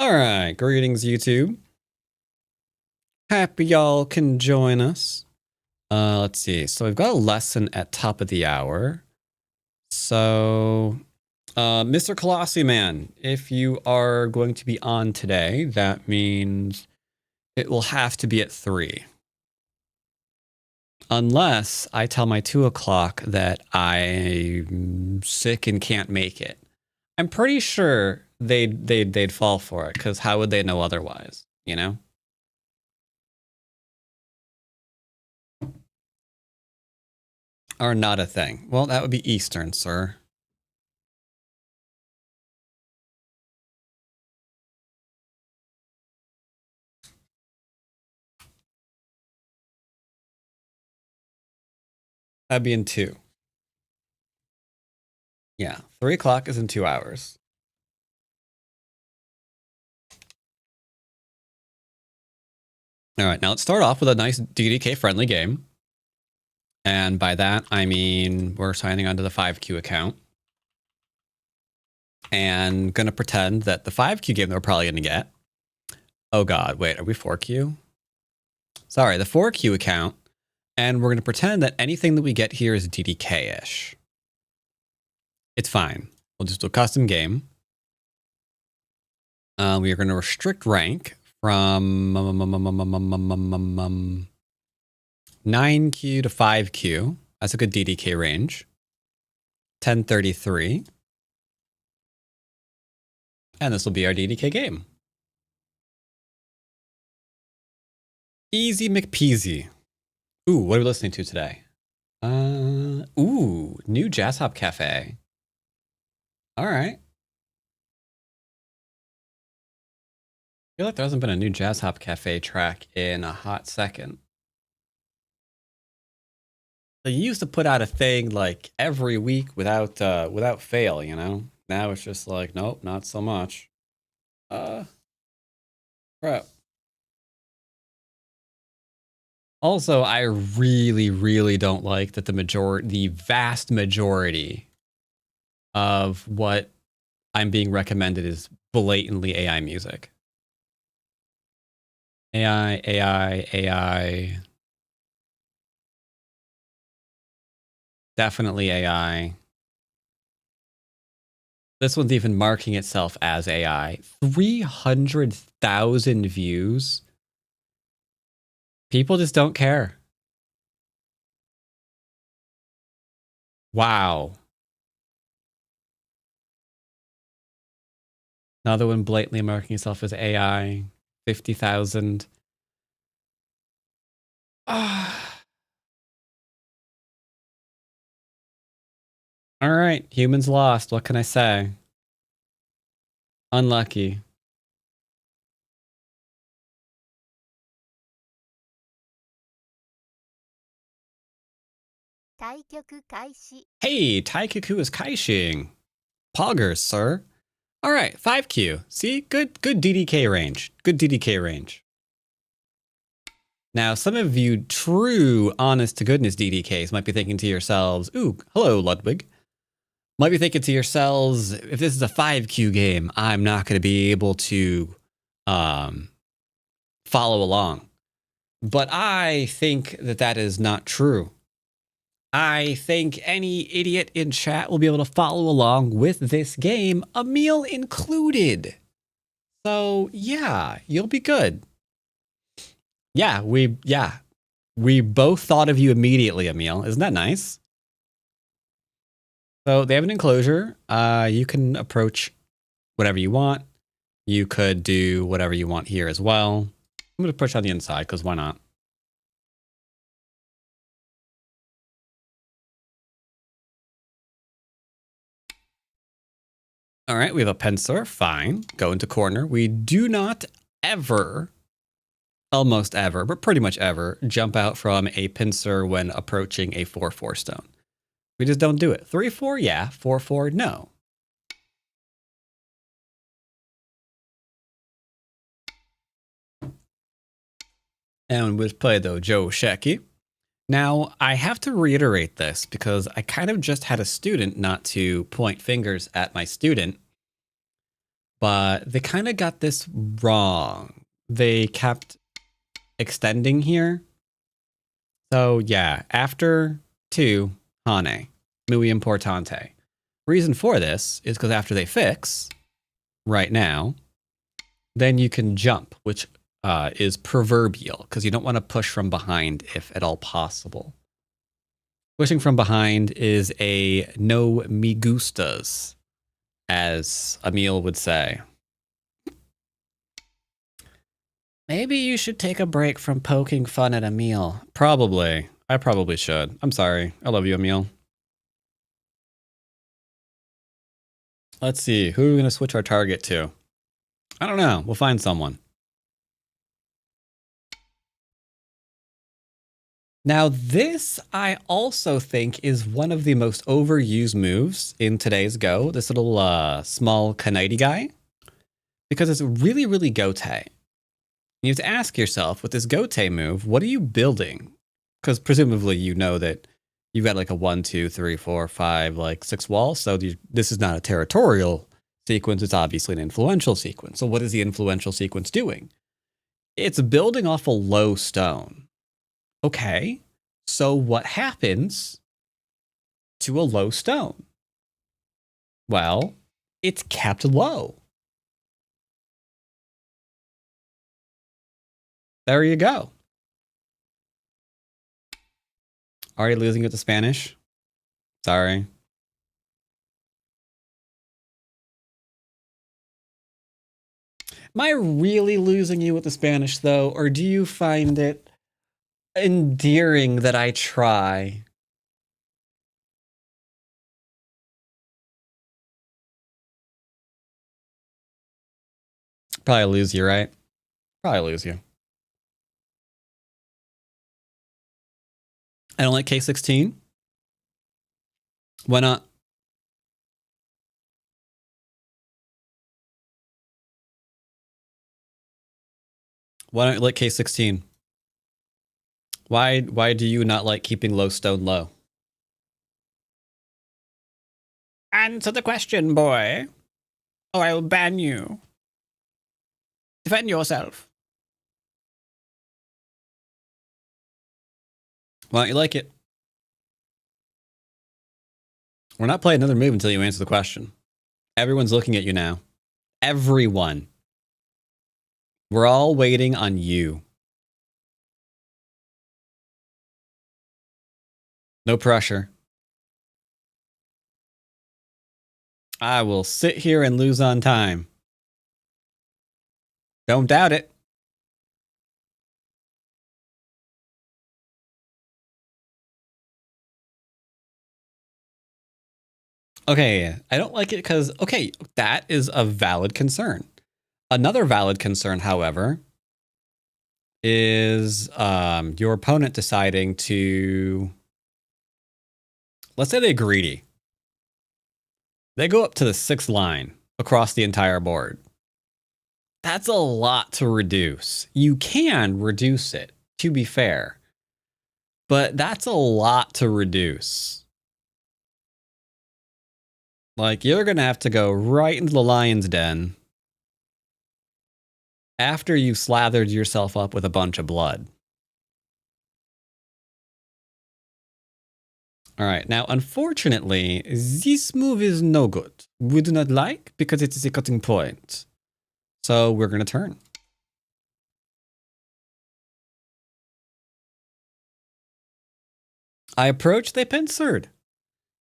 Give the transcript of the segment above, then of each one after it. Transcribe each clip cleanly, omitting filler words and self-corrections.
Alright, greetings YouTube. Happy y'all can join us. Let's see. So we've got a lesson at top of the hour. So, Mr. Colossi Man, if you are going to be on today, that means it will have to be at 3. Unless I tell my 2 o'clock that I'm sick and can't make it. I'm pretty sure they'd fall for it, because how would they know otherwise, you know? Are not a thing. Well, that would be Eastern, sir. That'd be in 2. Yeah, 3 o'clock is in 2 hours. All right, now let's start off with a nice DDK-friendly game. And by that, I mean we're signing onto the 5Q account. And going to pretend that the 5Q game that we're probably going to get... Oh god, wait, are we 4Q? Sorry, the 4Q account. And we're going to pretend that anything that we get here is DDK-ish. It's fine. We'll just do a custom game. We are going to restrict rank from 9Q to 5Q. That's a good DDK range. 1033. And this will be our DDK game. Easy McPeasy. Ooh, what are we listening to today? Ooh, new Jazz Hop Cafe. All right. I feel like there hasn't been a new Jazz Hop Cafe track in a hot second. They used to put out a thing like every week without fail, you know? Now it's just like, nope, not so much. Crap. Also, I really don't like that the vast majority of what I'm being recommended is blatantly AI music. AI. Definitely AI. This one's even marking itself as AI. 300,000 views. People just don't care. Wow. Another one blatantly marking itself as AI. 50,000. All right, humans lost. What can I say? Unlucky. Hey, Taikuku is kaishing. Poggers, sir. All right, 5Q. See, good DDK range. Good DDK range. Now, some of you true, honest-to-goodness DDKs might be thinking to yourselves, ooh, hello, Ludwig. Might be thinking to yourselves, if this is a 5Q game, I'm not going to be able to follow along. But I think that is not true. I think any idiot in chat will be able to follow along with this game, a meal included. So, yeah, you'll be good. Yeah, we both thought of you immediately, Emil. Isn't that nice? So they have an enclosure. You can approach whatever you want. You could do whatever you want here as well. I'm going to push on the inside because why not? All right, we have a penciler. Fine. Go into corner. We do not ever, almost ever, but pretty much ever, jump out from a pincer when approaching a 4-4 stone. We just don't do it. 3-4, yeah. 4-4, no. And we'll play though Joe Shecky. Now, I have to reiterate this because I kind of just had a student, not to point fingers at my student, but they kind of got this wrong. They kept extending here. So yeah, after 2, Hane, muy importante. Reason for this is because after they fix, right now, then you can jump, which is proverbial, because you don't want to push from behind if at all possible. Pushing from behind is a no me gustas, as Emil would say. Maybe you should take a break from poking fun at Emil. Probably. I probably should. I'm sorry. I love you, Emil. Let's see. Who are we going to switch our target to? I don't know. We'll find someone. Now, this I also think is one of the most overused moves in today's Go. This little small Kanadi guy. Because it's really, really Gote. You have to ask yourself, with this Gote move, what are you building? Because presumably you know that you've got like a 1, 2, 3, 4, 5, like 6 walls. So this is not a territorial sequence. It's obviously an influential sequence. So what is the influential sequence doing? It's building off a low stone. Okay, so what happens to a low stone? Well, it's kept low. There you go. Are you losing it to Spanish? Sorry. Am I really losing you with the Spanish, though? Or do you find it endearing that I try? Probably lose you, right? Probably lose you. I don't like K16. Why not? Why don't you like K16? Why do you not like keeping low stone low? Answer the question, boy, or I'll ban you. Defend yourself. Why don't you like it? We're not playing another move until you answer the question. Everyone's looking at you now. Everyone. We're all waiting on you. No pressure. I will sit here and lose on time. Don't doubt it. Okay, I don't like it because, okay, that is a valid concern. Another valid concern, however, is your opponent deciding to, let's say they're greedy. They go up to the 6th line across the entire board. That's a lot to reduce. You can reduce it, to be fair, but that's a lot to reduce. Like, you're going to have to go right into the lion's den after you slathered yourself up with a bunch of blood. All right. Now, unfortunately, this move is no good. We do not like because it is a cutting point. So we're going to turn. I approached, they pincered.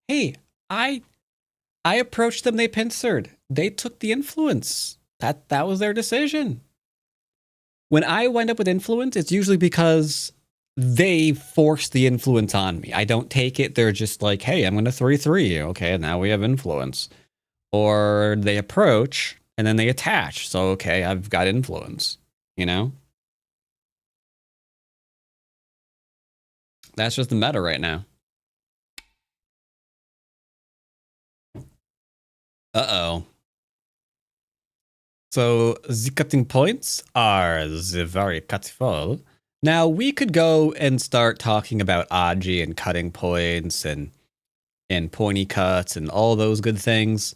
Hey, I approached them, they pincered. They took the influence. That was their decision. When I wind up with influence, it's usually because they force the influence on me. I don't take it. They're just like, hey, I'm going to 3-3. Okay, now we have influence. Or they approach and then they attach. So, okay, I've got influence, you know? That's just the meta right now. Uh-oh. So the cutting points are the very cutful. Now we could go and start talking about Aji and cutting points and pointy cuts and all those good things.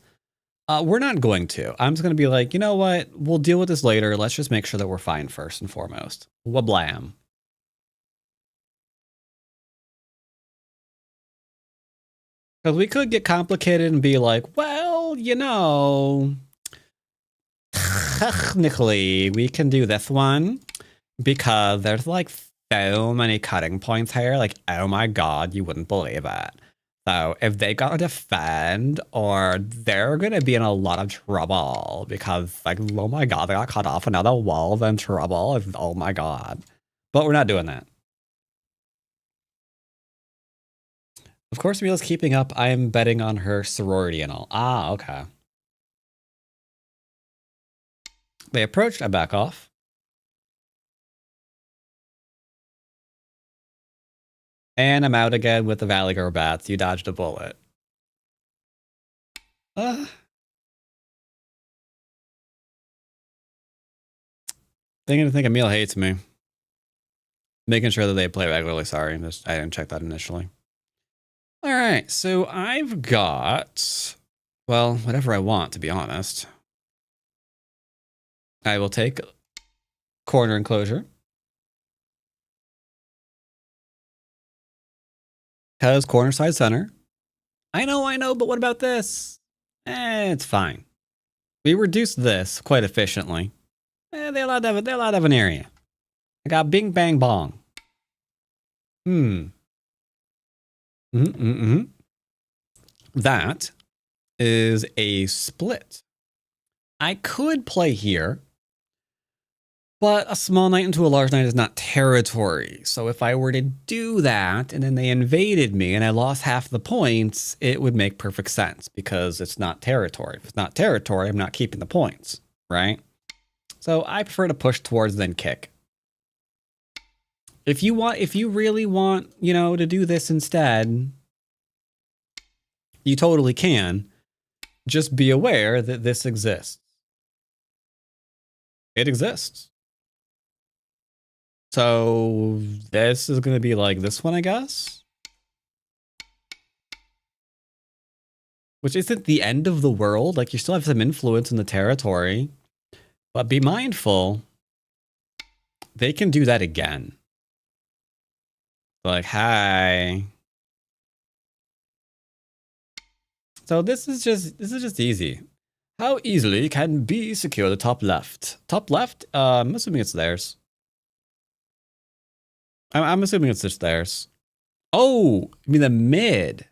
We're not going to. I'm just going to be like, you know what? We'll deal with this later. Let's just make sure that we're fine first and foremost. Wablam. Because we could get complicated and be like, well, you know, technically we can do this one because there's like so many cutting points here. Like, oh my god, you wouldn't believe it. So if they gotta defend, or they're gonna be in a lot of trouble because, like, oh my god, they got cut off another wall, then trouble. Oh my god. But we're not doing that. Of course, Mila's keeping up. I am betting on her sorority and all. Ah, okay. They approached, I back off. And I'm out again with the Valley Girl bats. You dodged a bullet. They're gonna think Emil hates me. Making sure that they play regularly. Sorry, I didn't check that initially. All right, so I've got, well, whatever I want, to be honest. I will take corner enclosure. Because corner side center. I know, but what about this? It's fine. We reduced this quite efficiently. They allowed to have an area. I got bing bang bong. That is a split. I could play here, but a small knight into a large knight is not territory. So if I were to do that and then they invaded me and I lost half the points, it would make perfect sense because it's not territory. If it's not territory, I'm not keeping the points, right? So I prefer to push towards than kick. If you really want, you know, to do this instead, you totally can. Just be aware that this exists. It exists. So this is going to be like this one, I guess. Which isn't the end of the world. Like, you still have some influence in the territory. But be mindful, they can do that again. Like, hi. So this is just easy. How easily can B secure the top left? Top left? I'm assuming it's theirs. I'm assuming it's just theirs. Oh, I mean the mid.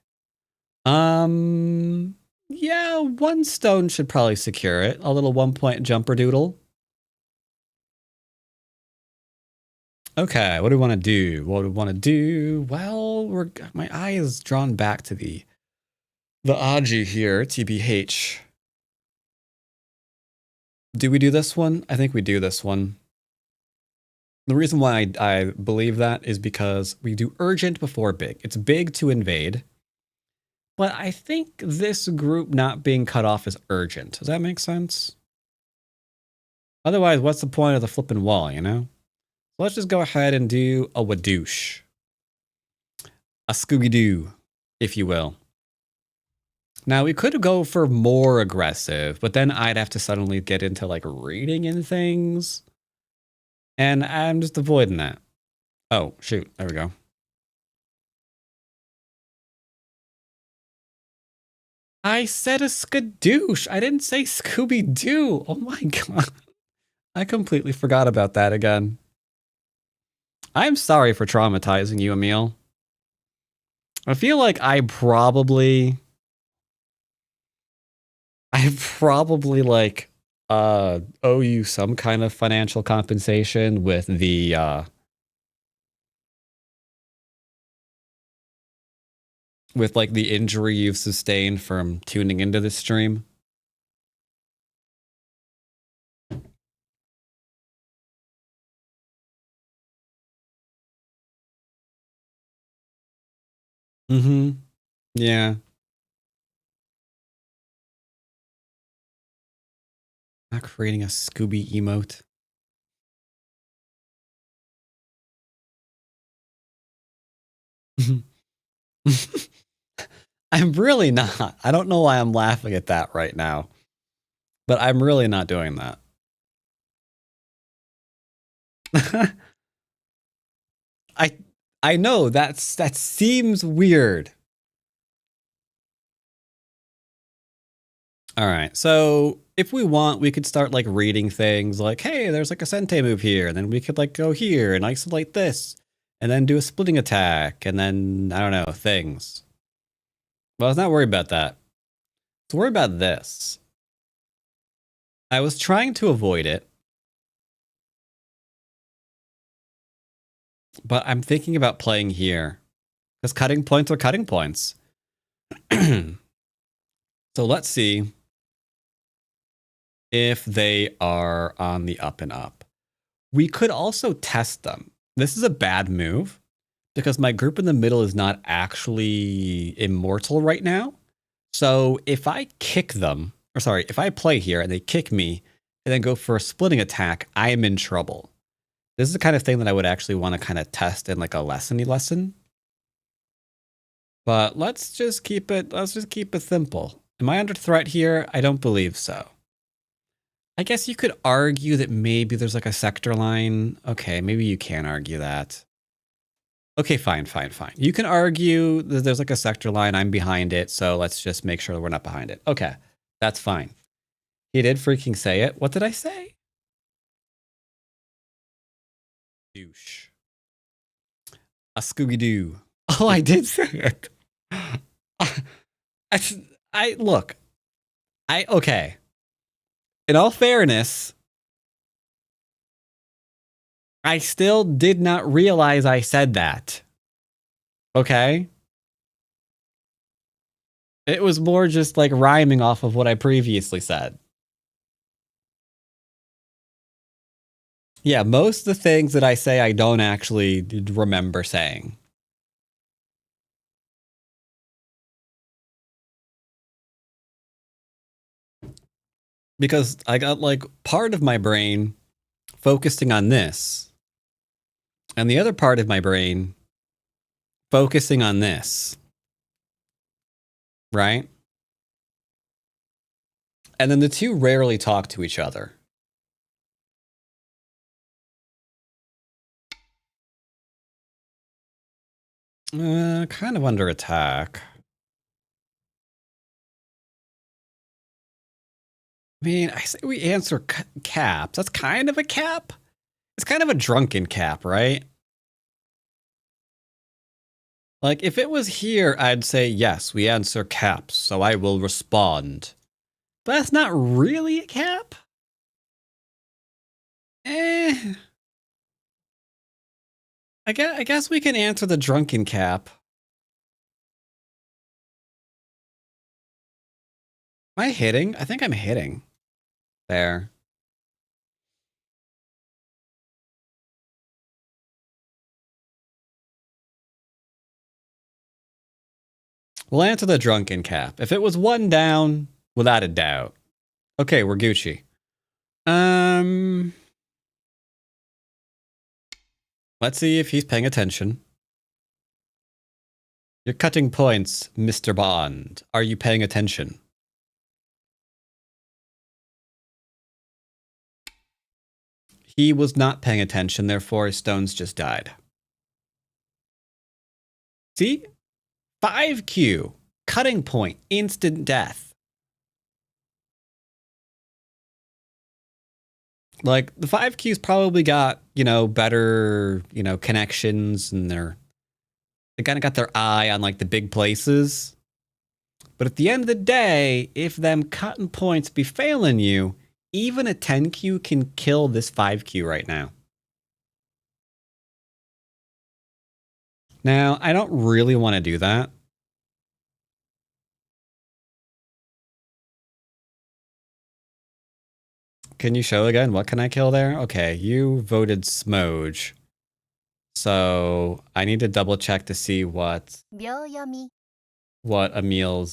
Yeah, one stone should probably secure it. A little 1-point jumper doodle. Okay, what do we want to do? What do we want to do? Well, my eye is drawn back to the Aji here, TBH. Do we do this one? I think we do this one. The reason why I believe that is because we do urgent before big. It's big to invade. But I think this group not being cut off is urgent. Does that make sense? Otherwise, what's the point of the flipping wall, you know? So let's just go ahead and do a wadoosh. A Scooby-Doo, if you will. Now, we could go for more aggressive, but then I'd have to suddenly get into, like, reading and things. And I'm just avoiding that. Oh, shoot. There we go. I said a skadoosh. I didn't say Scooby-Doo. Oh my god. I completely forgot about that again. I'm sorry for traumatizing you, Emil. I feel like I probably like owe you some kind of financial compensation with the with like the injury you've sustained from tuning into this stream. Mm-hmm. Yeah. Not creating a Scooby emote. I'm really not. I don't know why I'm laughing at that right now. But I'm really not doing that. I know that seems weird. All right. So if we want, we could start like reading things like, hey, there's like a Sente move here. And then we could like go here and isolate this and then do a splitting attack. And then, I don't know, things. Well, I was not worried about that. Let's worry about this. I was trying to avoid it. But I'm thinking about playing here. Because cutting points are cutting points. So let's see if they are on the up and up. We could also test them. This is a bad move because my group in the middle is not actually immortal right now. So if I kick them, or sorry, if I play here and they kick me and then go for a splitting attack, I am in trouble. This is the kind of thing that I would actually want to kind of test in like a lessony lesson. But let's just keep it simple. Am I under threat here? I don't believe so. I guess you could argue that maybe there's like a sector line. Okay, maybe you can argue that. Okay, fine. You can argue that there's like a sector line. I'm behind it, so let's just make sure we're not behind it. Okay, that's fine. He did freaking say it. What did I say? Douche. A Scooby-Doo. Oh, I did say it. Okay. In all fairness, I still did not realize I said that. Okay? It was more just like rhyming off of what I previously said. Yeah, most of the things that I say I don't actually remember saying. Because I got like part of my brain focusing on this, and the other part of my brain focusing on this. Right? And then the two rarely talk to each other. Kind of under attack. I mean, I say we answer caps. That's kind of a cap. It's kind of a drunken cap, right? Like, if it was here, I'd say, yes, we answer caps, so I will respond. But that's not really a cap? I guess we can answer the drunken cap. Am I hitting? I think I'm hitting. There. We'll answer the drunken cap. If it was one down, without a doubt. Okay, we're Gucci. Let's see if he's paying attention. You're cutting points, Mr. Bond. Are you paying attention? He was not paying attention, therefore his stones just died. See? 5Q. Cutting point. Instant death. Like, the 5Q's probably got, better, connections, and they kind of got their eye on, like, the big places. But at the end of the day, if them cutting points be failing you, even a 10Q can kill this 5Q right now. Now, I don't really want to do that. Can you show again? What can I kill there? Okay, you voted Smoge. So I need to double check to see what Emil's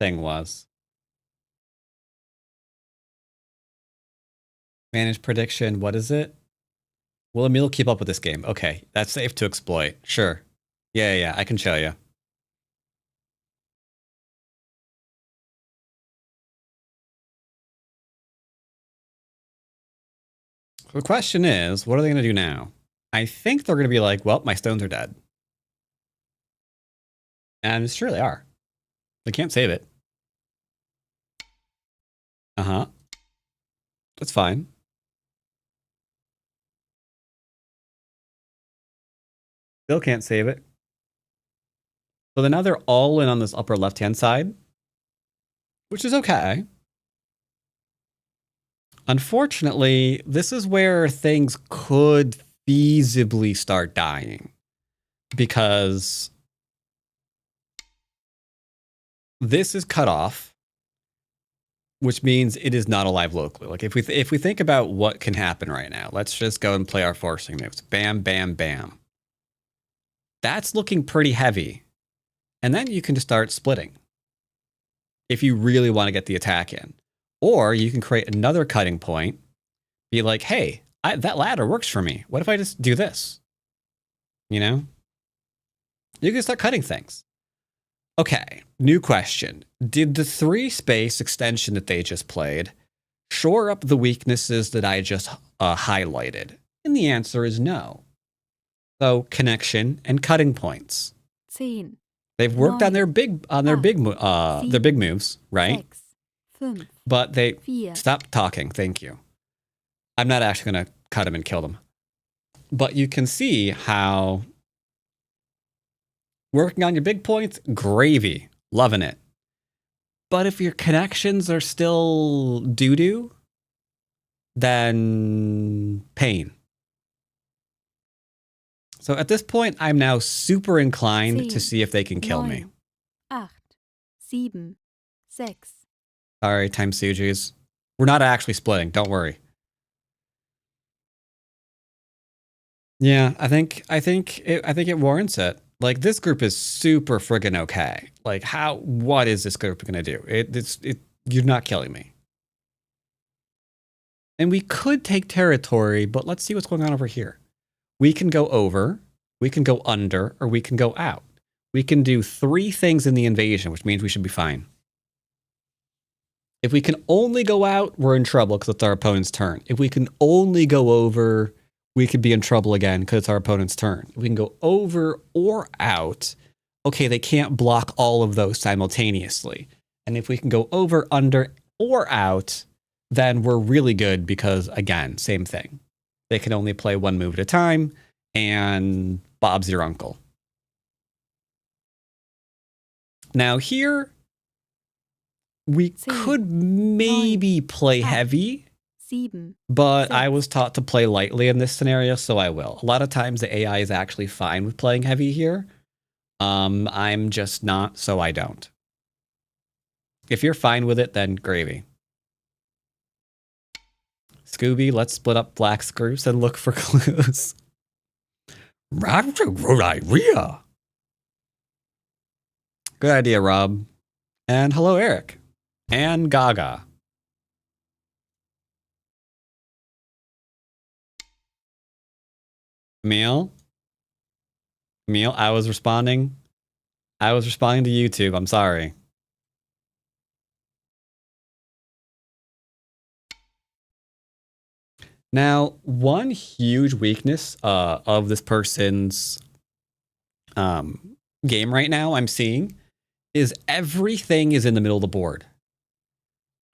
thing was. Manage prediction. What is it? Will Emil keep up with this game? Okay, that's safe to exploit. Sure. Yeah, I can show you. The question is, what are they going to do now? I think they're going to be like, well, my stones are dead. And sure they are. They can't save it. Uh-huh. That's fine. Still can't save it. So then now they're all in on this upper left-hand side, which is okay. Unfortunately, this is where things could feasibly start dying, because this is cut off, which means it is not alive locally. Like if we think about what can happen right now, let's just go and play our forcing moves. Bam, bam, bam. That's looking pretty heavy. And then you can just start splitting if you really want to get the attack in. Or you can create another cutting point, be like, hey, that ladder works for me. What if I just do this? You know? You can start cutting things. Okay, new question. Did the 3-space extension that they just played shore up the weaknesses that I just highlighted? And the answer is no. So connection and cutting points. 10. They've worked on their big moves, right? 6, 5, But they 4. stop talking. Thank you. I'm not actually going to cut them and kill them. But you can see how working on your big points, gravy, loving it. But if your connections are still doo-doo, then pain. So at this point, I'm now super inclined to see if they can kill me. 8, 7, 6. Sorry, Time Sujis. We're not actually splitting. Don't worry. Yeah, I think it warrants it. Like, this group is super friggin' okay. Like, what is this group gonna do? You're not killing me. And we could take territory, but let's see what's going on over here. We can go over, we can go under, or we can go out. We can do 3 things in the invasion, which means we should be fine. If we can only go out, we're in trouble because it's our opponent's turn. If we can only go over, we could be in trouble again because it's our opponent's turn. If we can go over or out, okay, they can't block all of those simultaneously. And if we can go over, under, or out, then we're really good because, again, same thing. They can only play 1 move at a time, and Bob's your uncle. Now here, we could maybe play heavy, but I was taught to play lightly in this scenario, so I will. A lot of times the AI is actually fine with playing heavy here. I'm just not, so I don't. If you're fine with it, then gravy. Scooby, let's split up black groups and look for clues. That's a good idea. Good idea, Rob. And hello, Eric. And Gaga. Emil, I was responding to YouTube. I'm sorry. Now, one huge weakness of this person's game right now I'm seeing is everything is in the middle of the board.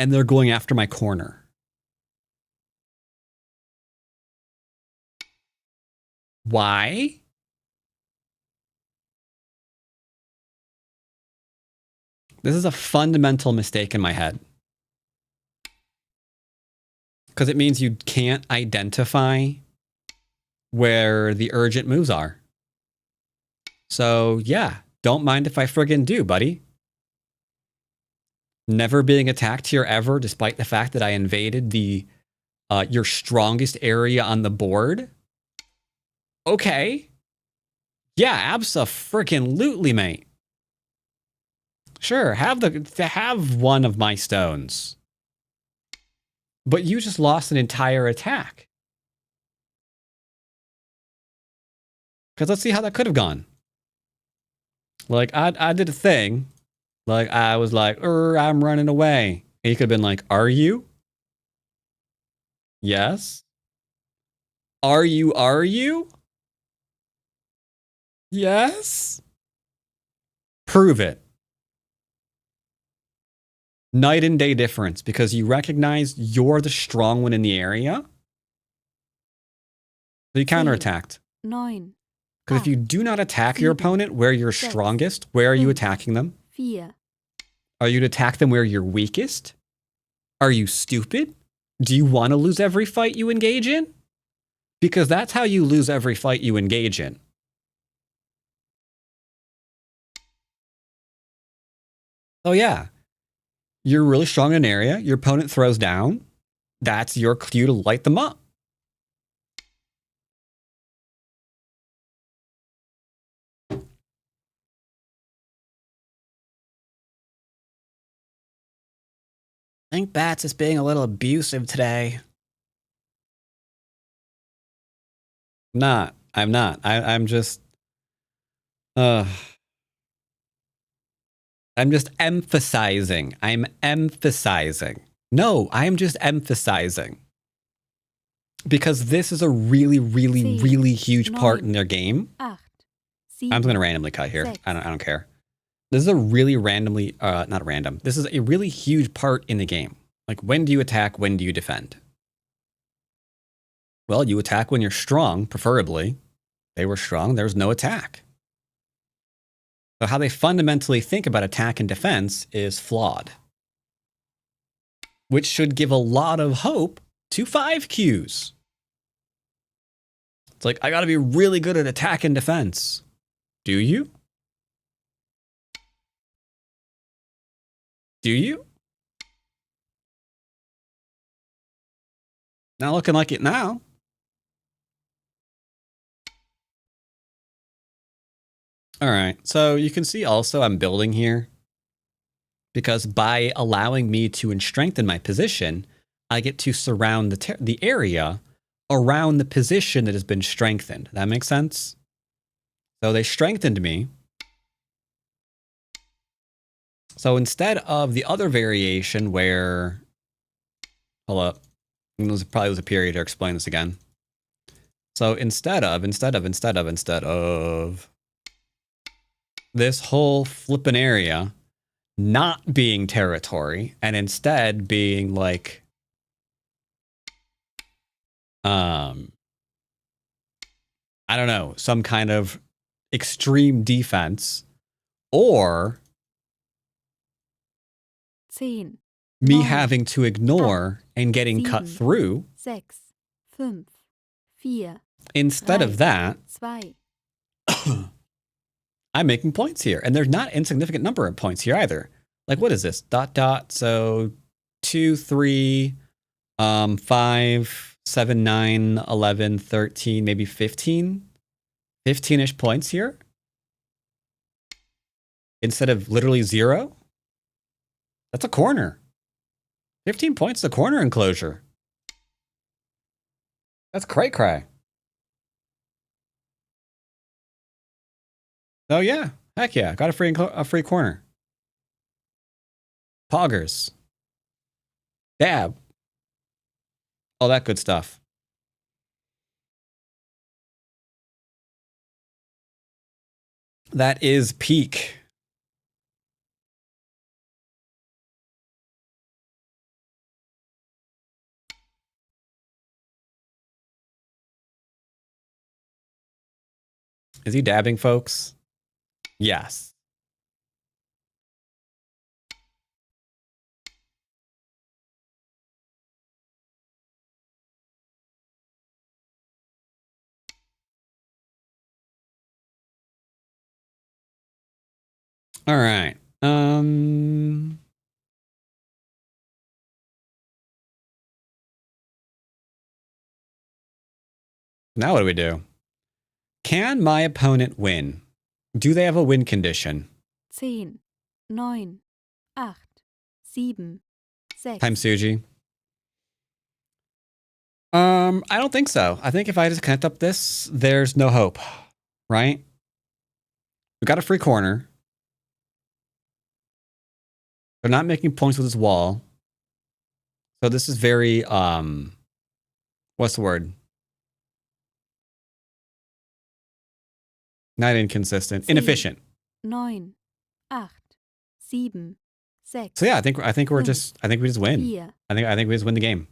And they're going after my corner. Why? This is a fundamental mistake in my head. Because it means you can't identify where the urgent moves are. So, yeah, don't mind if I friggin' do, buddy. Never being attacked here ever, despite the fact that I invaded your strongest area on the board. Okay. Yeah, abso-friggin-lutely, mate. Sure, have one of my stones. But you just lost an entire attack. Because let's see how that could have gone. Like, I did a thing. Like, I was like, I'm running away. And he could have been like, are you? Yes. Are you? Yes? Prove it. Night and day difference because you recognize you're the strong one in the area. So you counterattacked. 9, Because if you do not attack your opponent where you're strongest, where are you attacking them? 4, Are you to attack them where you're weakest? Are you stupid? Do you want to lose every fight you engage in? Because that's how you lose every fight you engage in. Oh yeah. You're really strong in an area, your opponent throws down. That's your cue to light them up. I think Bats is being a little abusive today. I'm not. I'm just I'm just emphasizing. I'm emphasizing. No, I'm just emphasizing. Because this is a really, really, really huge part in their game. 8, I'm going to randomly cut here. I don't care. This is a really randomly, not random. This is a really huge part in the game. Like, when do you attack? When do you defend? Well, you attack when you're strong, preferably. They were strong. There was no attack. So how they fundamentally think about attack and defense is flawed. Which should give a lot of hope to 5Qs. It's like, I got to be really good at attack and defense. Do you? Do you? Not looking like it now. All right, so you can see also I'm building here because by allowing me to strengthen my position, I get to surround the area around the position that has been strengthened. That makes sense? So they strengthened me. So instead of the other variation where, hold up, there's probably was a period to explain this again. So instead of this whole flippin' area not being territory and instead being like, I don't know, some kind of extreme defense or 10, me 9, having to ignore and getting cut 7, through. 6, 5, 4, Instead of that, 2, I'm making points here. And there's not an insignificant number of points here either. Like, what is this? ... So 2, 3, 5, 7, 9, 11, 13, maybe 15? 15-ish points here? Instead of literally 0? That's a corner. 15 points is a corner enclosure. That's cray-cray. Oh yeah, heck yeah, got a free corner. Poggers. Dab. All that good stuff. That is peak. Is he dabbing, folks? Yes. All right. Now what do we do? Can my opponent win? Do they have a win condition? 10, 9, 8, 7, 6. Time Suji. I don't think so. I think if I just connect up this, there's no hope, right? We got a free corner. They're not making points with this wall. So this is very, what's the word? Not inconsistent. 10, Inefficient. 9, 8, 7, 6. So yeah, I think we just win. 4, I think we just win the game.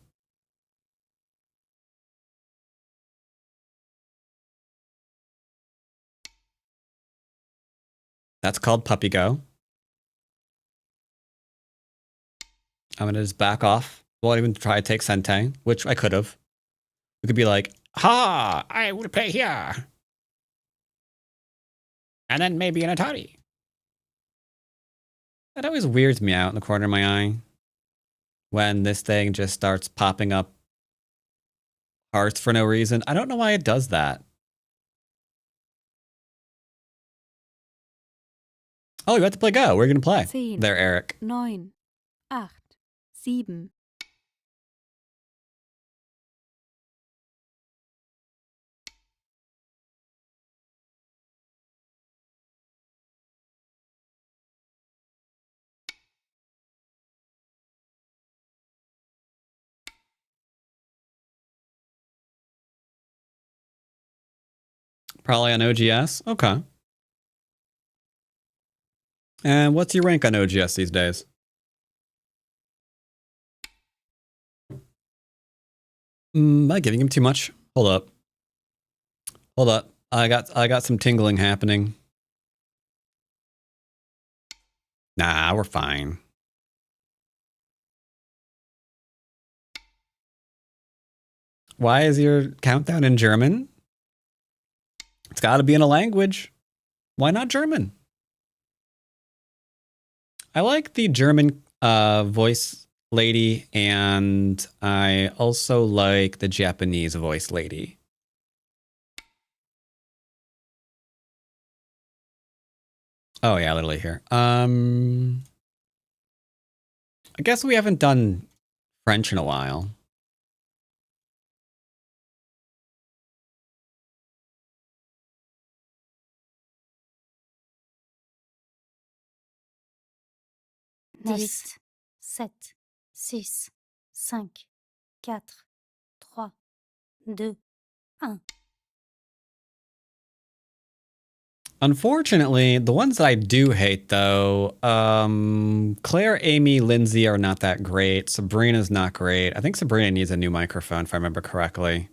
That's called Puppy Go. I'm gonna just back off. Won't even try to take Sentang, which I could have. We could be like, ha, I would play here. And then maybe an Atari. That always weirds me out in the corner of my eye. When this thing just starts popping up hearts for no reason. I don't know why it does that. Oh, you have to play Go. We're going to play. 10, There, Eric. 9, 8, 7. Probably on OGS. Okay. And what's your rank on OGS these days? Am I giving him too much? Hold up. Hold up. I got some tingling happening. Nah, we're fine. Why is your countdown in German? It's got to be in a language. Why not German? I like the German voice lady, and I also like the Japanese voice lady. Oh yeah, literally here. I guess we haven't done French in a while. Dix, 7, 6, 5, 4, 3, 2, 1. Unfortunately, the ones that I do hate, though, Claire, Amy, Lindsay are not that great. Sabrina's not great. I think Sabrina needs a new microphone, if I remember correctly.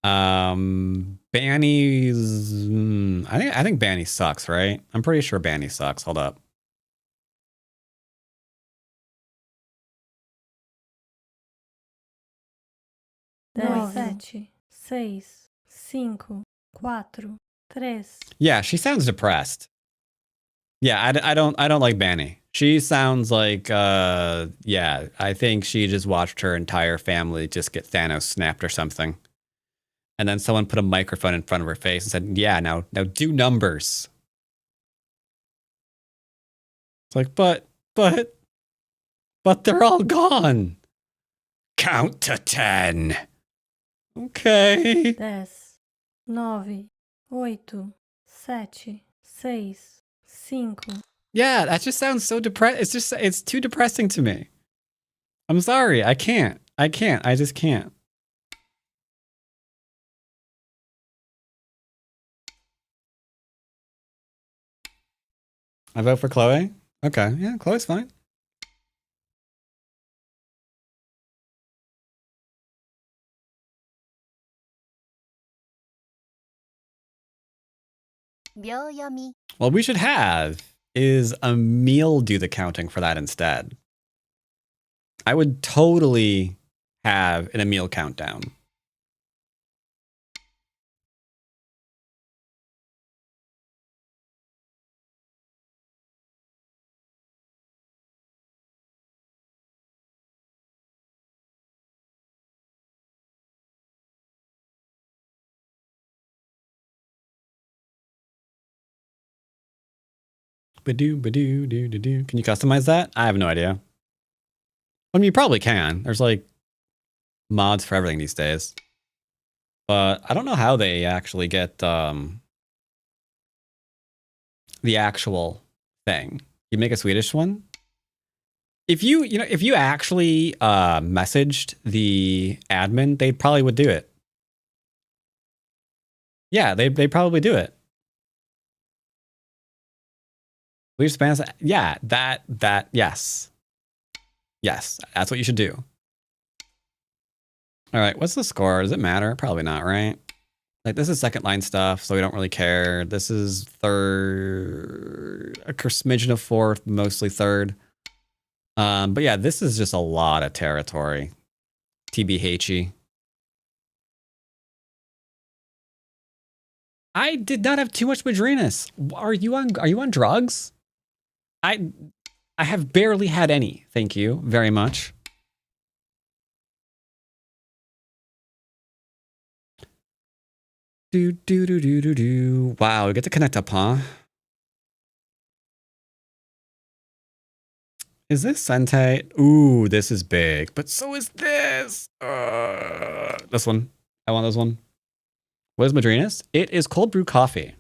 Banny's... I think Banny sucks, right? I'm pretty sure Banny sucks. Hold up. Nove. 7, 6, 5, 4, 3. Yeah, she sounds depressed. Yeah, I don't like Banny. She sounds like, yeah, I think she just watched her entire family just get Thanos snapped or something. And then someone put a microphone in front of her face and said, yeah, now do numbers. It's like, but they're all gone. Count to 10. Okay. 10, 9, 8, 7, 6, 5. Yeah, that just sounds so depressed. It's too depressing to me. I'm sorry. I can't. I just can't. I vote for Chloe. Okay. Yeah, Chloe's fine. What we should have is Emil do the counting for that instead. I would totally have an Emil countdown. Badoo. Can you customize that? I have no idea. I mean, you probably can. There's like mods for everything these days. But I don't know how they actually get the actual thing. You make a Swedish one? If you actually messaged the admin, they probably would do it. Yeah, they probably do it. We Spanish. Yeah, yes. Yes, that's what you should do. All right, what's the score? Does it matter? Probably not, right? Like, this is second line stuff, so we don't really care. This is third, a smidgen of fourth, mostly third. But yeah, this is just a lot of territory. TBHE. I did not have too much Madrinas. Are you on drugs? I have barely had any. Thank you very much. Do. Wow, we get to connect up, huh? Is this Sente? Ooh, this is big. But so is this. This one. I want this one. What is Madrinas? It is cold brew coffee.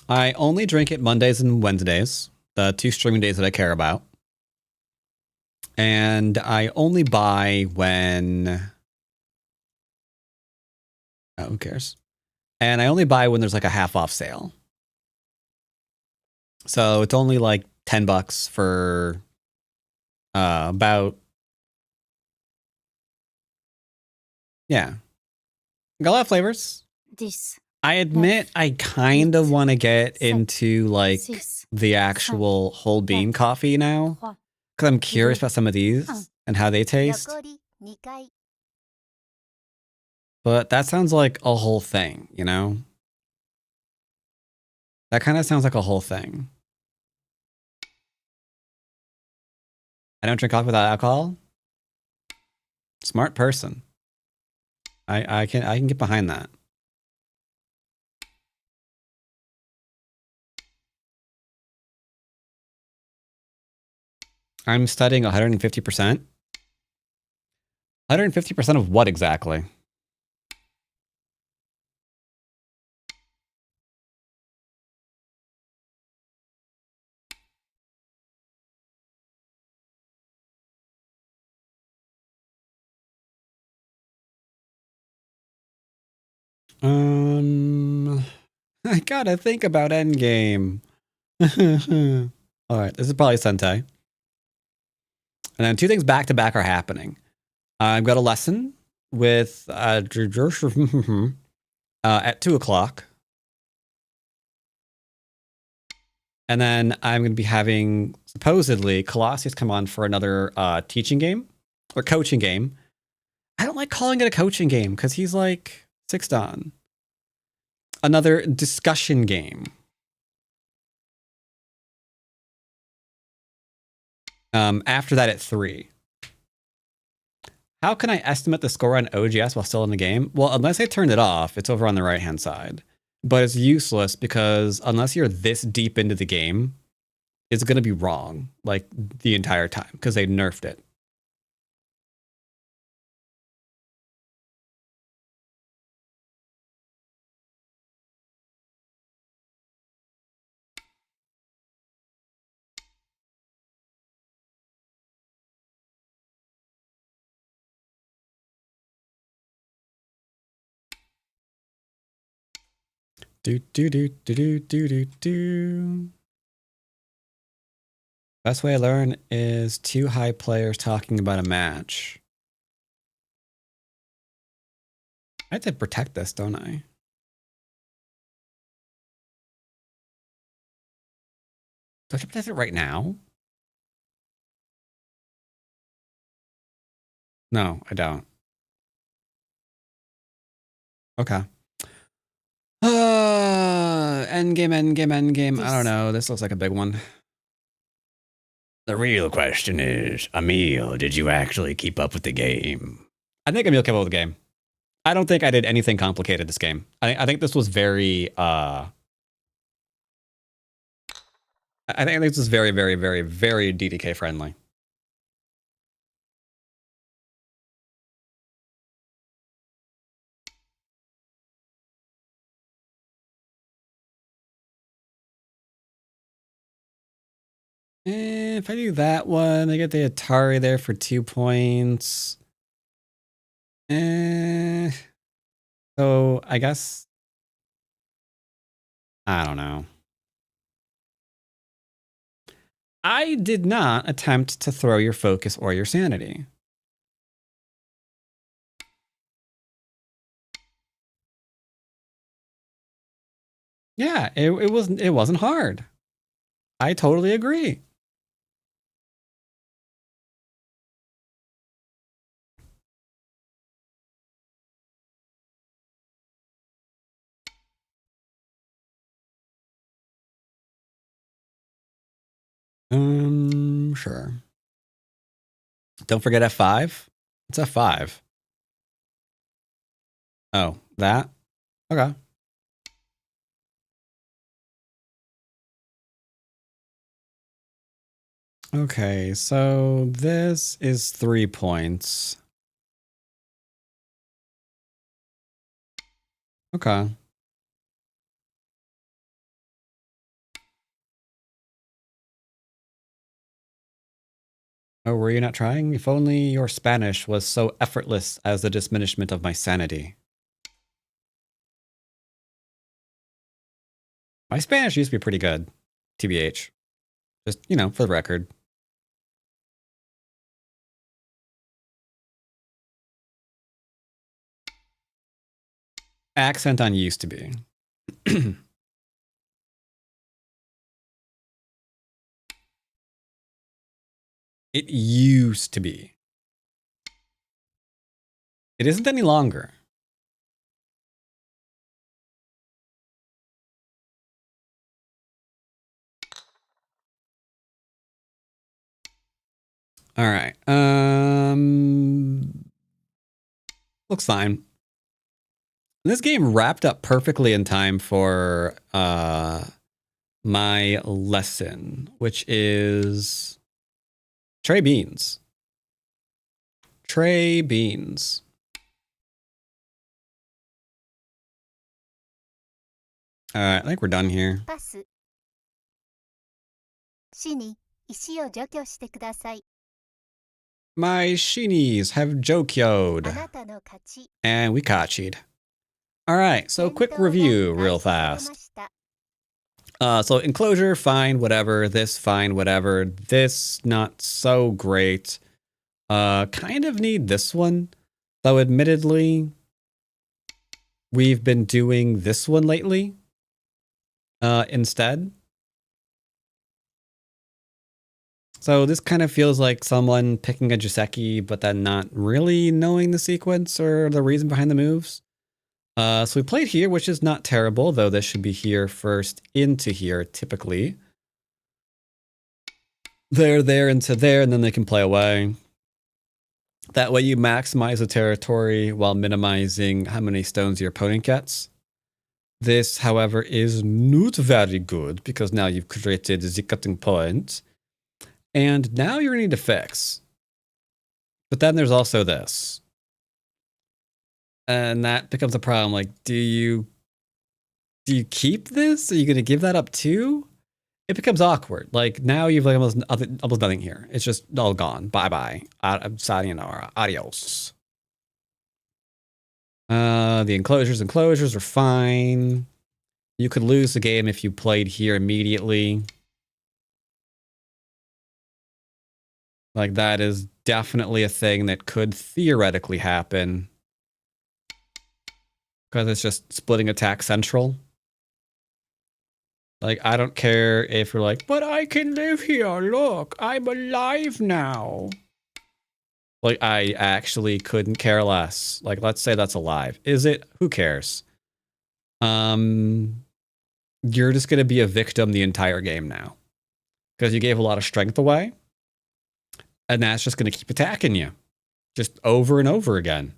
I only drink it Mondays and Wednesdays, the 2 streaming days that I care about. And I only buy when... Oh, who cares? And I only buy when there's like a half off sale. So it's only like $10 for about... Yeah. Got a lot of flavors. This. I admit I kind of want to get into like Six. the actual whole bean coffee now. Because I'm curious about some of these and how they taste. But that sounds like a whole thing, you know? That kind of sounds like a whole thing. I don't drink coffee without alcohol. Smart person. I can get behind that. I'm studying 150%. 150% of what exactly? I gotta think about endgame. All right, this is probably Sentai. And then 2 things back to back are happening. I've got a lesson with at 2 o'clock. And then I'm going to be having, supposedly, Colossus come on for another teaching game or coaching game. I don't like calling it a coaching game because he's like 6 on. Another discussion game. After that at 3. How can I estimate the score on OGS while still in the game? Well, unless I turned it off, it's over on the right-hand side. But it's useless because unless you're this deep into the game, it's going to be wrong like the entire time because they nerfed it. Do. Best way I learn is 2 high players talking about a match. I have to protect this, don't I? Do I have to protect it right now? No, I don't. Okay. Endgame. I don't know. This looks like a big one. The real question is, Emil, did you actually keep up with the game? I think Emil kept up with the game. I don't think I did anything complicated this game. I think this was very, I think this was very, very, very, very DDK friendly. If I do that one, I get the Atari there for 2 points. So I guess I don't know. I did not attempt to throw your focus or your sanity. Yeah, it wasn't hard. I totally agree. Sure. Don't forget F5. It's F5. Oh, that? Okay. Okay, so this is 3 points. Okay. Oh, were you not trying? If only your Spanish was so effortless as the diminishment of my sanity. My Spanish used to be pretty good, TBH. Just, you know, for the record. Accent on used to be. It used to be. It isn't any longer. All right. Looks fine. This game wrapped up perfectly in time for my lesson, which is tray beans. Tray beans. All right, I think we're done here. パス。死に石を除去してください。 My shinies have あ jokyoed. なたの勝ち。 And we kachied. All right, so quick review real fast. So enclosure, fine, whatever. This, fine, whatever. This, not so great. Kind of need this one. Though admittedly, we've been doing this one lately. Instead. So this kind of feels like someone picking a Joseki, but then not really knowing the sequence or the reason behind the moves. So we played here, which is not terrible, though this should be here first into here, typically. There, into there, and then they can play away. That way you maximize the territory while minimizing how many stones your opponent gets. This, however, is not very good, because now you've created the cutting point. And now you're going to need to fix. But then there's also this. And that becomes a problem. Like, do you keep this? Are you going to give that up too? It becomes awkward. Like, now you've like almost nothing here. It's just all gone. Bye-bye. Sayonara. Adios. The enclosures are fine. You could lose the game if you played here immediately. Like, that is definitely a thing that could theoretically happen. Because it's just splitting attack central. Like, I don't care if you're like, but I can live here, look, I'm alive now. Like, I actually couldn't care less. Like, let's say that's alive. Is it? Who cares? You're just going to be a victim the entire game now. Because you gave a lot of strength away. And that's just going to keep attacking you. Just over and over again.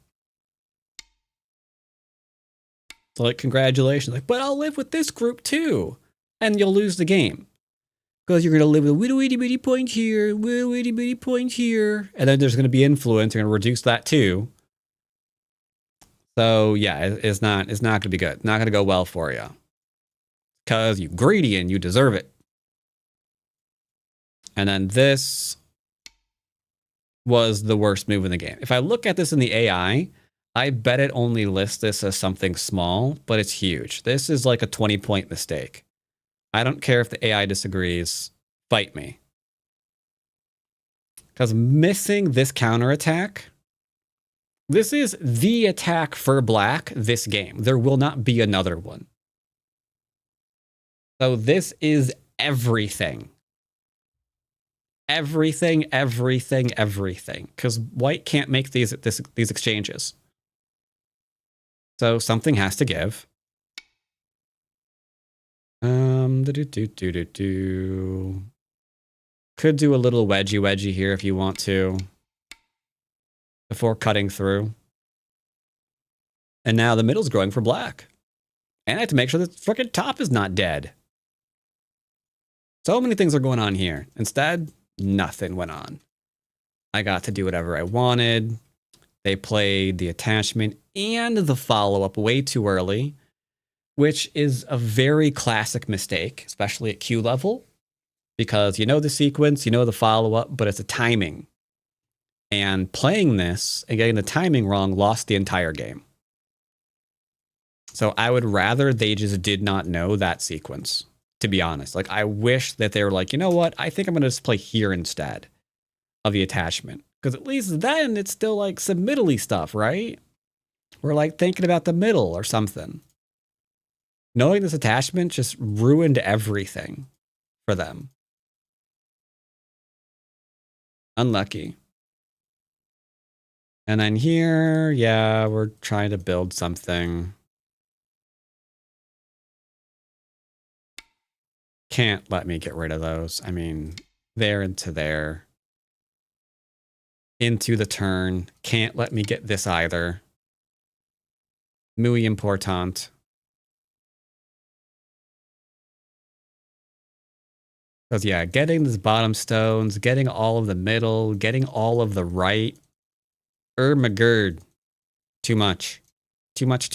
So, like, congratulations. Like, but I'll live with this group too. And you'll lose the game. Because you're going to live with a little itty bitty point here, little itty bitty point here. And then there's going to be influence. You're going to reduce that too. So, yeah, it's not going to be good. Not going to go well for you. Because you're greedy and you deserve it. And then this was the worst move in the game. If I look at this in the AI, I bet it only lists this as something small, but it's huge. This is like a 20-point mistake. I don't care if the AI disagrees. Fight me. Because missing this counterattack, this is the attack for black this game. There will not be another one. So this is everything. Everything. Because white can't make these exchanges. So something has to give. Could do a little wedgy here if you want to. Before cutting through. And now the middle's growing for black. And I have to make sure the frickin' top is not dead. So many things are going on here. Instead, nothing went on. I got to do whatever I wanted. They played the attachment and the follow-up way too early, which is a very classic mistake, especially at Q level, because you know the sequence, you know the follow-up, but it's the timing. And playing this and getting the timing wrong lost the entire game. So I would rather they just did not know that sequence, to be honest. Like, I wish that they were like, you know what? I think I'm going to just play here instead of the attachment. Because at least then it's still like submittally stuff, right? We're like thinking about the middle or something. Knowing this attachment just ruined everything for them. Unlucky. And then here, yeah, we're trying to build something. Can't let me get rid of those. I mean, there into there. Into the turn. Can't let me get this either. Muy important. Because, yeah, getting these bottom stones, getting all of the middle, getting all of the right. My god. Too much. Too much.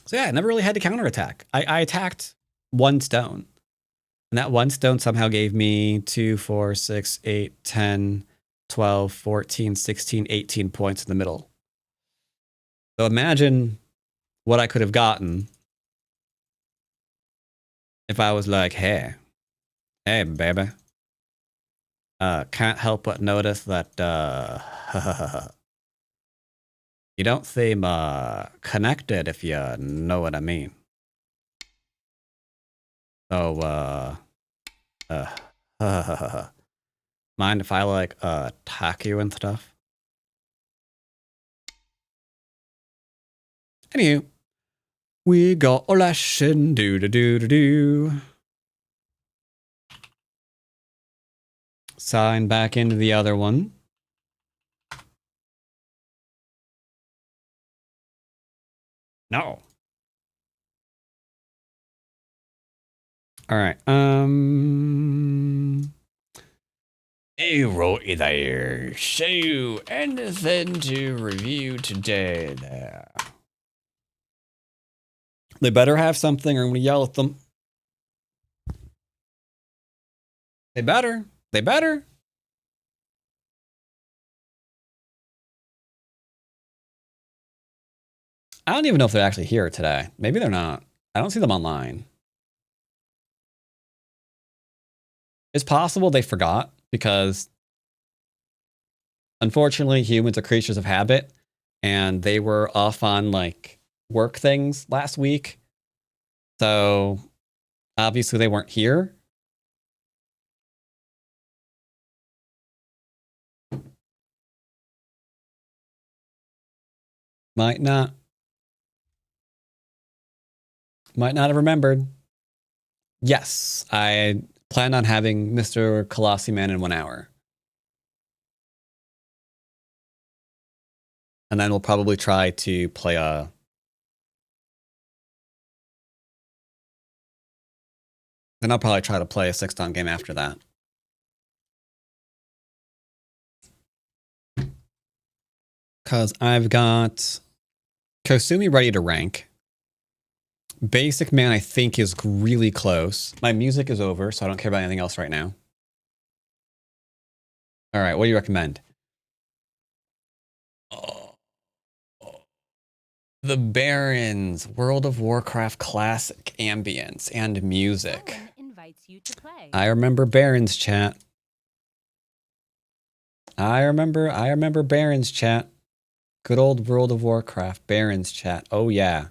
So yeah, I never really had to counterattack. I attacked one stone. And that one stone somehow gave me 2, 4, 6, 8, 10, 12, 14, 16, 18 points in the middle. So imagine what I could have gotten if I was like, hey, baby. Can't help but notice that you don't seem connected, if you know what I mean. So, mind if I like attack you and stuff? Anywho, we got a lesson, do. Sign back into the other one. No. All right. Hey, Roy there. So, anything to review today there? They better have something or I'm going to yell at them. They better. They better. I don't even know if they're actually here today. Maybe they're not. I don't see them online. It's possible they forgot because unfortunately humans are creatures of habit and they were off on like work things last week. So obviously they weren't here. Might not have remembered. Yes, I plan on having Mr. Colossi Man in 1 hour. And then we'll probably try to play a... Then I'll probably try to play a 6-star game after that. Because I've got Kosumi ready to rank. Basic Man, I think, is really close. My music is over, so I don't care about anything else right now. All right, what do you recommend? The Barons, World of Warcraft classic ambience and music. Someone invites you to play. I remember Barons chat. I remember Barons chat. Good old World of Warcraft Barons chat. Oh yeah.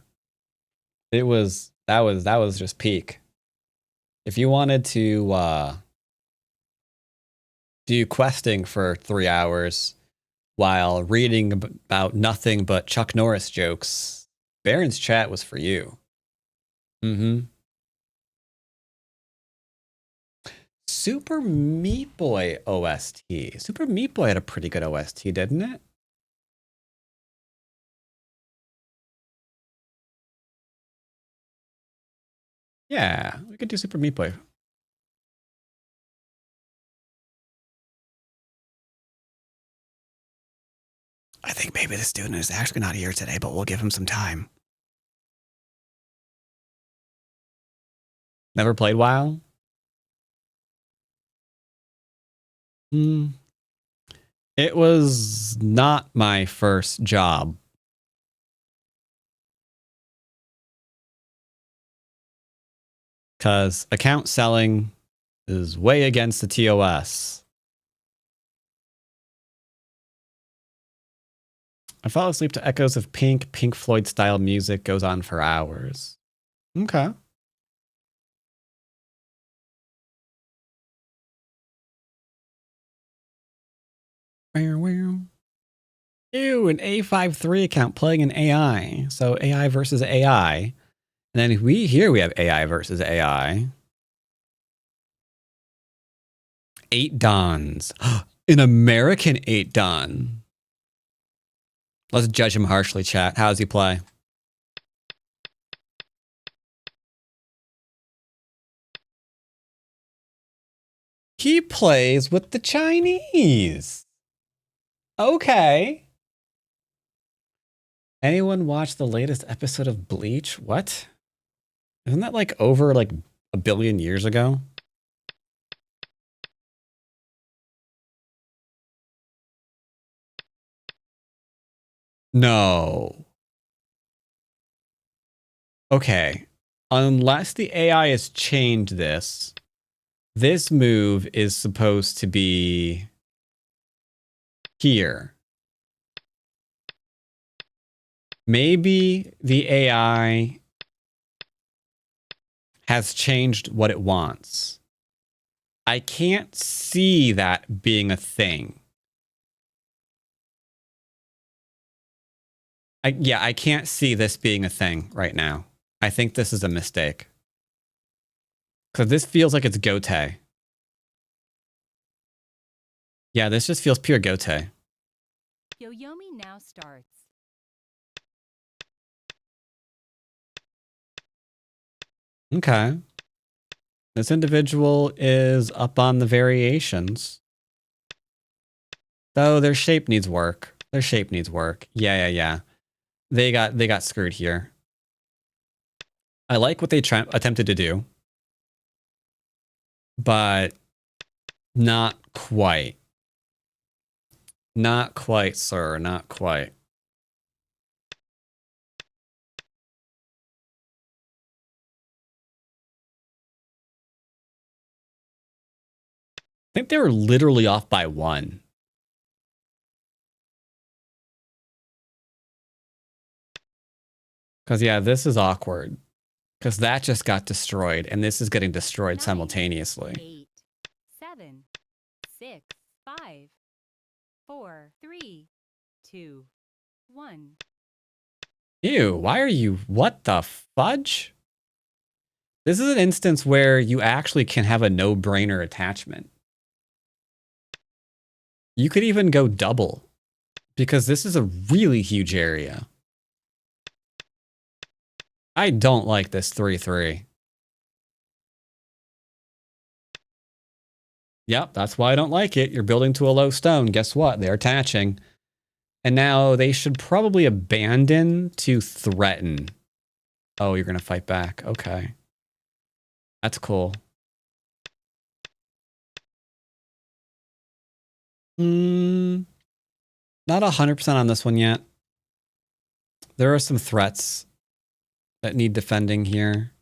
That was just peak. If you wanted to do questing for 3 hours while reading about nothing but Chuck Norris jokes, Barron's chat was for you. Mm-hmm. Super Meat Boy OST. Super Meat Boy had a pretty good OST, didn't it? Yeah, we could do Super Meat Boy. I think maybe the student is actually not here today, but we'll give him some time. Never played WoW? It was not my first job. Because account selling is way against the TOS. I fall asleep to echoes of Pink Floyd style music goes on for hours. Okay. Ew, an A53 account playing an AI. So AI versus AI. And then we have AI versus AI. 8 Dons. An American 8 Don. Let's judge him harshly, chat. How does he play? He plays with the Chinese. Okay. Anyone watch the latest episode of Bleach? What? Isn't that like over like a billion years ago? No. Okay. Unless the AI has changed this, this move is supposed to be here. Maybe the AI has changed what it wants. I can't see that being a thing. I can't see this being a thing right now. I think this is a mistake. Because this feels like it's Gote. Yeah, this just feels pure Gote. Yoyomi now starts. Okay. This individual is up on the variations. Though their shape needs work. Their shape needs work. Yeah. They got screwed here. I like what they attempted to do. But not quite. Not quite, sir. Not quite. I think they were literally off by 1. Because, yeah, this is awkward. Because that just got destroyed, and this is getting destroyed 9, simultaneously. 8, 7, 6, 5, 4, 3, 2, 1. Ew, why are you... What the fudge? This is an instance where you actually can have a no-brainer attachment. You could even go double. Because this is a really huge area. I don't like this 3-3. Yep, that's why I don't like it. You're building to a low stone. Guess what? They're attaching. And now they should probably abandon to threaten. Oh, you're going to fight back. Okay. That's cool. Not 100% on this one yet. There are some threats that need defending here.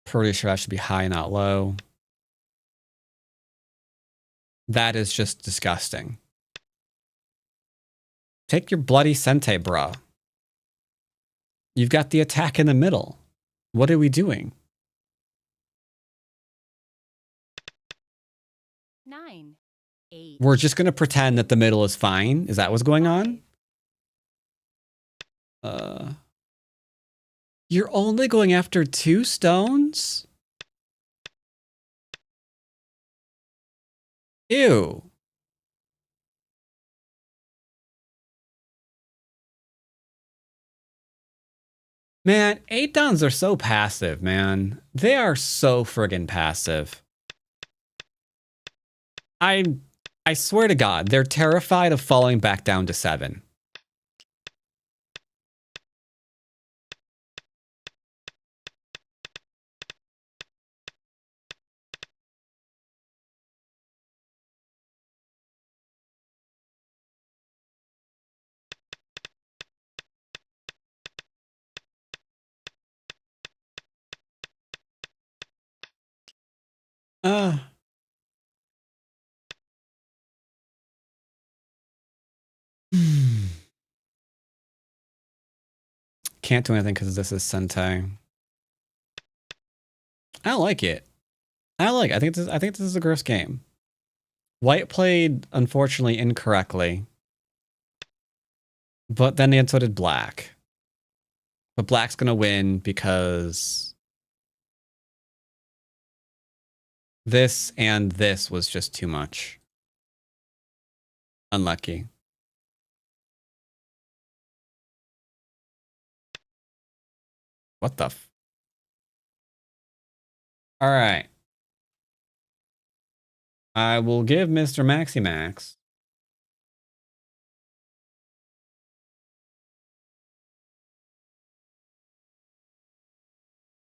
Pretty sure that should be high, not low. That is just disgusting. Take your bloody Sente, bruh. You've got the attack in the middle. What are we doing? 9, 8. We're just going to pretend that the middle is fine. Is that what's going on? You're only going after 2 stones? Ew. Man, 8 downs are so passive, man. They are so friggin' passive. I swear to God, they're terrified of falling back down to 7. Can't do anything because this is Sentai. I like it. I think this is a gross game. White played, unfortunately, incorrectly. But then so did Black. But Black's gonna win because this and this was just too much. Unlucky. What the f? All right. I will give Mr. Maximax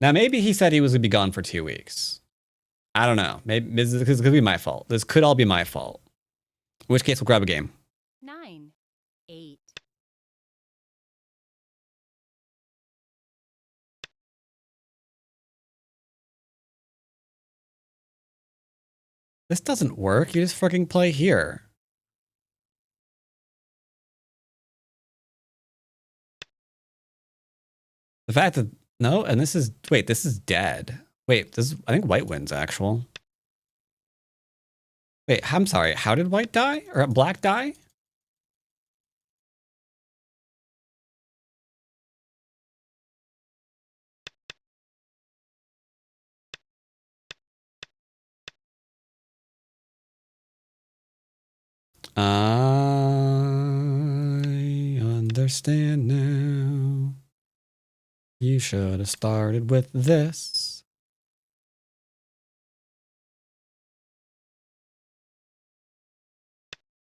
now. Maybe he said he was gonna be gone for 2 weeks. I don't know. Maybe this could be my fault. This could all be my fault. In which case, we'll grab a game. 9, 8. This doesn't work. You just fucking play here. The fact that no, and this is wait, this is dead. Wait, this is, I think White wins actual. Wait, I'm sorry. How did White die or Black die? I understand now. You should have started with this.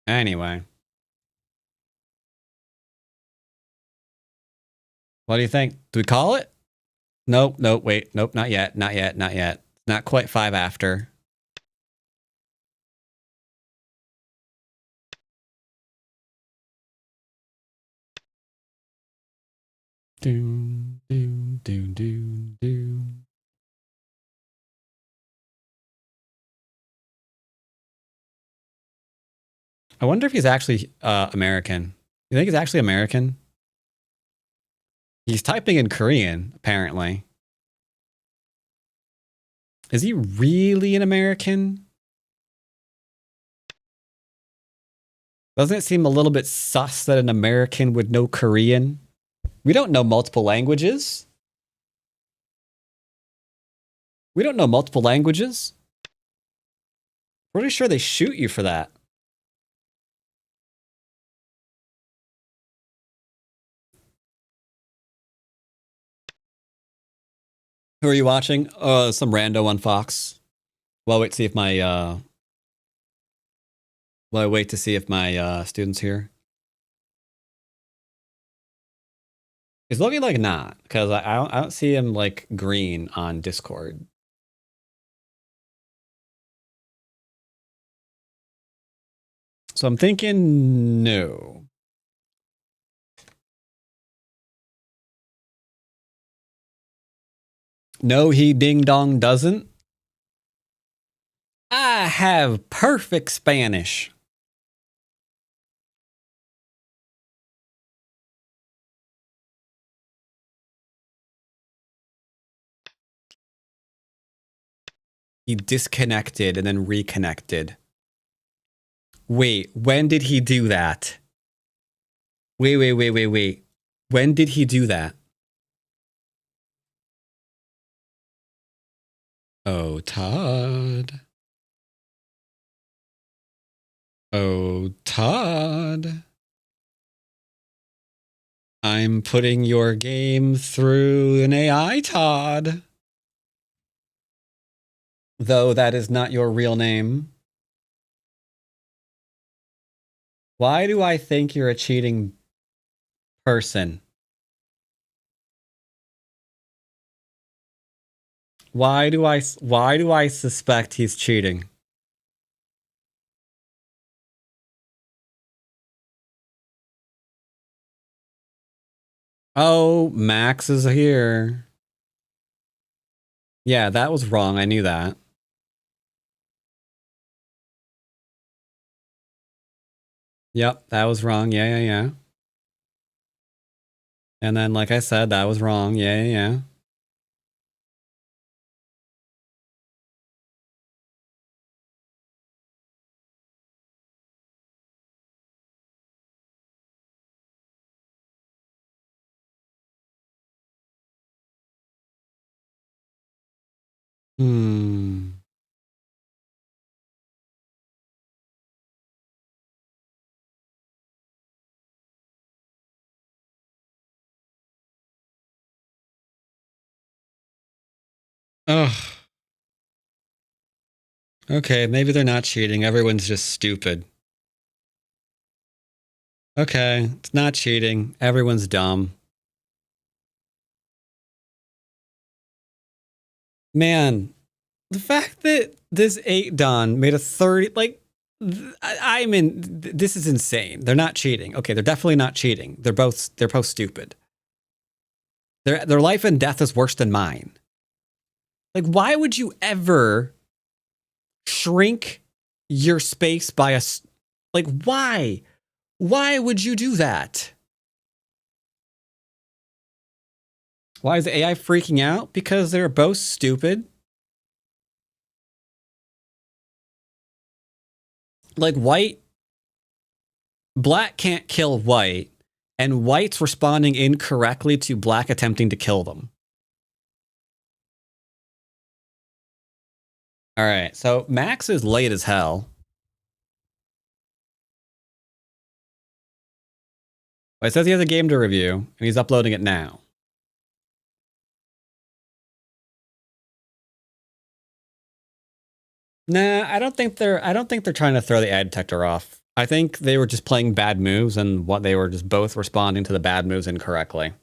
Anyway. What do you think? Do we call it? Nope, nope, wait. Nope, not yet. Not yet, not yet. Not quite 5 after. Doom, doom, doom, doom, doom. I wonder if he's actually American. You think he's actually American? He's typing in Korean, apparently. Is he really an American? Doesn't it seem a little bit sus that an American would know Korean? We don't know multiple languages. We don't know multiple languages. Pretty sure they shoot you for that. Who are you watching? Some rando on Fox. Well, wait to see if my wait to see if my student's here. It's looking like not, because I don't see him like green on Discord. So I'm thinking no. No, he ding dong doesn't. I have perfect Spanish. He disconnected and then reconnected. Wait, when did he do that? Wait. When did he do that? Oh, Todd. Oh, Todd. I'm putting your game through an AI, Todd. Though that is not your real name. Why do I think you're a cheating person? Why do I suspect he's cheating? Oh, Max is here. Yeah, that was wrong. I knew that. Yep, that was wrong. Yeah. And then, like I said, that was wrong. Yeah. Hmm. Ugh. Okay, maybe they're not cheating. Everyone's just stupid. Okay, it's not cheating. Everyone's dumb. Man, the fact that this 8 Don made a 30, like, I mean, this is insane. They're not cheating. Okay, they're definitely not cheating. They're both stupid. Their life and death is worse than mine. Like, why would you ever shrink your space by like, why? Why would you do that? Why is the AI freaking out? Because they're both stupid. Like, black can't kill white, and white's responding incorrectly to black attempting to kill them. All right, so Max is late as hell. It says he has a game to review, and he's uploading it now. Nah, I don't think they're trying to throw the ad detector off. I think they were just playing bad moves, and what they were just both responding to the bad moves incorrectly.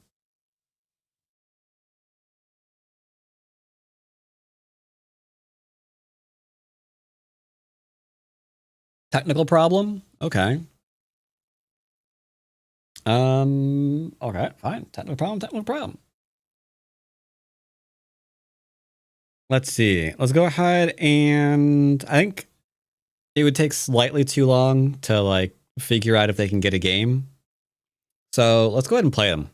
Technical problem? Okay. Okay, fine. Technical problem. Let's see. Let's go ahead and I think it would take slightly too long to like figure out if they can get a game. So let's go ahead and play them.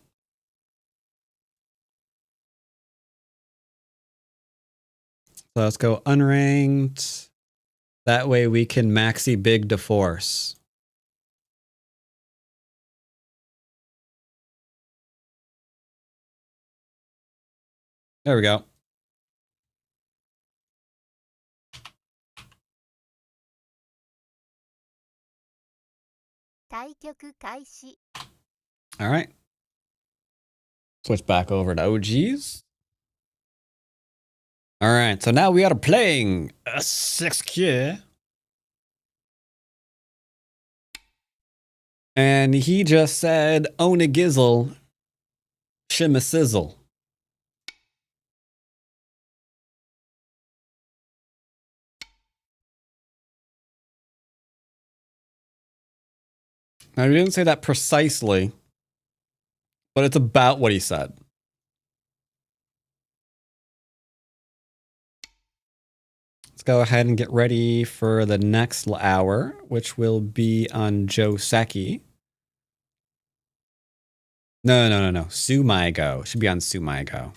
So let's go unranked. That way we can maxi big to force. There we go. All right. Switch back over to OGs. All right. So now we are playing a 6K. And he just said, own a gizzle, shim a sizzle. Now, he didn't say that precisely, but it's about what he said. Let's go ahead and get ready for the next hour, which will be on Joseki. No. Sumai Go. It should be on Sumai Go.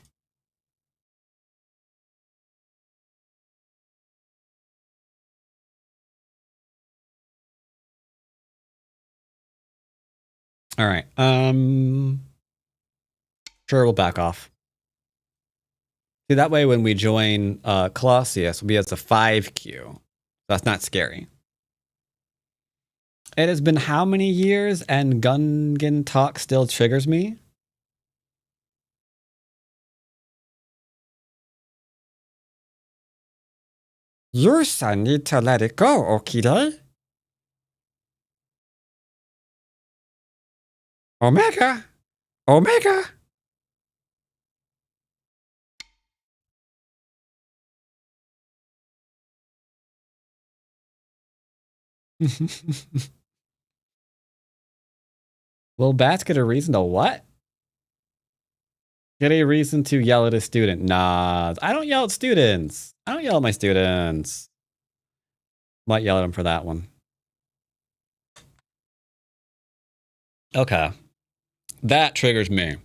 All right. Sure, we'll back off. See, that way when we join Colossus, we'll be as a 5 queue. That's not scary. It has been how many years and Gungan talk still triggers me? Your son need to let it go, Okide. Omega! Omega! Will Bats get a reason to what? Get a reason to yell at a student. Nah, I don't yell at students. I don't yell at my students. Might yell at them for that one. Okay. That triggers me.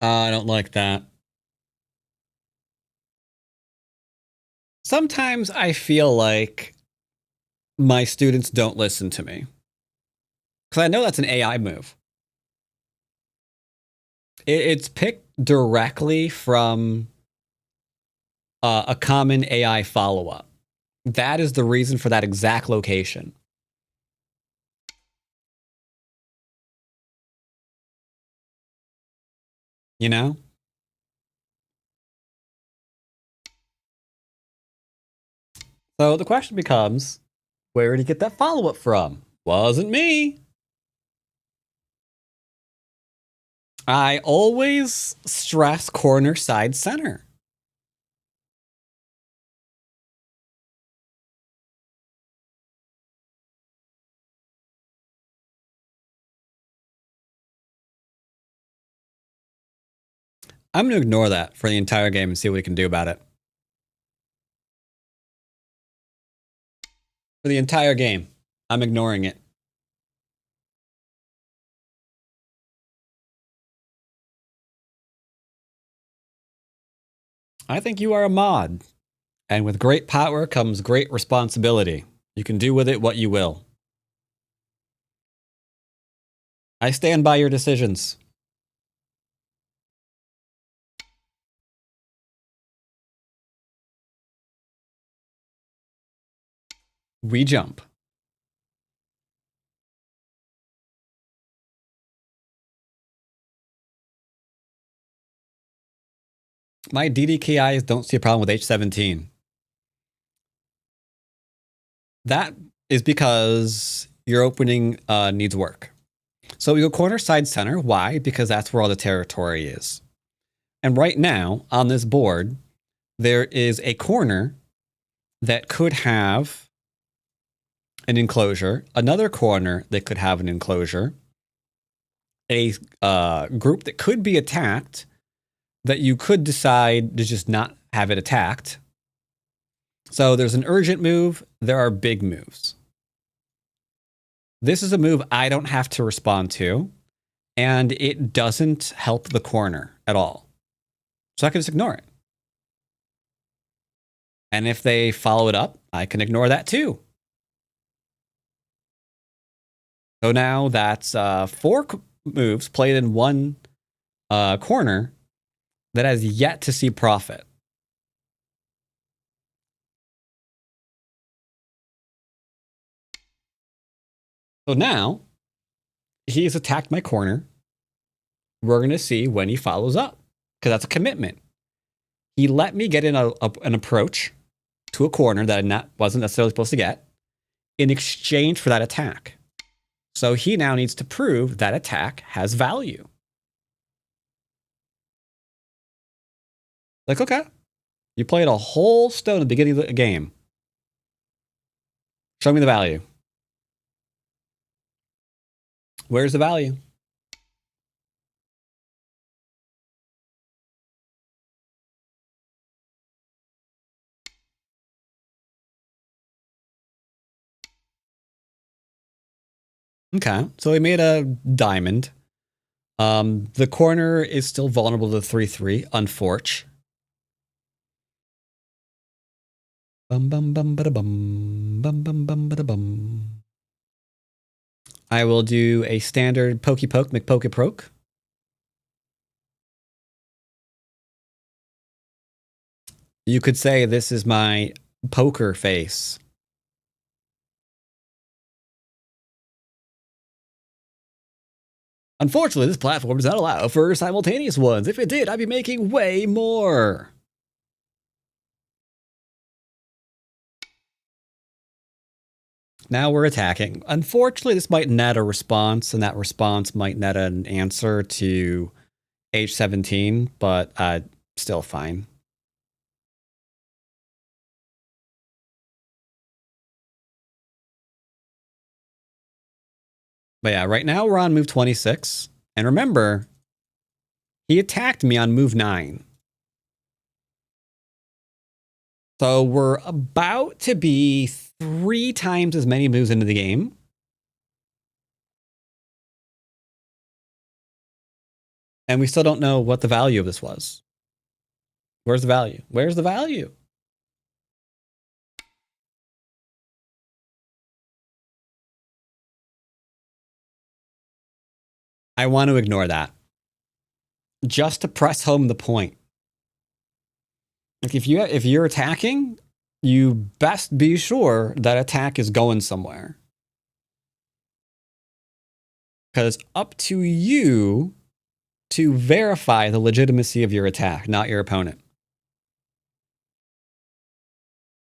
I don't like that. Sometimes I feel like my students don't listen to me. Because I know that's an AI move. It's picked directly from a common AI follow-up. That is the reason for that exact location. You know? So the question becomes, where did he get that follow-up from? Wasn't me. I always stress corner, side, center. I'm going to ignore that for the entire game and see what we can do about it. For the entire game, I'm ignoring it. I think you are a mod. And with great power comes great responsibility. You can do with it what you will. I stand by your decisions. We jump. My DDKIs don't see a problem with H17. That is because your opening needs work. So we go corner, side, center. Why? Because that's where all the territory is. And right now, on this board, there is a corner that could have an enclosure, another corner that could have an enclosure, a group that could be attacked that you could decide to just not have it attacked. So there's an urgent move. There are big moves. This is a move I don't have to respond to, and it doesn't help the corner at all. So I can just ignore it. And if they follow it up, I can ignore that too. So now that's 4 moves played in one corner that has yet to see profit. So now he's attacked my corner. We're going to see when he follows up, because that's a commitment. He let me get in an approach to a corner that I wasn't necessarily supposed to get in exchange for that attack. So he now needs to prove that attack has value. Like, okay, you played a whole stone at the beginning of the game. Show me the value. Where's the value? Okay, so he made a diamond. The corner is still vulnerable to 3/3, unfortunate. Bum bum bum bada bum bum bum bum bada bum. I will do a standard pokey poke McPoke proke. You could say this is my poker face. Unfortunately, this platform does not allow for simultaneous ones. If it did, I'd be making way more. Now we're attacking. Unfortunately, this might net a response, and that response might net an answer to H17, but still fine. But yeah, right now we're on move 26. And remember, he attacked me on move 9. So we're about to be 3 times as many moves into the game. And we still don't know what the value of this was. Where's the value? Where's the value? I want to ignore that. Just to press home the point. Like if you're attacking, you best be sure that attack is going somewhere. Because it's up to you to verify the legitimacy of your attack, not your opponent.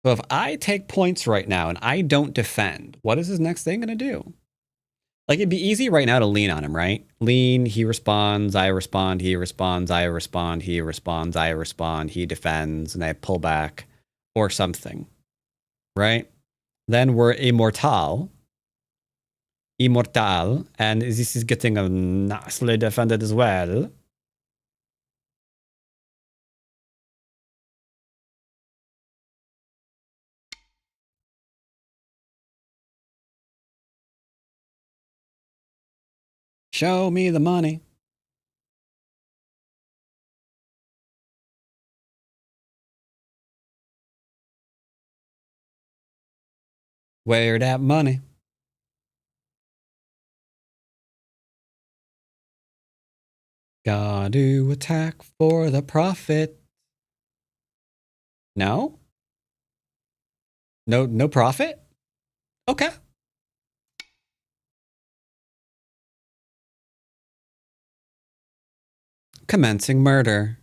So if I take points right now and I don't defend, what is his next thing going to do? Like, it'd be easy right now to lean on him, right? Lean, he responds, I respond, he responds, I respond, he responds, I respond, he defends, and I pull back, or something, right? Then we're immortal, and this is getting nicely defended as well. Show me the money. Where that money? Gotta attack for the profit. No? No profit? Okay. Commencing murder.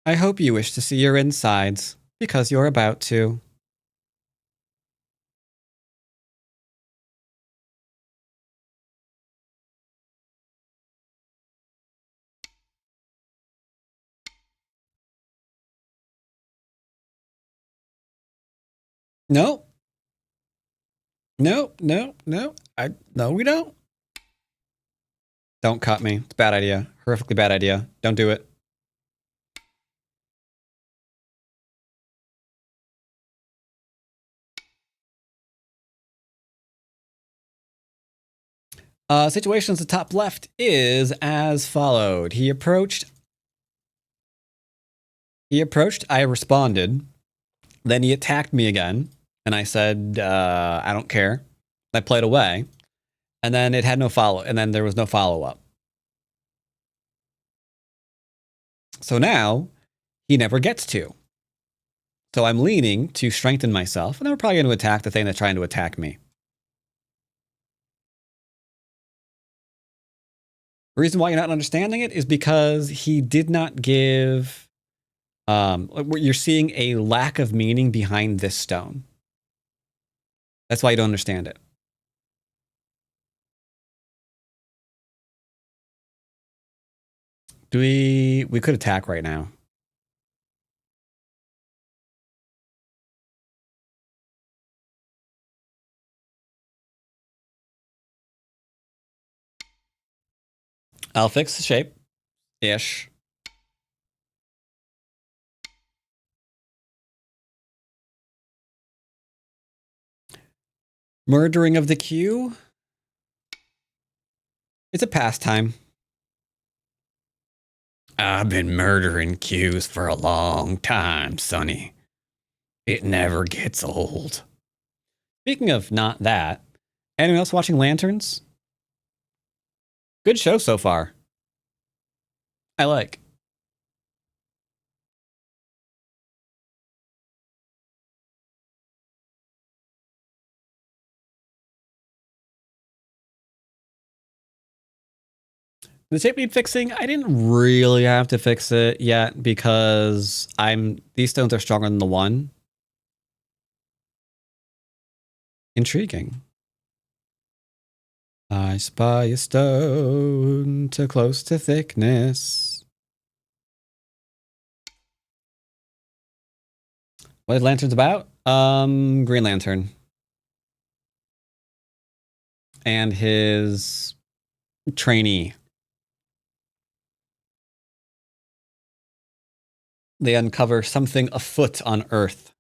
I hope you wish to see your insides, because you're about to. No. No. No, we don't. Don't cut me. It's a bad idea. Horrifically bad idea. Don't do it. Situations at the top left is as followed. He approached, I responded. Then he attacked me again, and I said, I don't care. I played away, and then it had no follow, and then there was no follow-up. So now, he never gets to. So I'm leaning to strengthen myself, and then we're probably going to attack the thing that's trying to attack me. The reason why you're not understanding it is because he did not give... you're seeing a lack of meaning behind this stone. That's why you don't understand it. We could attack right now. I'll fix the shape. Ish. Murdering of the queue? It's a pastime. I've been murdering queues for a long time, Sonny. It never gets old. Speaking of not that, anyone else watching Lanterns? Good show so far. I like. The shape need fixing. I didn't really have to fix it yet because these stones are stronger than the one. Intriguing. I spy a stone too close to thickness. What is Lantern's about? Green Lantern. And his trainee. They uncover something afoot on Earth.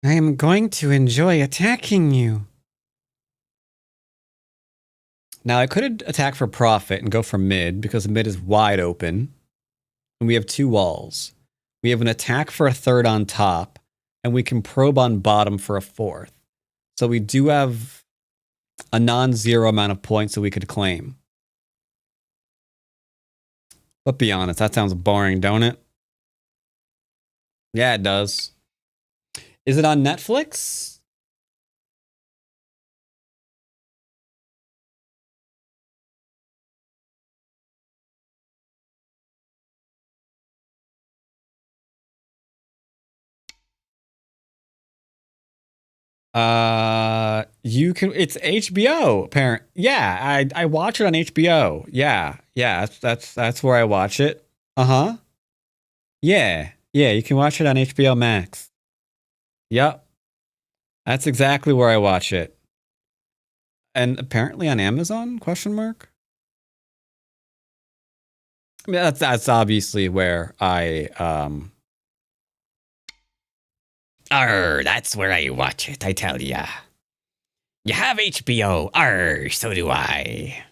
I am going to enjoy attacking you. Now, I could attack for profit and go for mid because mid is wide open. And we have two walls. We have an attack for a third on top, and we can probe on bottom for a fourth. So we do have a non-zero amount of points that we could claim. But be honest, that sounds boring, don't it? Yeah, it does. Is it on Netflix? You can. It's HBO. Apparent. Yeah, I watch it on HBO. Yeah. That's where I watch it. Yeah. You can watch it on HBO Max. Yep. That's exactly where I watch it. And apparently on Amazon? Question mark. I mean, that's obviously where I that's where I watch it, I tell ya. You have HBO. So do I.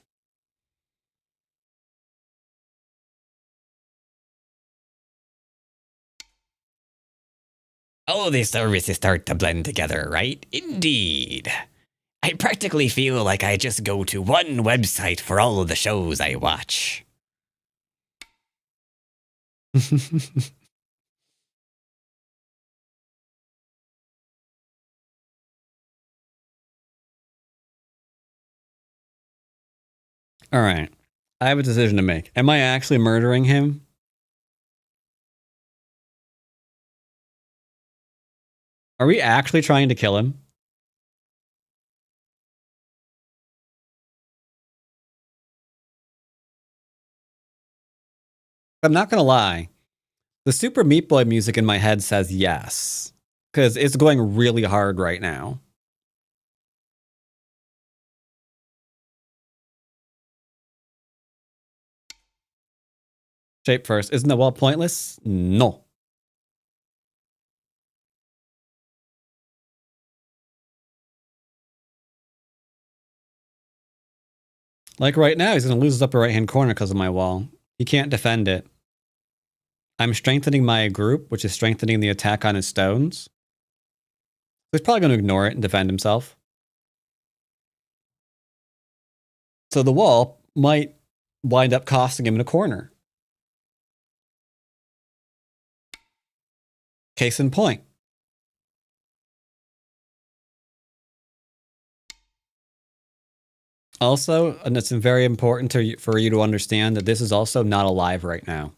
All these services start to blend together, right? Indeed. I practically feel like I just go to one website for all of the shows I watch. All right. I have a decision to make. Am I actually murdering him? Are we actually trying to kill him? I'm not going to lie. The Super Meat Boy music in my head says yes. Because it's going really hard right now. Shape first. Isn't the wall pointless? No. Like right now, he's going to lose his upper right-hand corner because of my wall. He can't defend it. I'm strengthening my group, which is strengthening the attack on his stones. So he's probably going to ignore it and defend himself. So the wall might wind up costing him in a corner. Case in point. Also, and it's very important for you to understand that this is also not alive right now.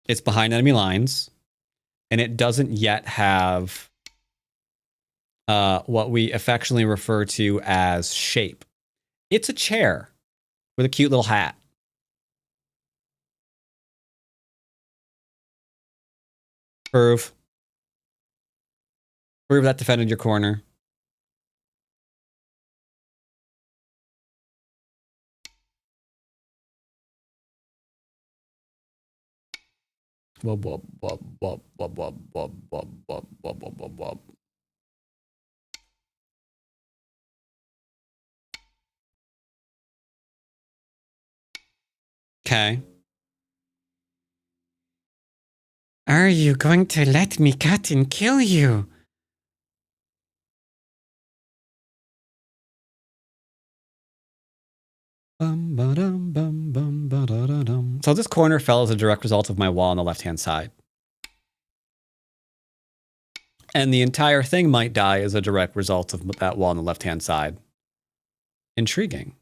It's behind enemy lines. And it doesn't yet have what we affectionately refer to as shape. It's a chair with a cute little hat. Prove. Prove that defended your corner. Wub, wub, wub, wub, wub, wub, wub, wub, wub, wub, wub, wub, wub. Okay. Are you going to let me cut and kill you? So this corner fell as a direct result of my wall on the left-hand side. And the entire thing might die as a direct result of that wall on the left-hand side. Intriguing.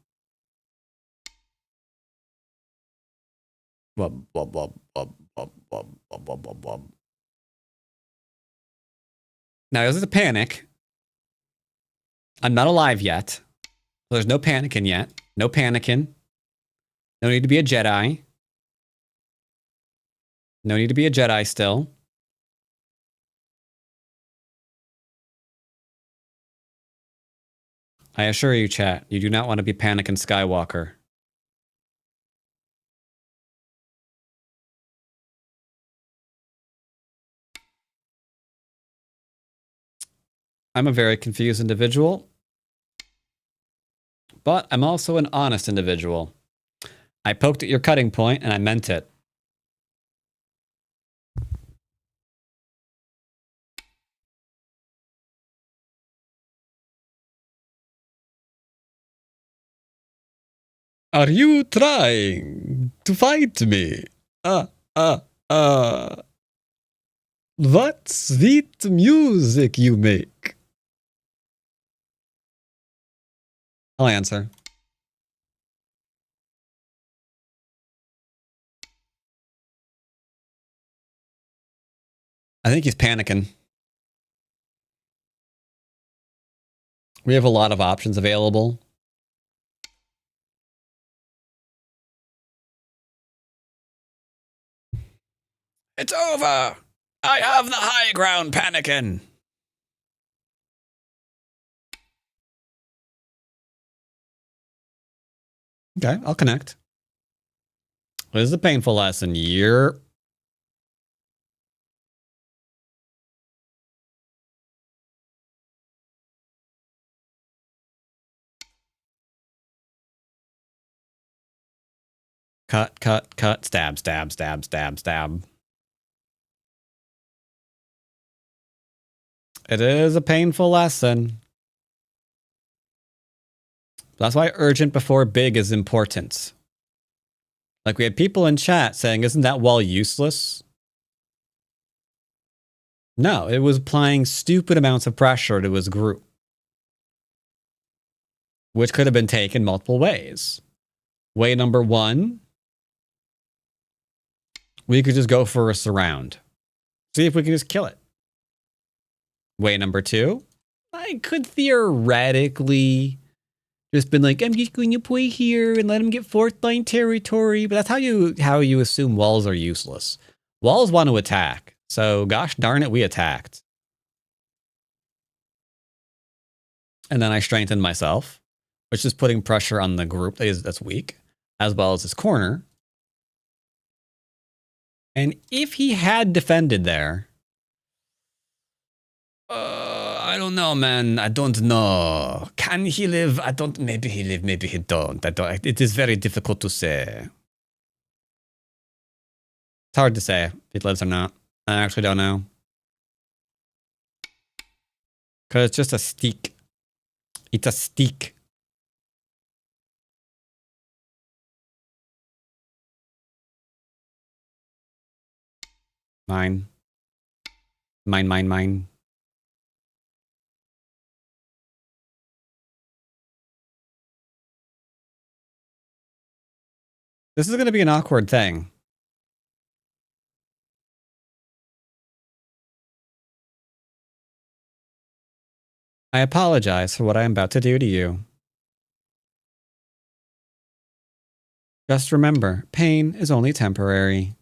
Wub, wub, wub, wub, wub, wub, wub, wub, wub, wub. Now, this is a panic. I'm not alive yet. So there's no panicking yet. No panicking. No need to be a Jedi. No need to be a Jedi still. I assure you, chat, you do not want to be panicking Skywalker. I'm a very confused individual, but I'm also an honest individual. I poked at your cutting point and I meant it. Are you trying to fight me? What sweet music you make. I'll answer. I think he's panicking. We have a lot of options available. It's over. I have the high ground, panicking. Okay, I'll connect. This is a painful lesson. You're... Cut, cut, cut, stab, stab, stab, stab, stab. It is a painful lesson. That's why urgent before big is important. Like, we had people in chat saying, isn't that wall useless? No, it was applying stupid amounts of pressure to his group, which could have been taken multiple ways. Way number one, we could just go for a surround. See if we can just kill it. Way number two, I could theoretically just been like, I'm just going to play here and let him get fourth line territory. But that's how you assume walls are useless. Walls want to attack. So gosh darn it, we attacked. And then I strengthened myself, which is putting pressure on the group that's weak, as well as his corner. And if he had defended there, I don't know, man. I don't know. Can he live? I don't. Maybe he live. Maybe he don't. I don't. It is very difficult to say. It's hard to say if he lives or not. I actually don't know. Because it's just a stick. It's a stick. Mine. Mine, mine, mine. This is going to be an awkward thing. I apologize for what I am about to do to you. Just remember, pain is only temporary.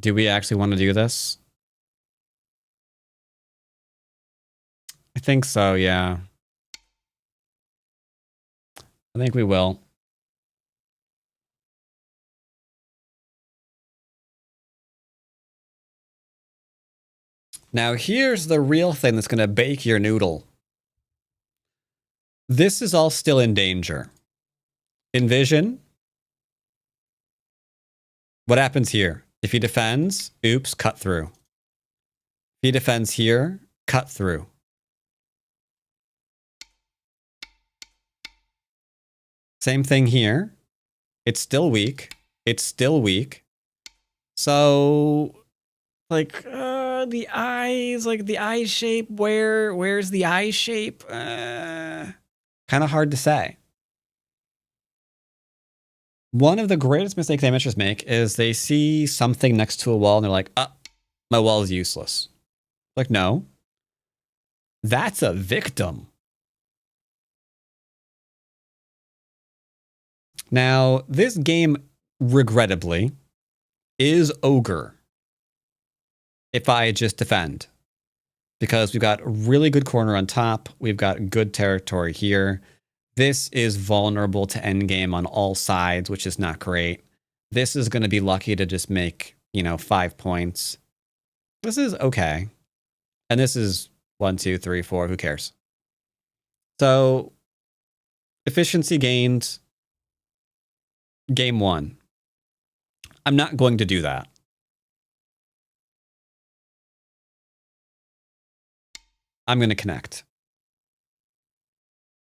Do we actually want to do this? I think so, yeah. I think we will. Now, here's the real thing that's going to bake your noodle. This is all still in danger. Envision. What happens here? If he defends, oops, cut through. If he defends here, cut through. Same thing here. It's still weak. It's still weak. So, like, the eyes, like the eye shape, where's the eye shape? Kind of hard to say. One of the greatest mistakes amateurs make is they see something next to a wall and they're like, my wall is useless. Like, no. That's a victim. Now, this game, regrettably, is ogre if I just defend. Because we've got really good corner on top. We've got good territory here. This is vulnerable to endgame on all sides, which is not great. This is going to be lucky to just make, 5 points. This is okay. And this is 1, 2, 3, 4. Who cares? So, efficiency gained. Game 1. I'm not going to do that. I'm going to connect.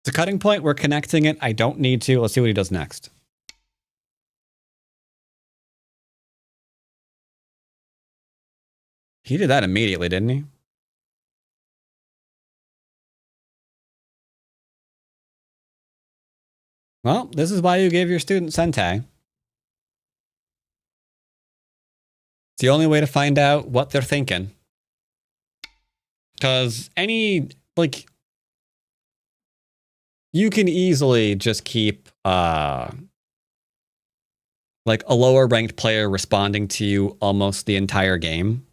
It's a cutting point. We're connecting it. I don't need to. Let's see what he does next. He did that immediately, didn't he? Well, this is why you give your student Sentai. It's the only way to find out what they're thinking. Because you can easily just keep, a lower ranked player responding to you almost the entire game.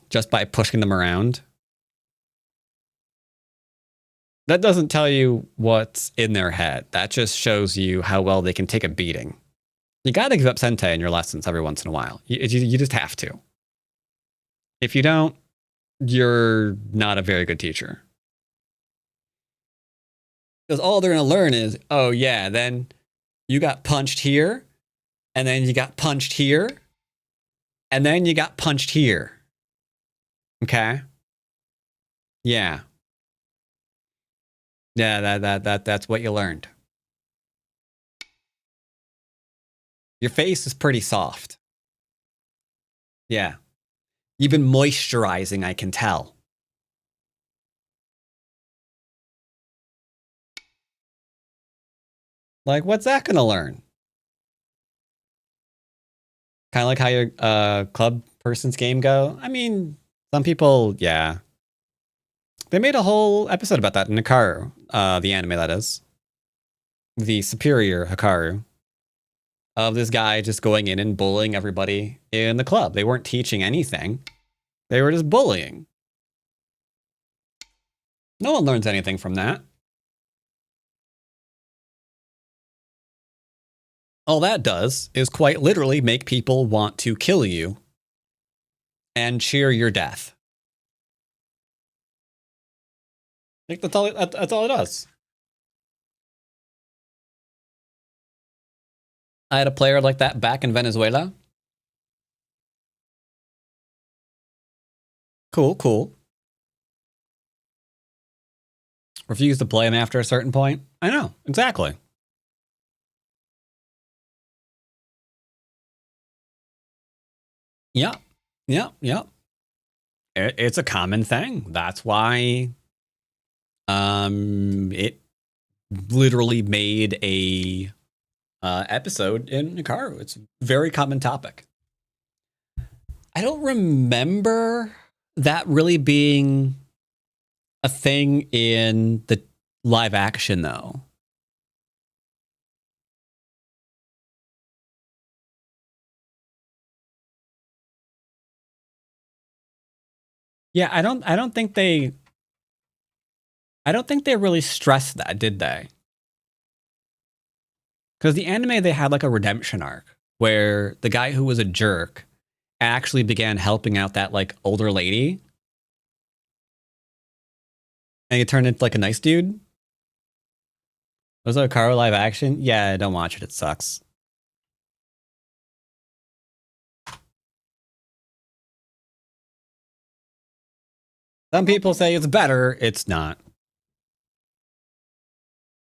Just by pushing them around. That doesn't tell you what's in their head. That just shows you how well they can take a beating. You got to give up Sentai in your lessons every once in a while. You just have to. If you don't, you're not a very good teacher. Because all they're going to learn is, oh yeah, then you got punched here, and then you got punched here, and then you got punched here. Okay? Yeah. Yeah, that's what you learned. Your face is pretty soft. Yeah. You've been moisturizing, I can tell. Like, what's that gonna learn? Kind of like how your club person's game go. I mean, some people, yeah. They made a whole episode about that in Hikaru, the anime that is. The superior Hikaru. Of this guy just going in and bullying everybody in the club. They weren't teaching anything. They were just bullying. No one learns anything from that. All that does is quite literally make people want to kill you and cheer your death. I think that's all it does. I had a player like that back in Venezuela. Cool. Refused to play him after a certain point. I know, exactly. Yeah. It's a common thing. That's why It literally made a episode in Hikaru. It's a very common topic. I don't remember that really being a thing in the live action, though. Yeah, I don't think they really stressed that, did they? Because the anime, they had like a redemption arc where the guy who was a jerk actually began helping out that like older lady, and he turned into like a nice dude. Was it a Hikaru live action? Yeah, don't watch it. It sucks. Some people say it's better. It's not.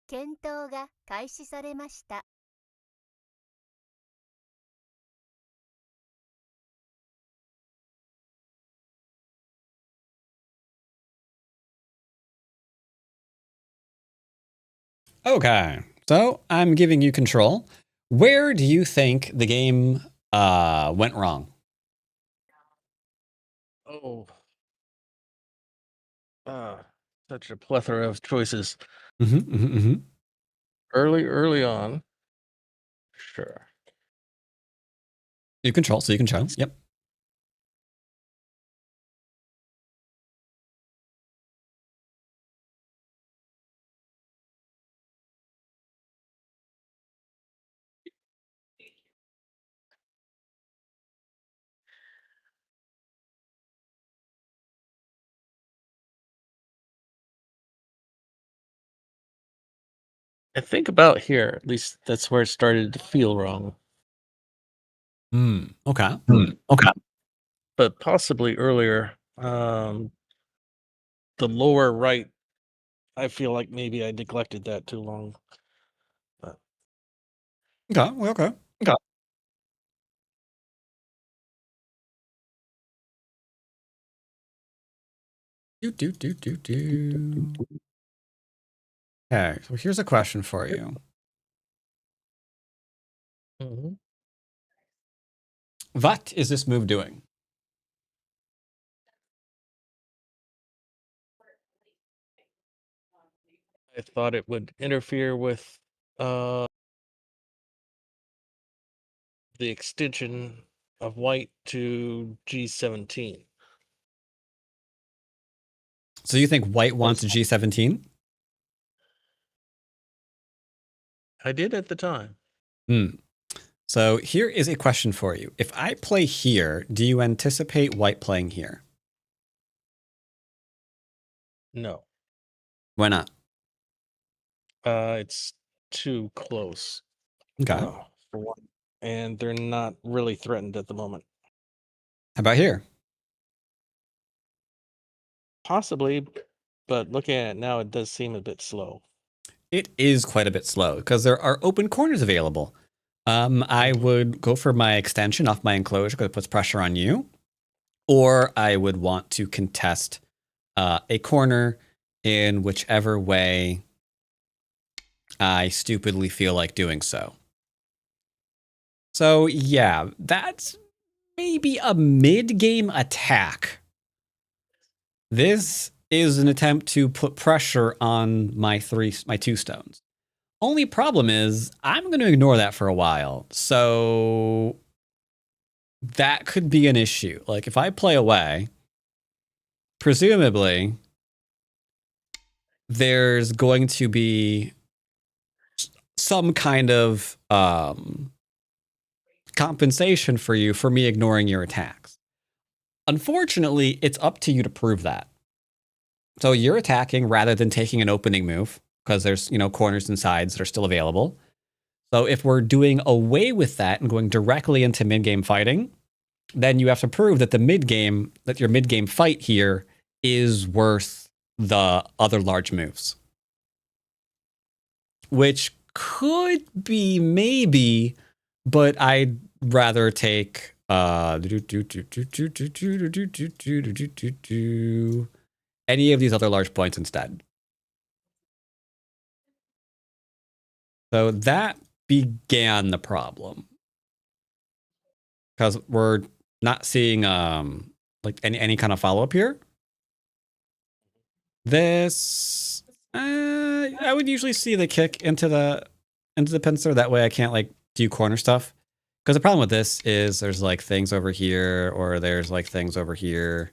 検討が開始されました。 Okay, so I'm giving you control. Where do you think the game went wrong? Oh. Such a plethora of choices. Early on. Sure. You control, so you control. Yep. I think about here, at least that's where it started to feel wrong. Okay. Okay. But possibly earlier, the lower right, I feel like maybe I neglected that too long. But Okay. Do. Okay, so here's a question for you. Mhm. What is this move doing? I thought it would interfere with the extension of white to G17. So you think white wants a G17? I did at the time. So here is a question for you. If I play here, do you anticipate white playing here? No. Why not? It's too close. Okay. For one. And they're not really threatened at the moment. How about here? Possibly, but looking at it now, it does seem a bit slow. It is quite a bit slow because there are open corners available. I would go for my extension off my enclosure because it puts pressure on you. Or I would want to contest a corner in whichever way I stupidly feel like doing so. So yeah, that's maybe a mid-game attack. This is an attempt to put pressure on my two stones. Only problem is I'm going to ignore that for a while. So that could be an issue. Like if I play away, presumably there's going to be some kind of compensation for you for me ignoring your attacks. Unfortunately, it's up to you to prove that. So you're attacking rather than taking an opening move because there's, corners and sides that are still available. So if we're doing away with that and going directly into mid-game fighting, then you have to prove that your mid-game fight here is worth the other large moves. Which could be maybe, but I'd rather take any of these other large points instead. So that began the problem. Because we're not seeing like any kind of follow-up here. This I would usually see the kick into the pincer. That way I can't like do corner stuff. Because the problem with this is there's like things over here, or there's like things over here,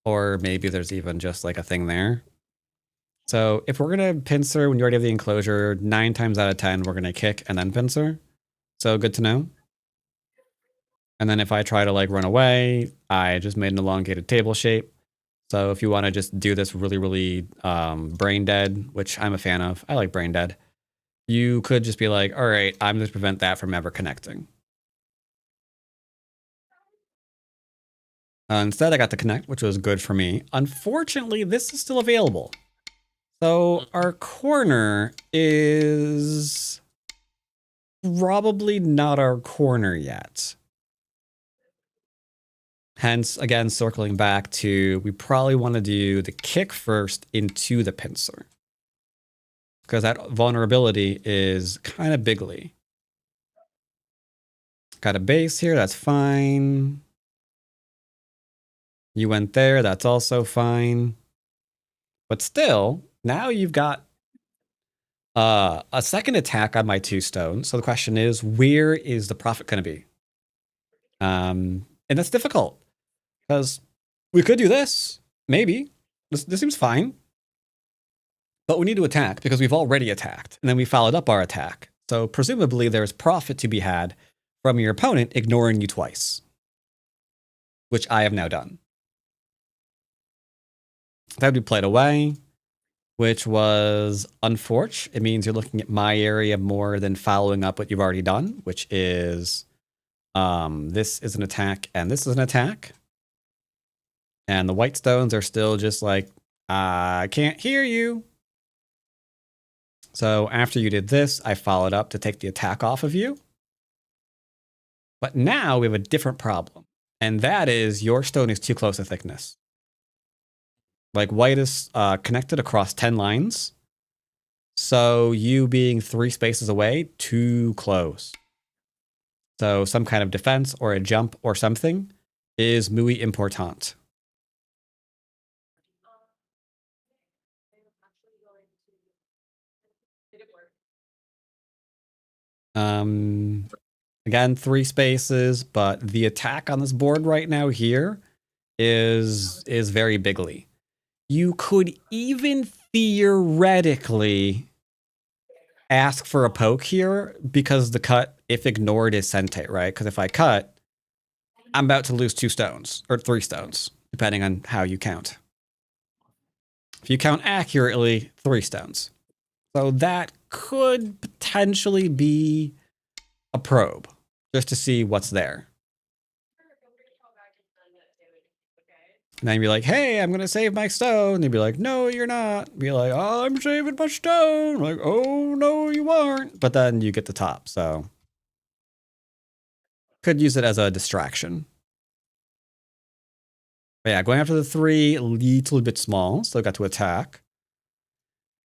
or maybe there's even just like a thing there. So if we're gonna pincer when you already have the enclosure, 9 times out of 10 we're gonna kick and then pincer. So good to know. And then if I try to like run away, I just made an elongated table shape. So if you want to just do this really brain dead, which I'm a fan of, I like brain dead, you could just be like, all right, I'm going to prevent that from ever connecting. Instead, I got to connect, which was good for me. Unfortunately, this is still available. So our corner is probably not our corner yet. Hence, again, circling back to, we probably want to do the kick first into the pincer. Because that vulnerability is kind of bigly. Got a base here, that's fine. You went there, that's also fine. But still, now you've got a second attack on my 2 stones. So the question is, where is the profit going to be? And that's difficult. Because we could do this, maybe. This seems fine. But we need to attack because we've already attacked. And then we followed up our attack. So presumably there's profit to be had from your opponent ignoring you twice. Which I have now done. That would be played away, which was unfortunate. It means you're looking at my area more than following up what you've already done, which is this is an attack and this is an attack. And the white stones are still just like, I can't hear you. So after you did this, I followed up to take the attack off of you. But now we have a different problem. And that is your stone is too close to thickness. Like white is connected across 10 lines. So you being 3 spaces away, too close. So some kind of defense or a jump or something is muy important. Again, 3 spaces, but the attack on this board right now here is very bigly. You could even theoretically ask for a poke here because the cut, if ignored, is sente, right? Because if I cut, I'm about to lose 2 stones or 3 stones, depending on how you count. If you count accurately, 3 stones. So that could potentially be a probe just to see what's there. And then you'd be like, hey, I'm going to save my stone. They'd be like, no, you're not. Be like, oh, I'm saving my stone. Like, oh, no, you aren't. But then you get the top, so. Could use it as a distraction. But yeah, going after the 3, a little bit small. So I got to attack.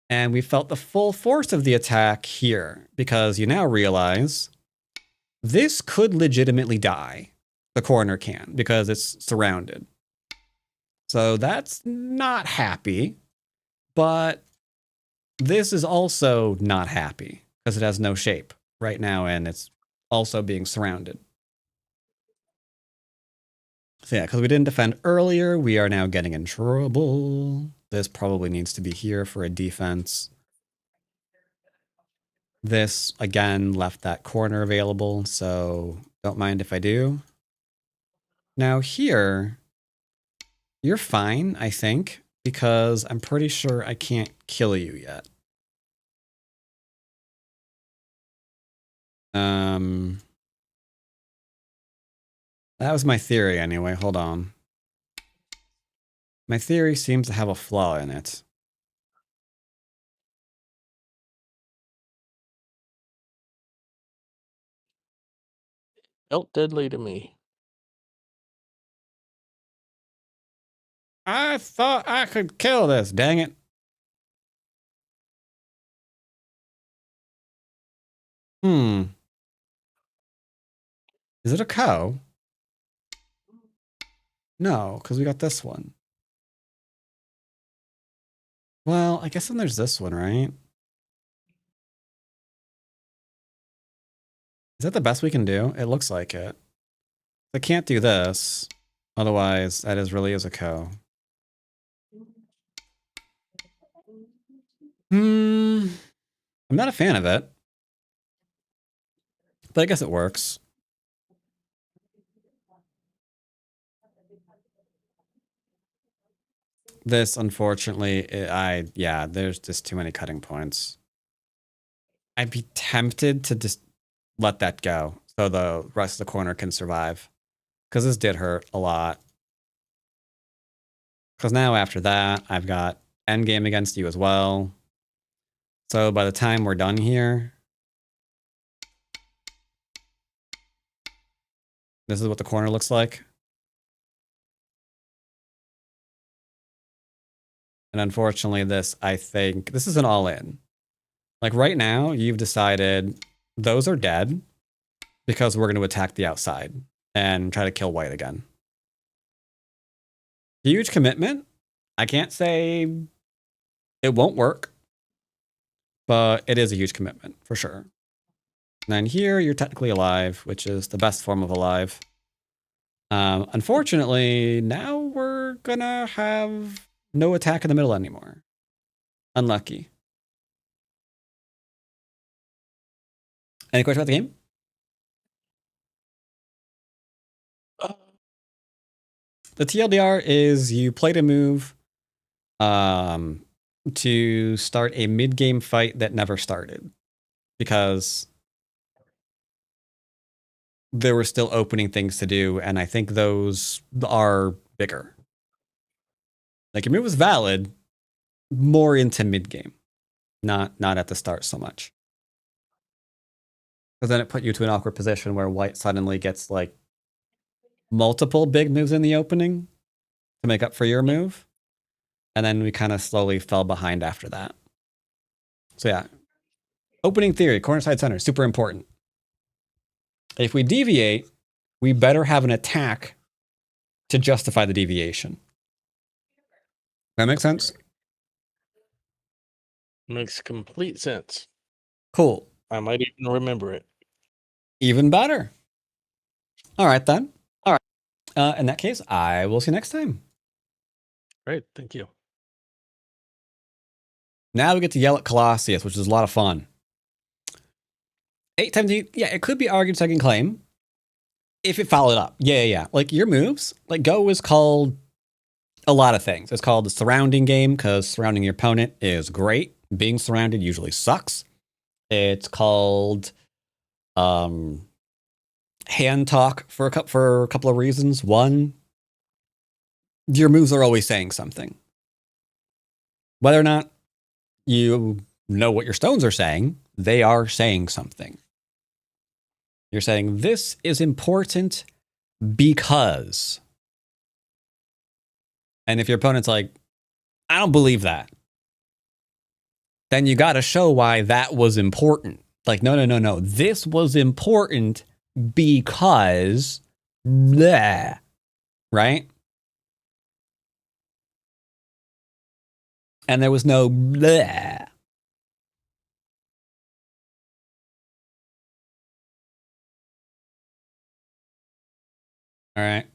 And we felt the full force of the attack here. Because you now realize this could legitimately die. The corner can, because it's surrounded. So that's not happy, but this is also not happy because it has no shape right now and it's also being surrounded. So yeah, because we didn't defend earlier, we are now getting in trouble. This probably needs to be here for a defense. This, again, left that corner available, so don't mind if I do. Now here, you're fine, I think, because I'm pretty sure I can't kill you yet. That was my theory anyway, hold on. My theory seems to have a flaw in it. Felt deadly to me. I thought I could kill this, dang it. Hmm. Is it a cow? No, because we got this one. Well, I guess then there's this one, right? Is that the best we can do? It looks like it. I can't do this. Otherwise, that really is a cow. Hmm. I'm not a fan of it. But I guess it works. This, unfortunately, yeah, there's just too many cutting points. I'd be tempted to just let that go so the rest of the corner can survive. Because this did hurt a lot. Because now after that, I've got endgame against you as well. So by the time we're done here, this is what the corner looks like. And unfortunately, I think, this is an all-in. Like right now, you've decided those are dead because we're going to attack the outside and try to kill white again. Huge commitment. I can't say it won't work, but it is a huge commitment for sure. And then here, you're technically alive, which is the best form of alive. Unfortunately, now we're gonna have no attack in the middle anymore. Unlucky. Any questions about the game? The TLDR is you played a move to start a mid-game fight that never started because there were still opening things to do, and I think those are bigger. Like your move was valid, more into mid-game, not at the start so much. Because then it put you to an awkward position where white suddenly gets like multiple big moves in the opening to make up for your move. And then we kind of slowly fell behind after that. So yeah, opening theory, corner side center, super important. If we deviate, we better have an attack to justify the deviation. That makes sense? Makes complete sense. Cool. I might even remember it. Even better. All right, then. All right. In that case, I will see you next time. Great. Thank you. Now we get to yell at Colossus, which is a lot of fun. 8 times, yeah, it could be argued second claim if it followed up. Yeah. Like your moves, like Go is called a lot of things. It's called the surrounding game because surrounding your opponent is great. Being surrounded usually sucks. It's called hand talk for a couple of reasons. One, your moves are always saying something. Whether or not you know what your stones are saying, they are saying something. You're saying this is important because. And if your opponent's like, I don't believe that, then you got to show why that was important. Like, no. This was important because blah, right? And there was no blah. All right.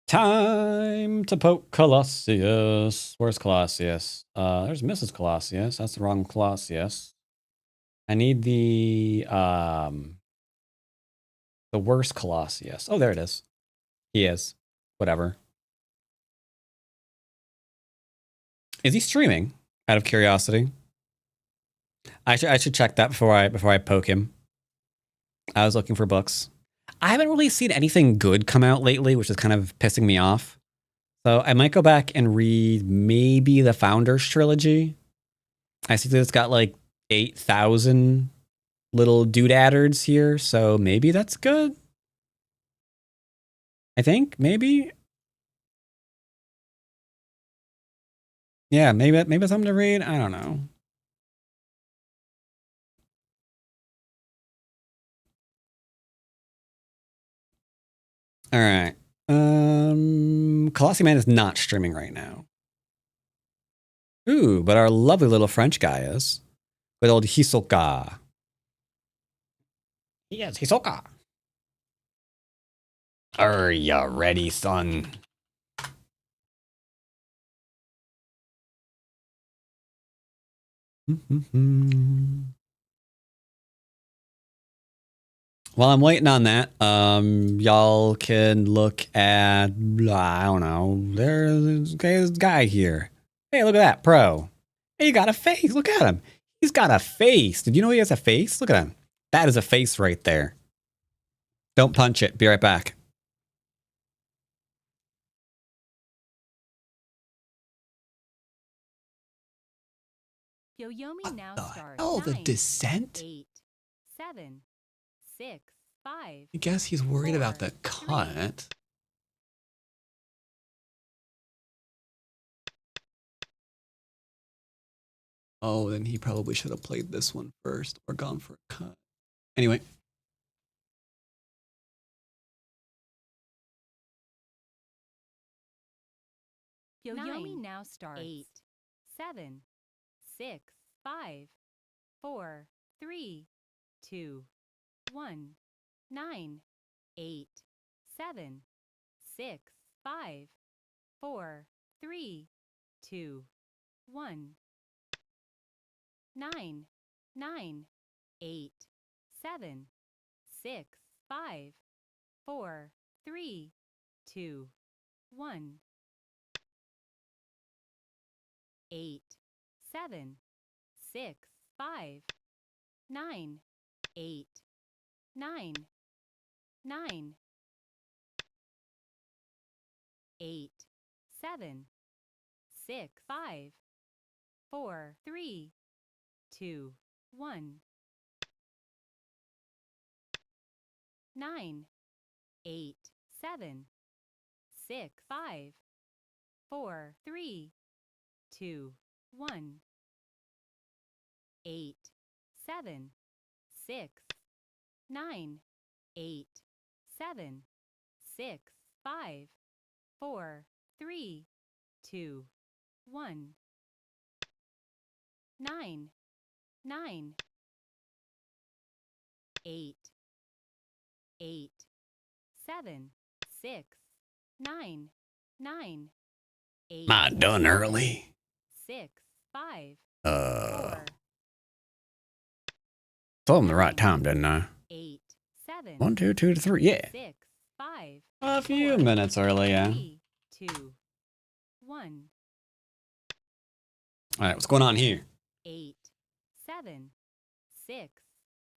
Time to poke Colossus. Where's Colossus? There's Mrs. Colossus. That's the wrong Colossus. I need the worst Colossus. Oh, there it is. He is. Whatever. Is he streaming? Out of curiosity. I should check that before I poke him. I was looking for books. I haven't really seen anything good come out lately, which is kind of pissing me off. So I might go back and read maybe the Founders trilogy. I see that it's got like 8,000 little doodadders here, so maybe that's good. I think maybe. Yeah, maybe it's something to read. I don't know. All right. Colossi Man is not streaming right now. Ooh, but our lovely little French guy is. With old Hisoka. Yes, Hisoka. Are ya ready, son? While I'm waiting on that, y'all can look at, I don't know, there's this guy here. Hey, look at that, pro. Hey, he got a face. Look at him. He's got a face. Did you know he has a face? Look at him. That is a face right there. Don't punch it. Be right back. Yoyomi now starts. Oh, the 9, descent? 8, 7, 6, 5. I guess he's worried about the 3. cut. Oh, then he probably should have played this one first or gone for a cut. Anyway. Yoyomi now starts. 8, 7, 6, 5, 4, 3, 2, 1, 9, 8, 7, 6, 5, 4, 3, 2, 1, 9, 9, 8, 7, 6, 5, 4, 3, 2, 1, 8, 7, 6, 5, 9, 8, 9, 9, 8, 7, 6, 5, 4, 3, 2, 1, 9, 8, 7, 6, 5, 4, 3, 2, 1, 8, 7, 6, 9, 8, 7, 6, 5, 4, 3, 2, 1, 9, 9, 8, 8, 7, 6, 9, 9, 8. Am I done early? 6, 5, 4. Told him the right time, didn't I? 8, 7. 1, 2, 2 to 3. Yeah. 6, 5. A few 4, minutes early, yeah. 3, 2, 1. All right, what's going on here? 8, 7, 6,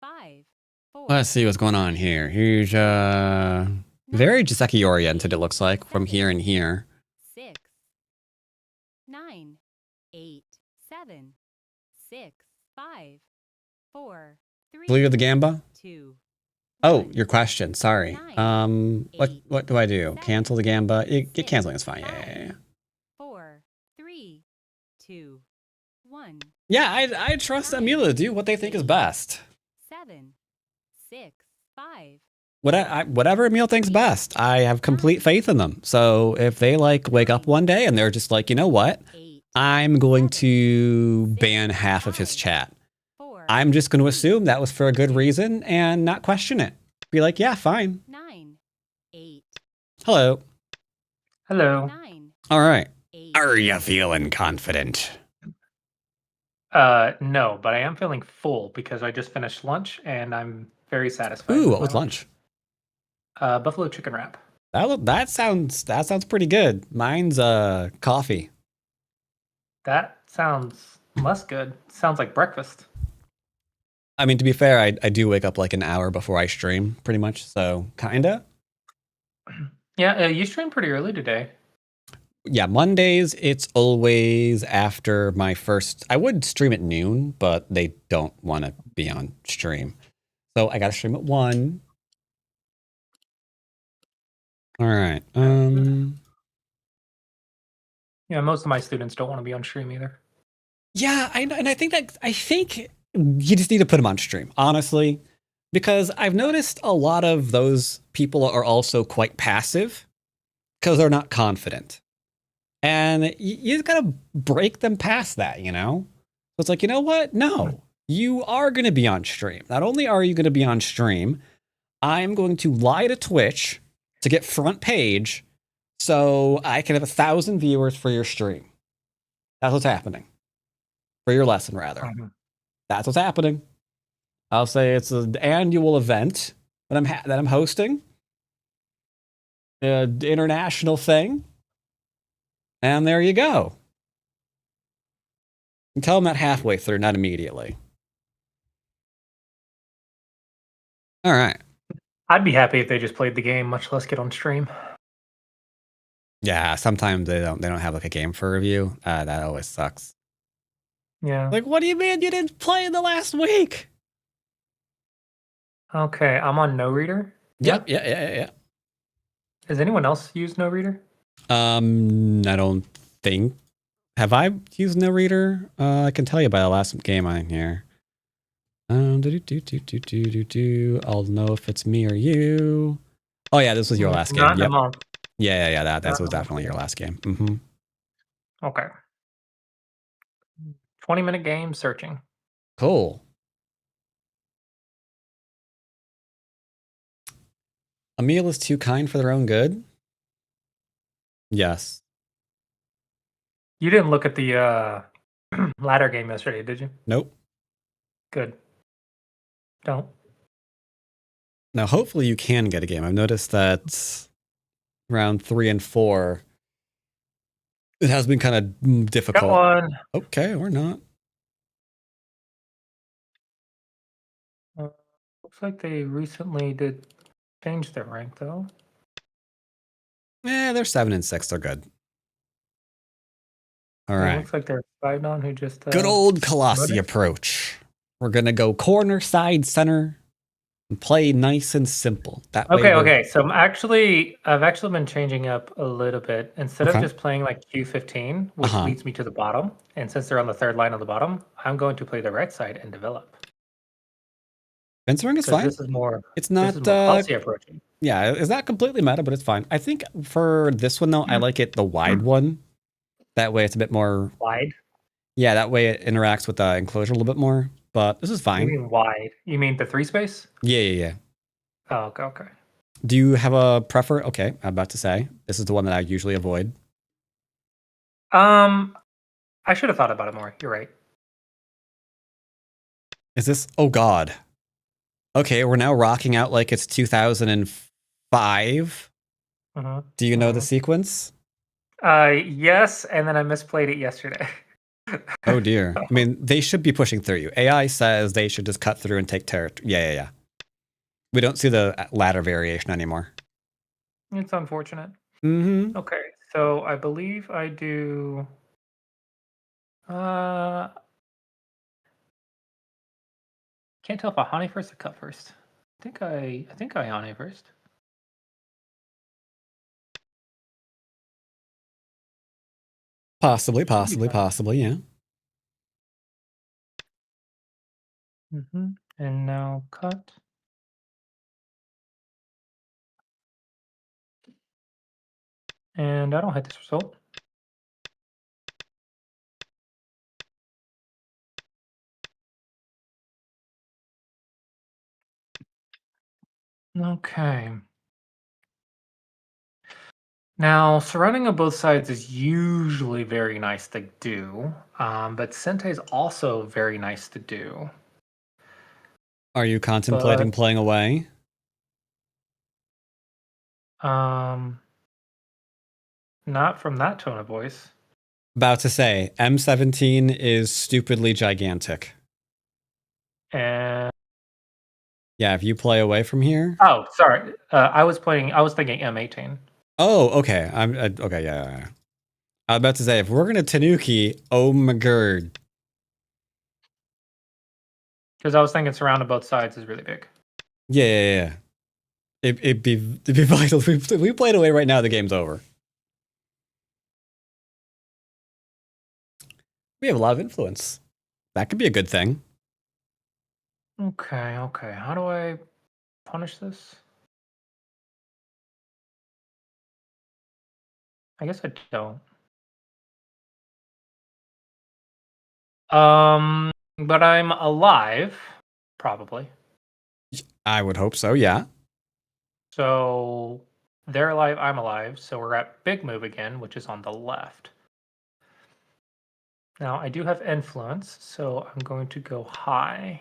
5, 4. Let's see what's going on here. Here's very Jiseki oriented, it looks like, from here and here. 6, 9, 8, 7, 6, 5, 4, 3. Blue the Gamba? 2. Oh, 1, your question. Sorry. 9, What do I do? 7, Cancel the Gamba? six, Canceling is fine. Yeah, 5, yeah, yeah. 4, 3, 2, 1. Yeah, I trust Amelia to do what they think is best. 7, 6, 5. Whatever Emil thinks best, I have complete faith in them. So if they like wake up one day and they're just like, you know what, 8, I'm going to ban half of his chat. 4, I'm just going to assume that was for a good reason and not question it. Be like, yeah, fine. 9, 8, Hello. Hello. 9, All right. 8. Are you feeling confident? No, but I am feeling full because I just finished lunch and I'm very satisfied. Ooh, with what my was lunch? Buffalo chicken wrap. That sounds pretty good. Mine's coffee. That sounds less good. Sounds like breakfast. I mean, to be fair, I do wake up like an hour before I stream, pretty much. So kinda. Yeah, you streamed pretty early today. Yeah, Mondays it's always after my first. I would stream at noon, but they don't want to be on stream, so I got to stream at 1. All right. Yeah, most of my students don't want to be on stream either. Yeah, I think you just need to put them on stream. Honestly, Because I've noticed a lot of those people are also quite passive because they're not confident. And you just gotta break them past that, you know? So it's like, you know what? No, you are gonna be on stream. Not only are you gonna be on stream, I'm going to lie to Twitch to get front page so I can have 1,000 viewers for your stream. That's what's happening. For your lesson, rather. Mhm. That's what's happening. I'll say it's an annual event that I'm hosting. An international thing. And there you go. And tell them that halfway through, not immediately. All right. I'd be happy if they just played the game, much less get on stream. Yeah, sometimes they don't have like a game for review. That always sucks. Yeah. Like, what do you mean you didn't play in the last week? Okay, I'm on No Reader. Yep. Yeah. Has anyone else used No Reader? I don't think. Have I used No Reader? I can tell you by the last game I'm here. I'll know if it's me or you. Oh yeah, this was your last game. Not in a Yep. month. Yeah. That was Not in a definitely month. your last game. Mm-hmm. Okay. 20-minute game searching. Cool. A meal is too kind for their own good. Yes. You didn't look at the ladder game yesterday, did you? Nope. Good. Don't. Now, hopefully, you can get a game. I've noticed that round 3 and 4, it has been kind of Got difficult. one. Okay, or not. Looks like they recently did change their rank though. They're 7 and 6. They're good. All It right. looks like they're five on who just Good old Colossi promoted. approach. We're gonna go corner, side, center, and play nice and simple. That way. Okay. So I've actually been changing up a little bit. Instead Okay. of just playing like Q15, which Uh-huh. leads me to the bottom, and since they're on the third line on the bottom, I'm going to play the right side and develop. Fencer is 'Cause fine. This is more. It's This not. is more Colossi approaching. Yeah, it's not completely meta, but it's fine. I think for this one though, I like it the wide one. That way, it's a bit more. Wide. Yeah, that way it interacts with the enclosure a little bit more. But this is You fine. mean wide? You mean the 3 space? Yeah. Oh, okay. Do you have a prefer? Okay, I'm about to say this is the one that I usually avoid. I should have thought about it more. You're right. Is this? Oh God. Okay, we're now rocking out like it's 2005. Mhm. Do you know the sequence? Yes, and then I misplayed it yesterday. Oh dear. I mean, they should be pushing through you. AI says they should just cut through and take territory. Yeah. We don't see the ladder variation anymore. It's unfortunate. Mm-hmm. Okay, so I believe I do. Can't tell if I honey first or cut first. I think I honey first. Possibly, yeah. And now cut. And I don't hate this result. Okay. Now, surrounding on both sides is usually very nice to do, but Sente is also very nice to do. Are you contemplating playing away? Not from that tone of voice. About to say, M17 is stupidly gigantic. And yeah, if you play away from here. Oh, sorry. I was thinking M18. Oh, okay. Okay. Yeah. I was about to say, if we're gonna Tanuki, oh my god. Because I was thinking surrounded both sides is really big. Yeah. It'd be vital. If we played away right now, the game's over. We have a lot of influence. That could be a good thing. Okay, okay. How do I punish this? I guess I don't. But I'm alive, probably. I would hope so, yeah. So they're alive, I'm alive. So we're at big move again, which is on the left. Now I do have influence, so I'm going to go high.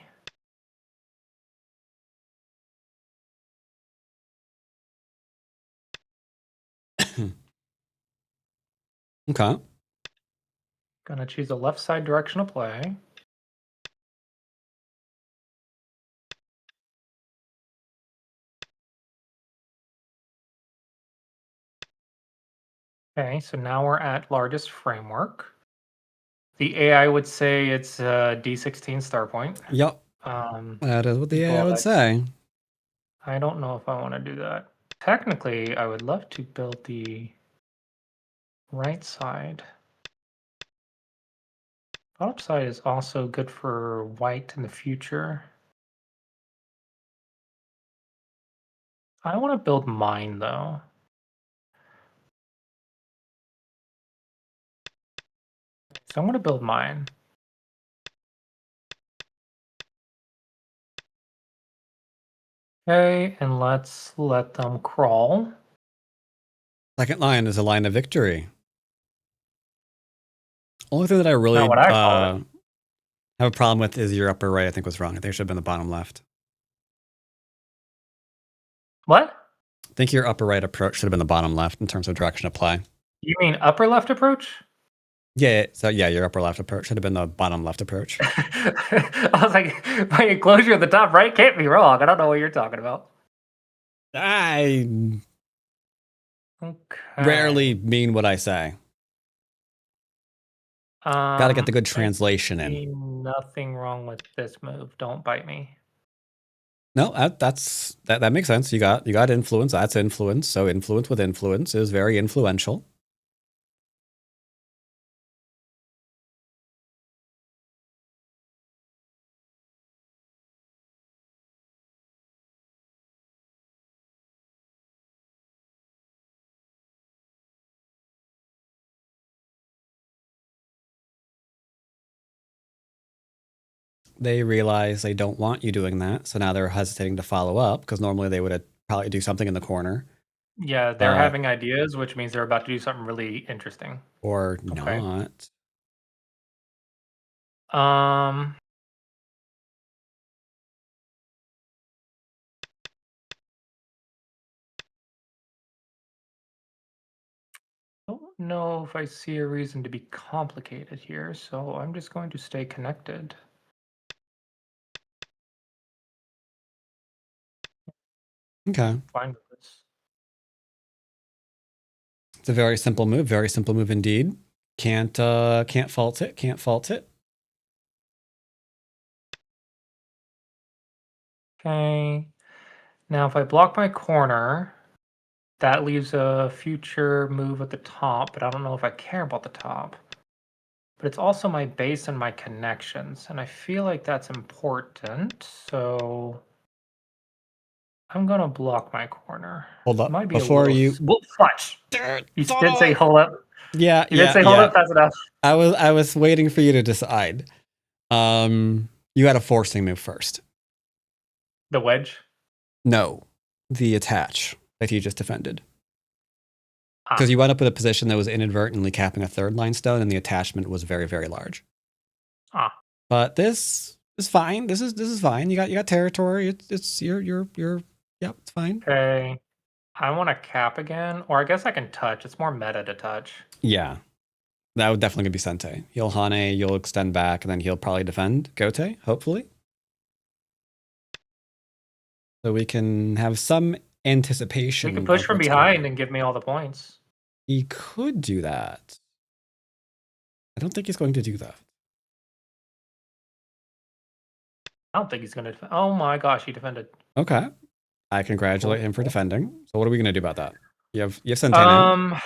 Okay. Gonna choose the left side direction of play. Okay, so now we're at largest framework. The AI would say it's a D16 star point. Yep. That is what the AI would But say. I don't know if I want to do that. Technically, I would love to build the right side. Bottom side is also good for white in the future. I want to build mine though. So I'm going to build mine. Okay, and let's let them crawl. Second line is a line of victory. Only thing that I really Not what I call it. have a problem with is your upper right, I think was wrong. I think it should have been the bottom left. What? I think your upper right approach should have been the bottom left in terms of direction of play. You mean upper left approach? Yeah, so yeah, your upper left approach should have been the bottom left approach. I was like, my enclosure at the top right can't be wrong. I don't know what you're talking about. I Okay. rarely mean what I say. Gotta get the good I translation see in. nothing wrong with this move. Don't bite me. No, that makes sense. You got influence. That's influence. So influence with influence is very influential. They realize they don't want you doing that, so now they're hesitating to follow up because normally they would probably do something in the corner Yeah, they're having ideas, which means they're about to do something really interesting. or Okay. not. Don't know if I see a reason to be complicated here, so I'm just going to stay connected. Okay, Fine with this. it's a very simple move. Very simple move indeed. Can't fault it. Can't fault it. Okay. Now, if I block my corner, that leaves a future move at the top, but I don't know if I care about the top. But it's also my base and my connections, and I feel like that's important, so I'm gonna block my corner. Hold up. Might be Before a little you fudge. You did say hold up. Yeah, You did say hold up fast enough. I was waiting for you to decide. You had a forcing move first. The wedge. No, the attach that you just defended. Ah. Because you wound up with a position that was inadvertently capping a third line stone, and the attachment was very, very large. Ah. But this is fine. This is fine. You got territory. It's you're yep, it's fine. Okay. I want to cap again, or I guess I can touch. It's more meta to touch. Yeah. That would definitely be Sente. He'll Hane, you'll extend back, and then he'll probably defend Gote, hopefully. So we can have some anticipation. He can push of from what's behind coming. and give me all the points. He could do that. I don't think he's going to do that. I don't think he's going to defend. Oh my gosh, he defended. Okay. I congratulate him for defending. So what are we going to do about that? You have Sente now.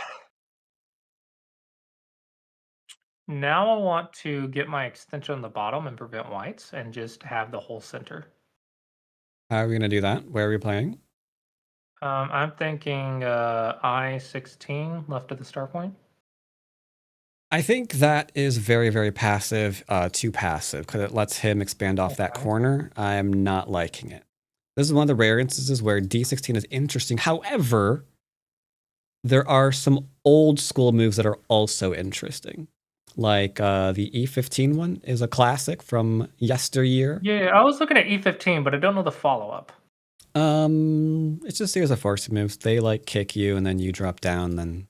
Now I want to get my extension on the bottom and prevent whites and just have the whole center. How are we gonna do that? Where are we playing? I'm thinking I-16 left of the star point. I think that is very, very passive, too passive, because it lets him expand off that Okay. corner. I'm not liking it. This is one of the rare instances where D16 is interesting. However, there are some old school moves that are also interesting. Like the E15 one is a classic from yesteryear. Yeah, I was looking at E15, but I don't know the follow-up. It's just a series of force moves. They like kick you and then you drop down, then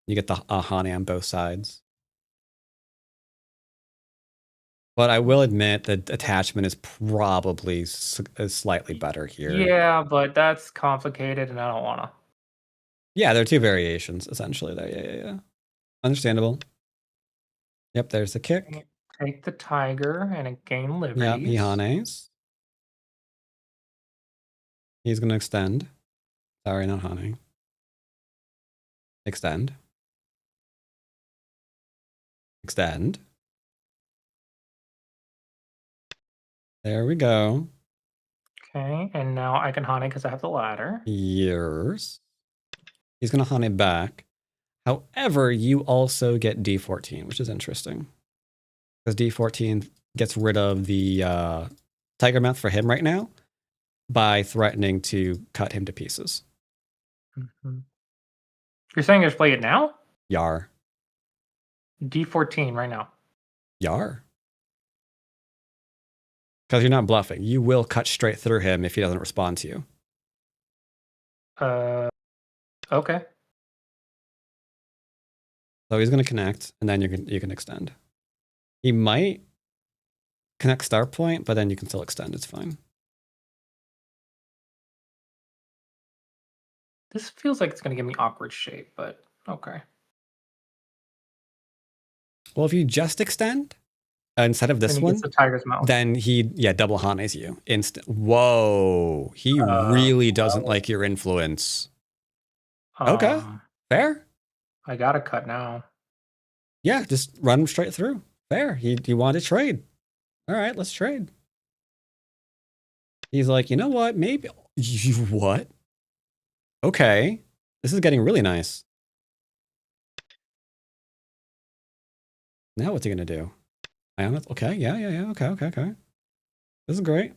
you get the Ahane on both sides. But I will admit that attachment is probably slightly better here. Yeah, but that's complicated and I don't want to. Yeah, there are two variations essentially there. Yeah. Understandable. Yep, there's the kick. Take the tiger and gain liberties. Yep, he Hanes. He's going to extend. Sorry, not Hane. Extend. Extend. There we go. Okay, and now I can Hane because I have the ladder. Years. He's going to Hane back. However, you also get D14, which is interesting. Because D14 gets rid of the tiger mouth for him right now by threatening to cut him to pieces. Mm-hmm. You're saying just play it now? Yar. D14 right now. Yar. Because you're not bluffing. You will cut straight through him if he doesn't respond to you. Okay. So he's going to connect, and then you can extend. He might connect star point, but then you can still extend. It's fine. This feels like it's going to give me awkward shape, but okay. Well, if you just extend instead of this Then he one, gets the tiger's mouth. then he double Hanes you instant. Whoa, he really doesn't like your influence. Okay, fair. I gotta cut now. Yeah, just run him straight through. Fair. He wanted to trade. All right, let's trade. He's like, you know what? Maybe you what? Okay, this is getting really nice. Now what's he gonna do? Okay, yeah. Okay. This is great.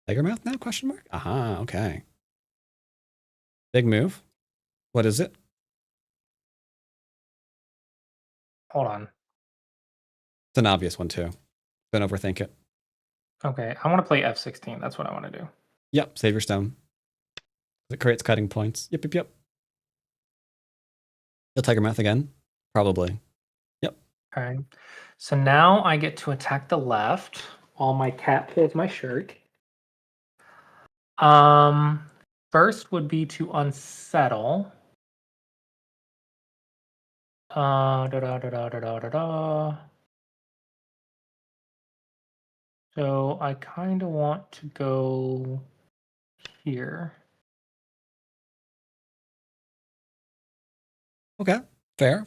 Tiger mouth now? Question mark? Aha, okay. Big move. What is it? Hold on. It's an obvious one too. Don't overthink it. Okay, I want to play F16. That's what I want to do. Yep, save your stone. It creates cutting points. Yep. You'll tiger mouth again? Probably. Yep. Okay. So now I get to attack the left while my cat pulls my shirt. First would be to unsettle. So I kind of want to go here. Okay. Fair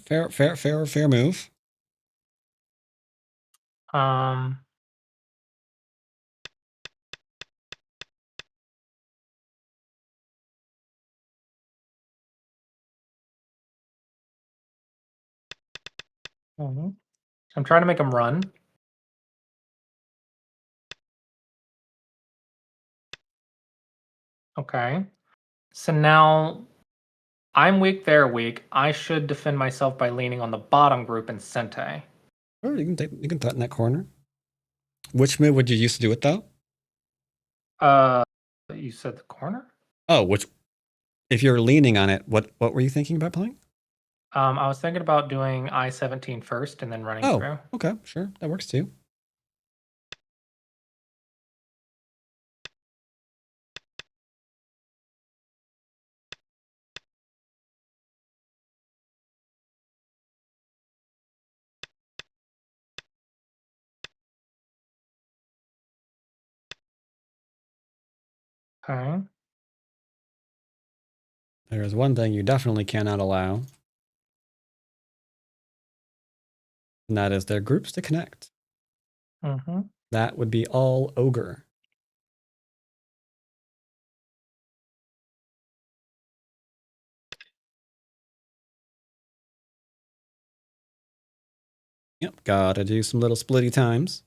move. I'm trying to make him run. Okay. So now I'm weak, they're weak. I should defend myself by leaning on the bottom group and Sente. Sure, you can threaten that corner. Which move would you use to do it though? You said the corner? Oh, which if you're leaning on it, what were you thinking about playing? I was thinking about doing I-17 first and then running through. Okay, sure. That works too. Okay. There's one thing you definitely cannot allow. And that is their groups to connect. Mm-hmm. That would be all ogre. Yep, gotta do some little splitty times.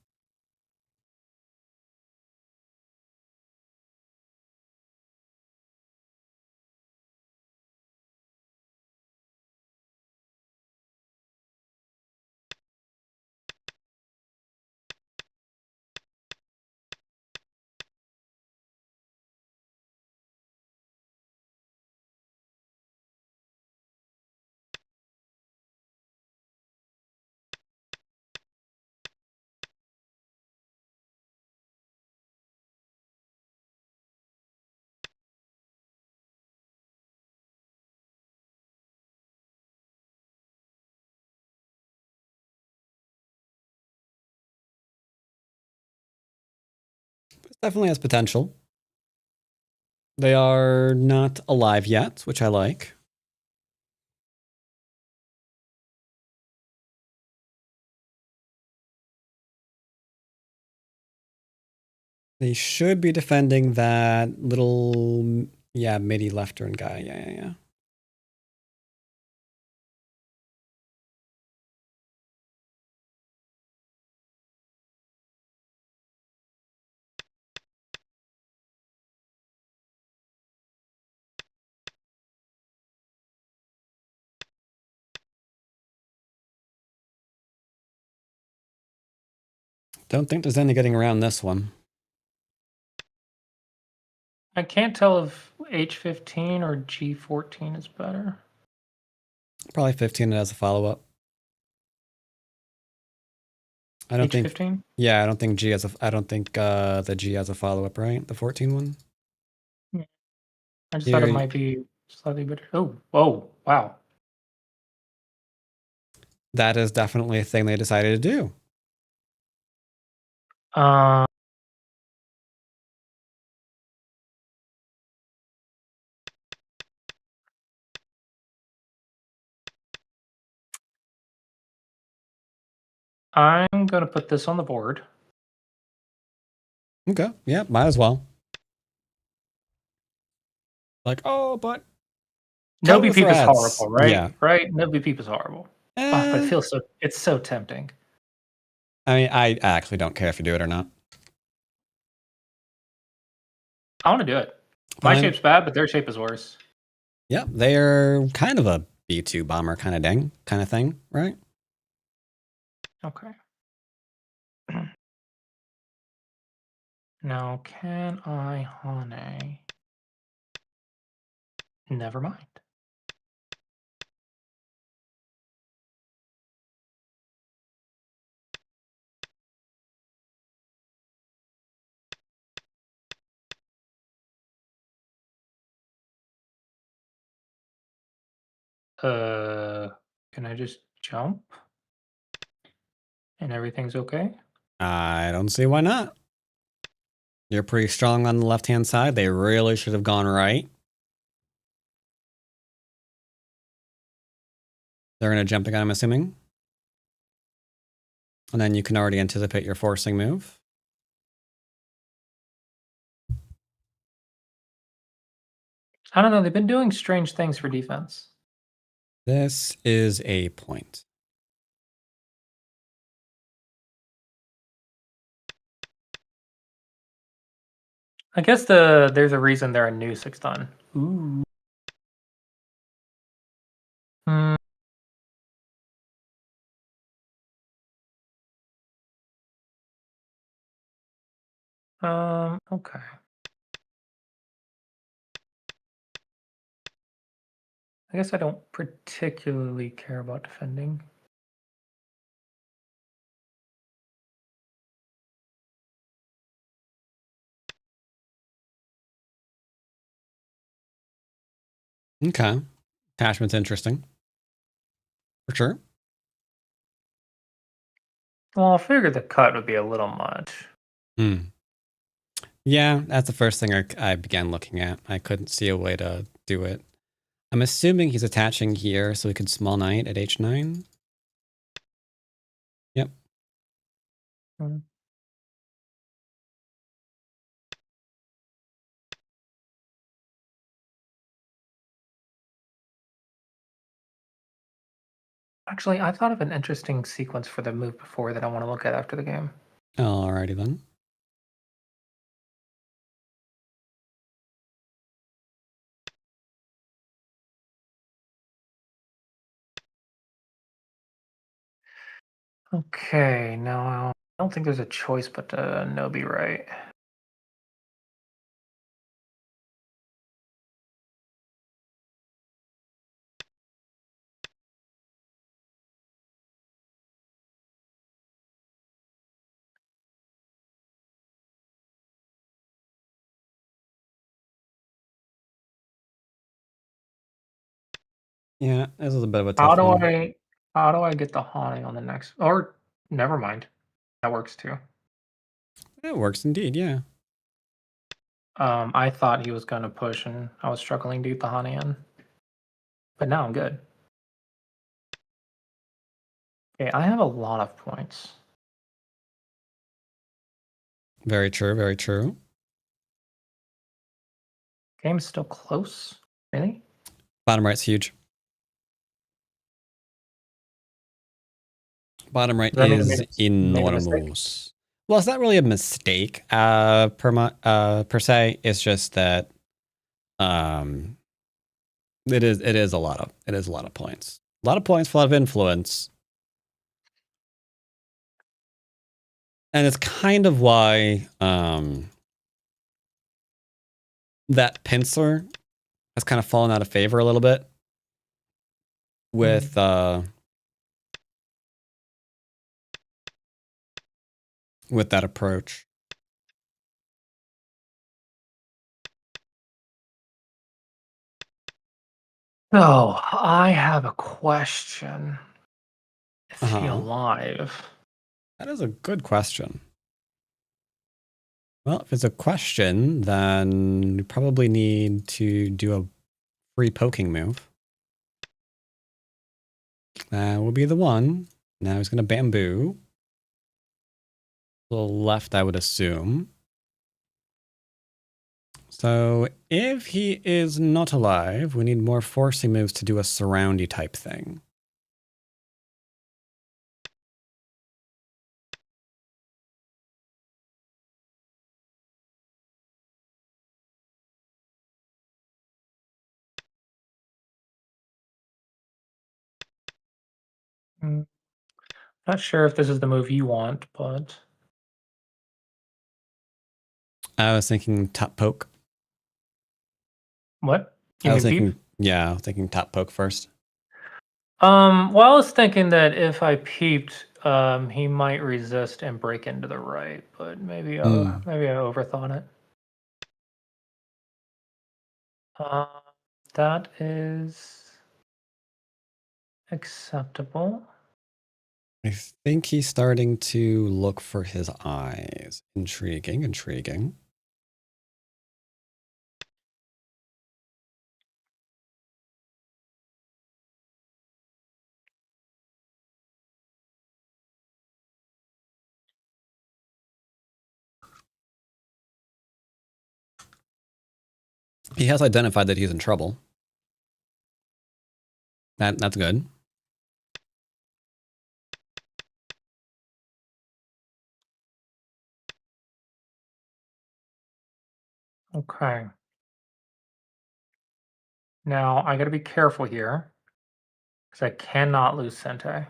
It definitely has potential. They are not alive yet, which I like. They should be defending that little, yeah, midi left turn guy. Yeah. Don't think there's any getting around this one. I can't tell if H15 or G14 is better. Probably 15 as a follow-up. I don't think. H15? Yeah, I don't think G has a. I don't think the G has a follow-up, right? The 14 one. I just thought it might be slightly better. Oh, whoa, wow. That is definitely a thing they decided to do. I'm going to put this on the board. Okay, yeah, might as well. Like, oh, but No color BP is threads. horrible, right? Yeah. Right? No BP is horrible. Oh, but it feels so, it's so tempting. I mean, I actually don't care if you do it or not. I want to do it. My Fine. shape's bad, but their shape is worse. Yeah, they're kind of a B2 bomber kind of thing, right? Okay. Now, can I Hane? Never mind. Can I just jump? And everything's okay? I don't see why not. You're pretty strong on the left-hand side. They really should have gone right. They're going to jump the gun, I'm assuming. And then you can already anticipate your forcing move. I don't know. They've been doing strange things for defense. This is a point. I guess there's a reason they're a new 6-ton. Ooh. Okay. I guess I don't particularly care about defending. Okay. Attachment's interesting. For sure. Well, I figured the cut would be a little much. Yeah, that's the first thing I began looking at. I couldn't see a way to do it. I'm assuming he's attaching here so we could small knight at h9. Yep. Actually, I thought of an interesting sequence for the move before that I want to look at after the game. Alrighty then. Okay, now I don't think there's a choice but to no be right. Yeah, this is a bit of a How tough do one. I get the haunting on the next? Or never mind, that works too. It works indeed, yeah. I thought he was gonna push, and I was struggling to get the haunting in, but now I'm good. Okay, I have a lot of points. Very true, very true. Game's still close. Really? Bottom right's huge. Bottom right Does that mean I is made a mistake? enormous. Well, it's not really a mistake per se. It's just that um it is a lot of points. A lot of points, a lot of influence. And it's kind of why that pincer has kind of fallen out of favor a little bit with that approach. So I have a question. Is he Uh-huh. alive? That is a good question. Well, if it's a question, then we probably need to do a free poking move. That will be the one. Now he's going to bamboo. To the left, I would assume. So if he is not alive, we need more forcing moves to do a surroundy type thing. Not sure if this is the move you want, but I was thinking top poke. what? You I was mean peep? thinking, yeah, I was thinking top poke first. Well, I was thinking that if I peeped, he might resist and break into the right, but maybe maybe I overthought it. Uh, that is acceptable. I think he's starting to look for his eyes. Intriguing, intriguing. He has identified that he's in trouble. That's good. Okay. Now I got to be careful here because I cannot lose Sente.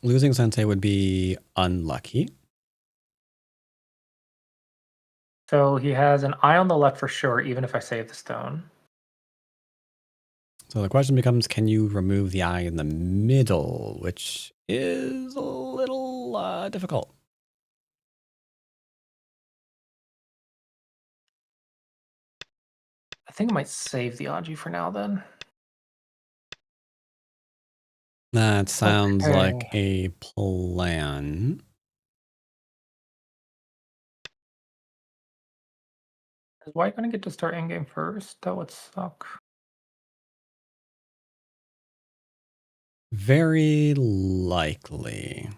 Losing Sensei would be unlucky. So he has an eye on the left for sure, even if I save the stone. So the question becomes, can you remove the eye in the middle, which is a little difficult. I think I might save the Aji for now then. That sounds like Okay. a plan. Is White gonna get to start endgame first? That would suck. Very likely.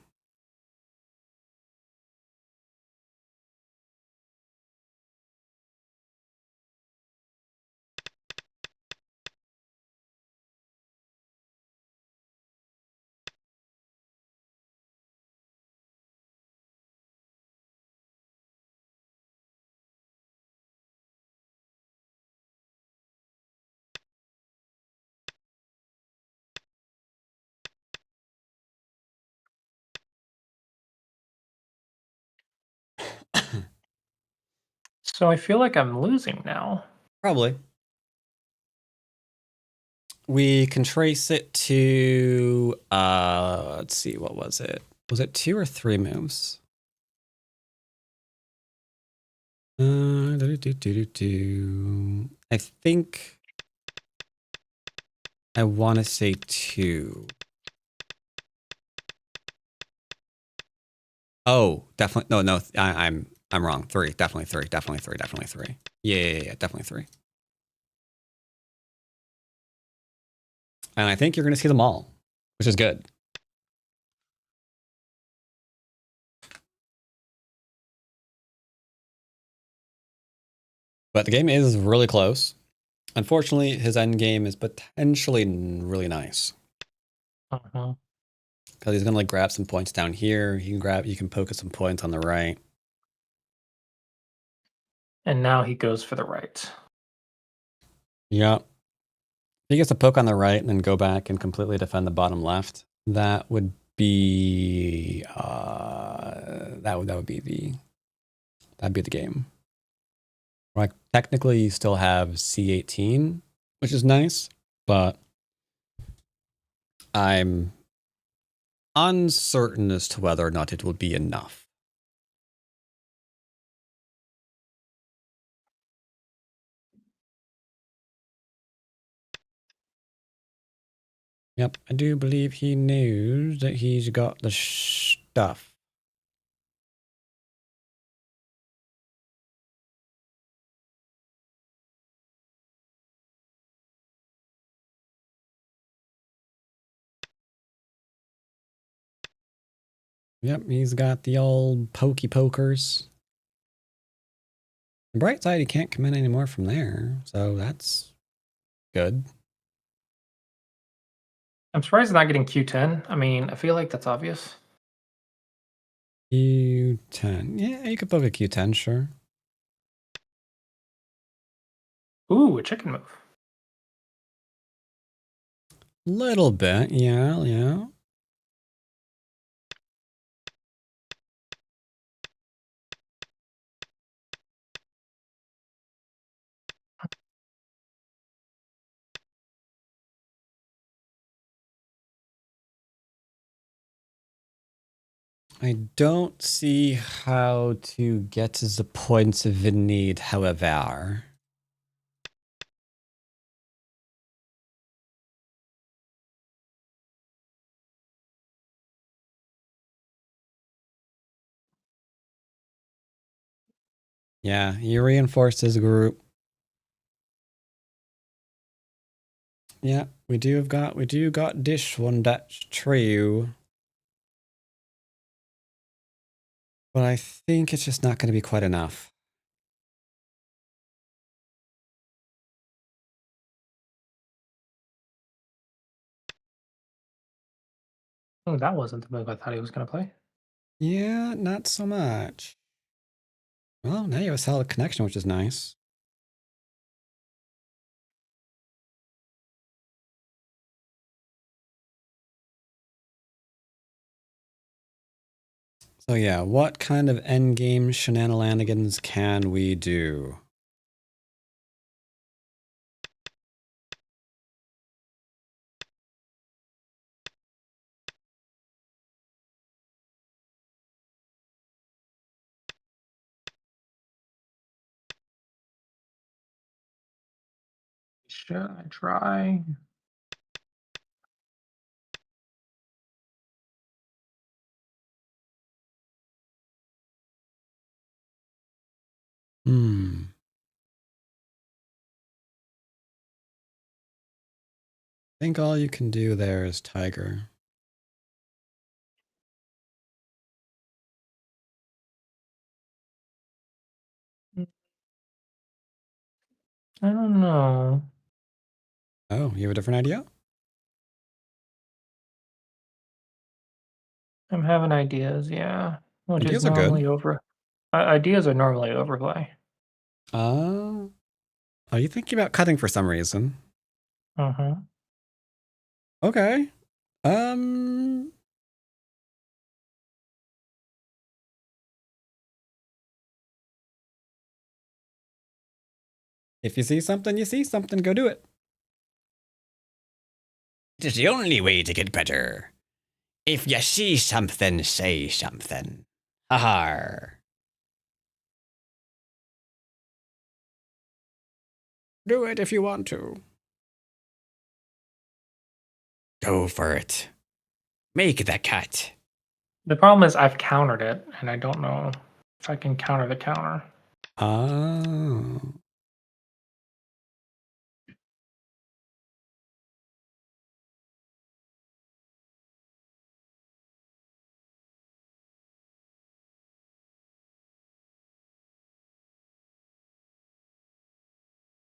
So I feel like I'm losing now. Probably. We can trace it to, let's see, what was it? Was it 2 or 3 moves? I think I want to say 2. Oh, definitely. No, I'm wrong. 3, definitely 3, definitely 3, definitely 3. Yeah, definitely 3. And I think you're going to see them all, which is good. But the game is really close. Unfortunately, his end game is potentially really nice. Uh-huh. Because he's going to like grab some points down here. You can poke at some points on the right. And now he goes for the right. Yep. He gets a poke on the right and then go back and completely defend the bottom left. That would be that'd be the game. Like technically you still have C18, which is nice, but I'm uncertain as to whether or not it will be enough. Yep, I do believe he knows that he's got the stuff. Yep, he's got the old pokey pokers. The bright side, he can't come in anymore from there, so that's good. I'm surprised he's not getting Q10. I mean, I feel like that's obvious. Q10. Yeah, you could poke a Q10, sure. Ooh, a chicken move. Little bit, yeah. I don't see how to get to the points of need, however. Yeah, you reinforce his group. Yeah, we do got this one, that's true. But I think it's just not going to be quite enough. Oh, that wasn't the move I thought he was going to play. Yeah, not so much. Well, now you have a solid connection, which is nice. So yeah, what kind of endgame shenanigans can we do? Should I try? I think all you can do there is Tiger. I don't know. Oh, you have a different idea? I'm having ideas, yeah. Which is Ideas are good. normally ideas are normally overplay. Are you thinking about cutting for some reason? Uh-huh. Okay. If you see something, you see something. Go do it. It is the only way to get better. If you see something, say something. Ha. Do it if you want to. Go for it. Make the cut. The problem is I've countered it, and I don't know if I can counter the counter. Oh.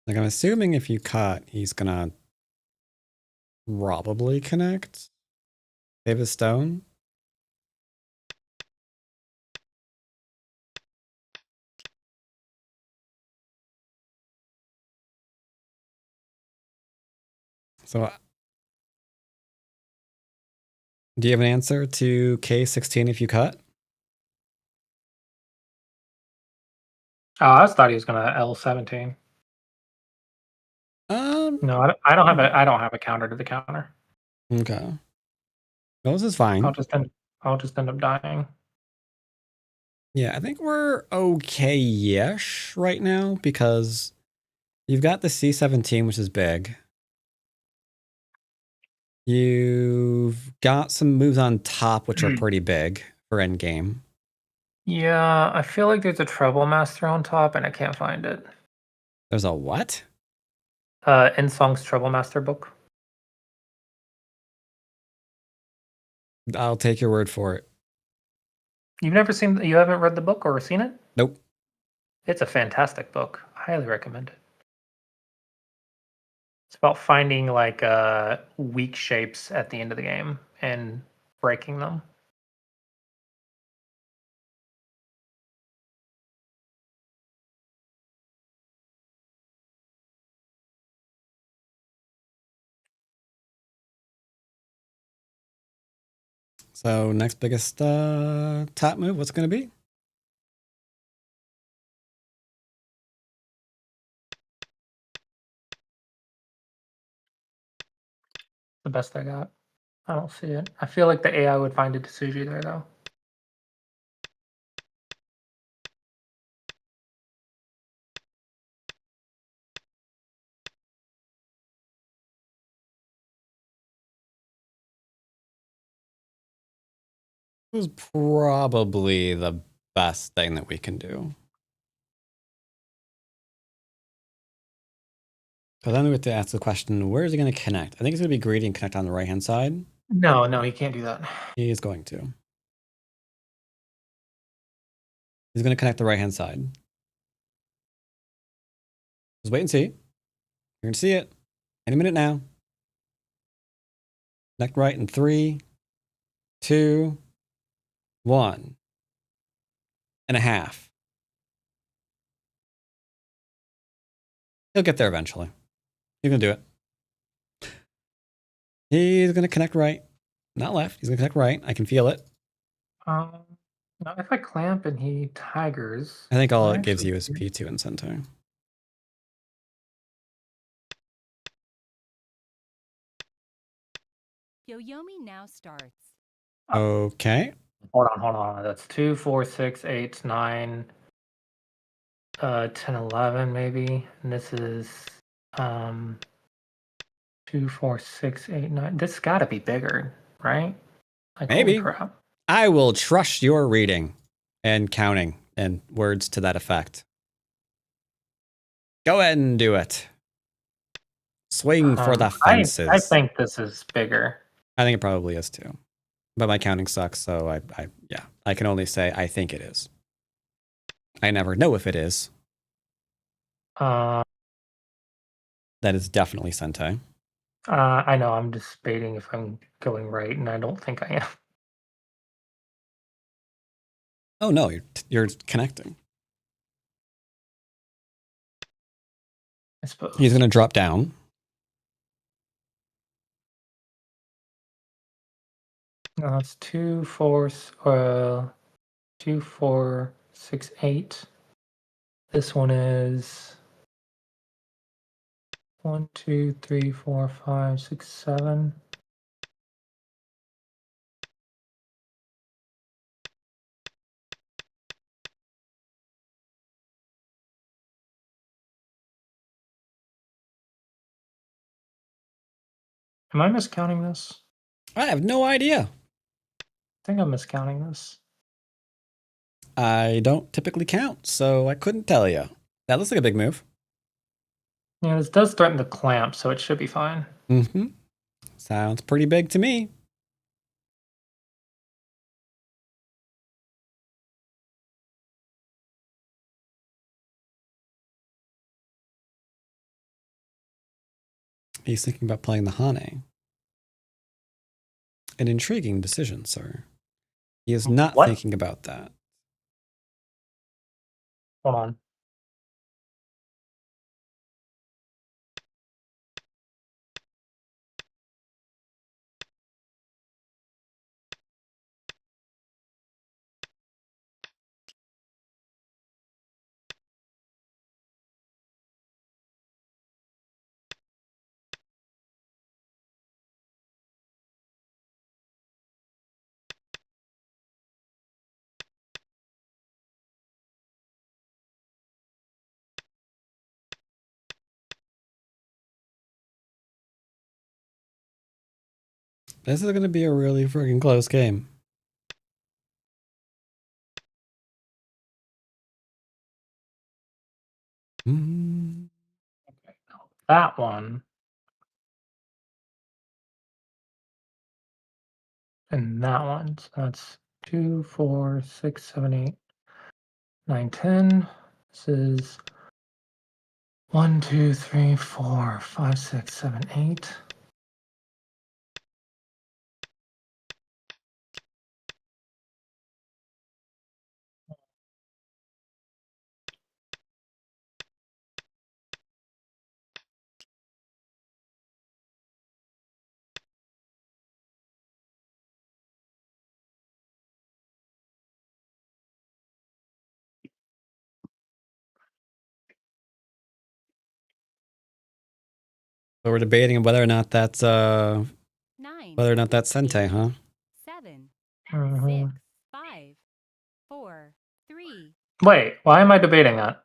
Like, I'm assuming if you cut, he's gonna probably connect. Save a stone. So, do you have an answer to K16 if you cut? Oh, I just thought he was gonna L17. No, I don't have a counter to the counter. Okay. Those is fine. I'll just end up dying. Yeah, I think we're okay-ish right now because you've got the C17, which is big. You've got some moves on top, which are pretty big for endgame. Yeah, I feel like there's a Treble Master on top, and I can't find it. There's a what? Insong's Treble Master book. I'll take your word for it. You haven't read the book or seen it? Nope. It's a fantastic book. I highly recommend it. It's about finding like weak shapes at the end of the game and breaking them. So next biggest top move, what's going to be? The best I got. I don't see it. I feel like the AI would find a Tsuji there though. This is probably the best thing that we can do. But then we have to ask the question, where is he going to connect? I think he's going to be greedy and connect on the right-hand side. No, he can't do that. He is going to. He's going to connect the right-hand side. Just wait and see. You're going to see it any minute now. Connect right in 3, 2, 1 and a half. He'll get there eventually. He's going to do it. He's going to connect right. Not left. He's going to connect right. I can feel it. Now if I clamp and he tigers, I think all I it gives actually you is do- P2 and Sentai. Yoyomi now starts. Okay. Hold on. That's 2, 4, 6, 8, 9, 10, 11 maybe. And this is 2, 4, 6, 8, 9. This gotta be bigger, right? Like, Maybe. holy crap. I will trust your reading and counting and words to that effect. Go ahead and do it. Swing for the fences. I think this is bigger. I think it probably is too. But my counting sucks, so I can only say I think it is. I never know if it is. That is definitely Sentai. I know, I'm just debating if I'm going right, and I don't think I am. Oh no, you're connecting. I suppose. He's going to drop down. No, that's 2, 4, 2, 4, 6, 8. This one is 1, 2, 3, 4, 5, 6, 7. Am I miscounting this? I have no idea. I think I'm miscounting this. I don't typically count, so I couldn't tell you. That looks like a big move. Yeah, this does threaten the clamp, so it should be fine. Mm-hmm. Sounds pretty big to me. He's thinking about playing the Hane. An intriguing decision, sir. He is not What? thinking about that. Hold on. This is going to be a really freaking close game. Mm. Okay, now that one. And that one. So that's 2, 4, 6, 7, 8, 9, 10. This is 1, 2, 3, 4, 5, 6, 7, 8. So we're debating whether or not that's 9, Sente, huh? 7, Mhm. 6, 5, 4, 3. Wait, why am I debating that?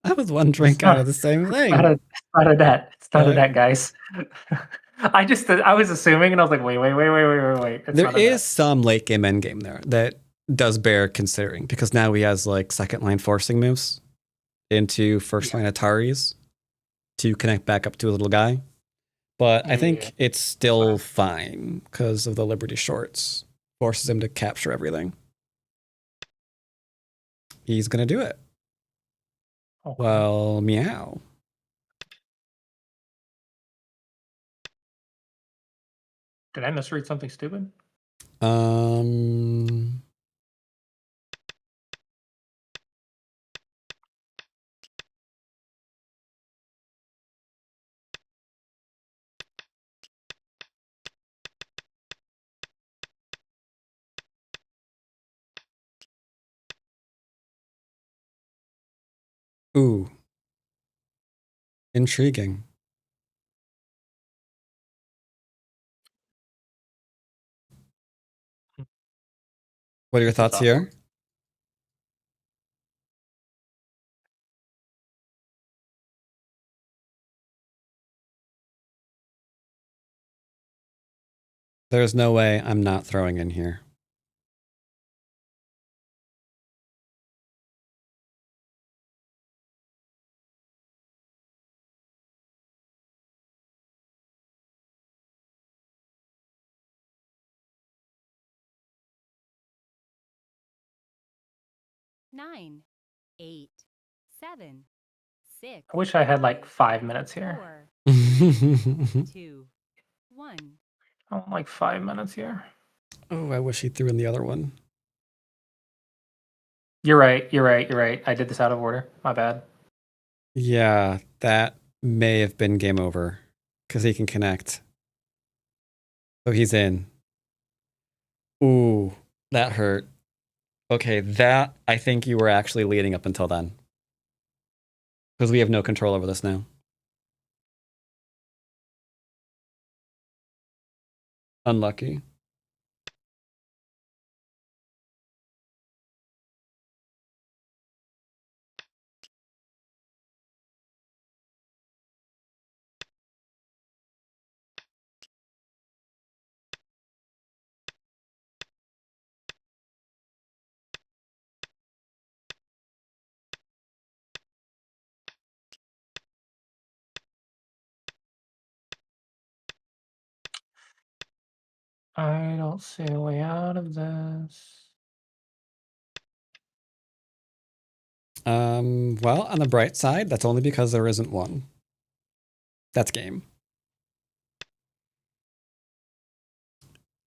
I was wondering It's kind not, of the same thing. it's not a debt. It's not a Right. debt, guys. I was assuming, and I was like, wait. It's There not a is debt. some late game end game there that does bear considering because now he has like second line forcing moves into first line Ataris to connect back up to a little guy. But I think it's still fine because of the Liberty shorts. Forces him to capture everything. He's going to do it. Okay. Well, meow. Did I misread something stupid? Ooh. Intriguing. What are your thoughts here? There's no way I'm not throwing in here. Nine, 8, 7, 6. I wish I had like 5 minutes here. 4, 2, 1. I want like 5 minutes here. Oh, I wish he threw in the other one. You're right. I did this out of order. My bad. Yeah, that may have been game over because he can connect. So he's in. Ooh, that hurt. Okay, that I think you were actually leading up until then. Because we have no control over this now. Unlucky. I don't see a way out of this. Well, on the bright side, that's only because there isn't one. That's game.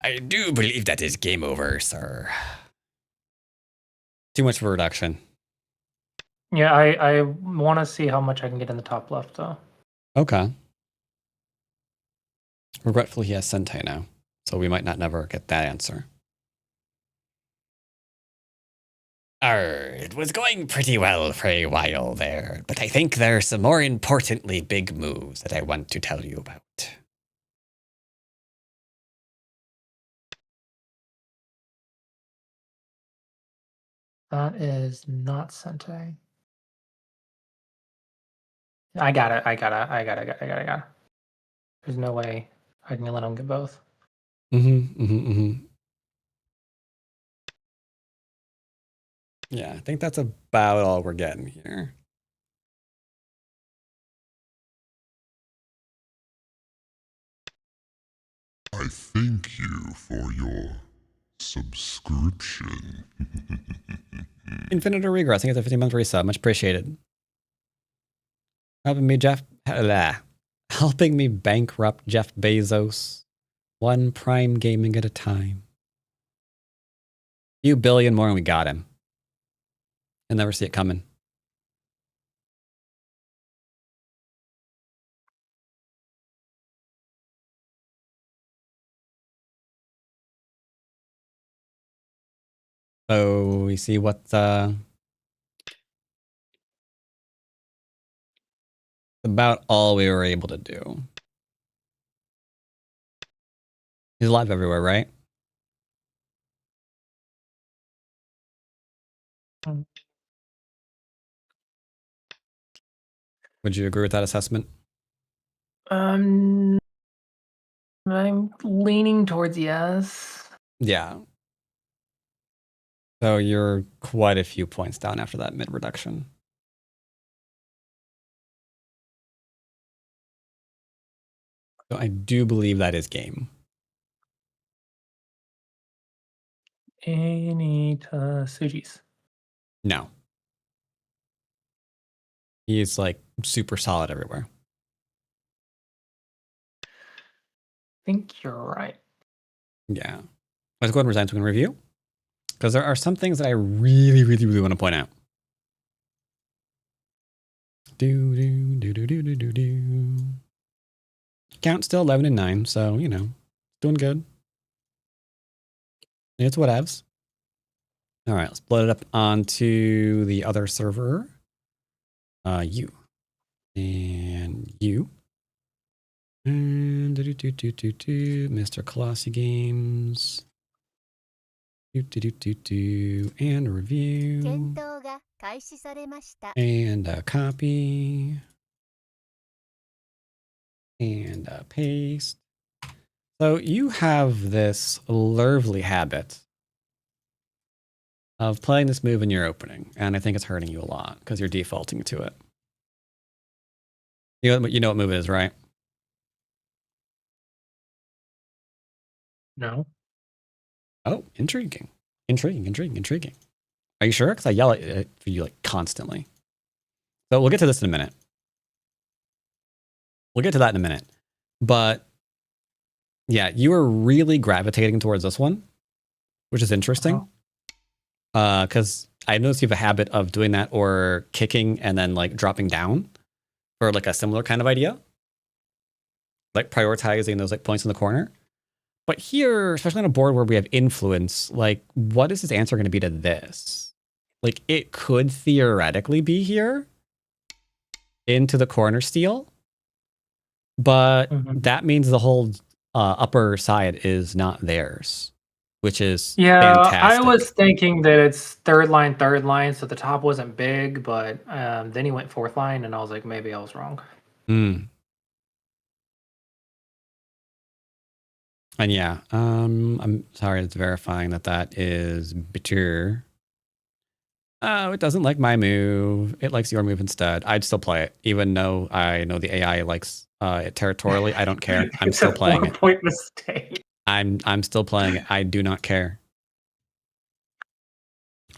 I do believe that is game over, sir. Too much of a reduction. Yeah, I want to see how much I can get in the top left, though. Okay. Regretfully, he has Sentai now, so we might not never get that answer. It was going pretty well for a while there, but I think there are some more importantly big moves that I want to tell you about. That is not Sentai. I got it. There's no way I can let him get both. Yeah, I think that's about all we're getting here. I thank you for your subscription. Infinite Regress, I think it's a 15-month resub. Much appreciated. Helping me bankrupt Jeff Bezos. One Prime Gaming at a time. Few billion more and we got him. You'll never see it coming. So we see what about all we were able to do. He's live everywhere, right? Would you agree with that assessment? I'm leaning towards yes. Yeah. So you're quite a few points down after that mid reduction. So I do believe that is game. Any Sujis? No. He's like super solid everywhere. I think you're right. Yeah. Let's go ahead and resign so we can review. Because there are some things that I really, really, really want to point out. Count still 11 and 9, so, you know, doing good. It's whatevs. All right, let's split it up onto the other server. You. And you. And Mr. Colossi Games. And review. 検討が開始されました。 And copy. And paste. So you have this lovely habit of playing this move in your opening, and I think it's hurting you a lot because you're defaulting to it. You know what move it is, right? No. Oh, intriguing. Intriguing. Are you sure? Because I yell at you like constantly. So we'll get to this in a minute. We'll get to that in a minute. But yeah, you are really gravitating towards this one, which is interesting. Because I noticed you have a habit of doing that or kicking and then like dropping down for like a similar kind of idea. Like prioritizing those like points in the corner. But here, especially on a board where we have influence, like what is his answer going to be to this? Like it could theoretically be here. into the corner steel, but Mhm. that means the whole upper side is not theirs, which is Yeah, fantastic. I was thinking that it's third line, so the top wasn't big, but then he went fourth line, and I was like, maybe I was wrong. And yeah, I'm sorry, it's verifying that is bitter. Oh, it doesn't like my move. It likes your move instead. I'd still play it, even though I know the AI likes it territorially. I don't care. I'm It's still a playing it. 4-point mistake. I'm still playing it. I do not care.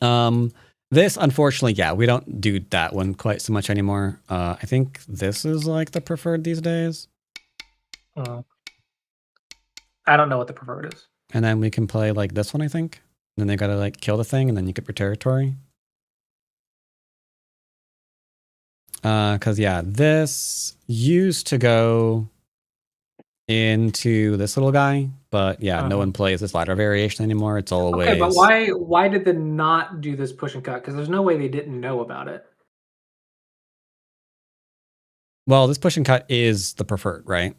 This, unfortunately, yeah, we don't do that one quite so much anymore. I think this is like the preferred these days. I don't know what the preferred is. And then we can play like this one, I think. And then they gotta like kill the thing, and then you get your territory. Because yeah, this used to go into this little guy, but yeah, no one plays this ladder variation anymore. It's always Okay, but why did they not do this push and cut? Because there's no way they didn't know about it. Well, this push and cut is the preferred, right?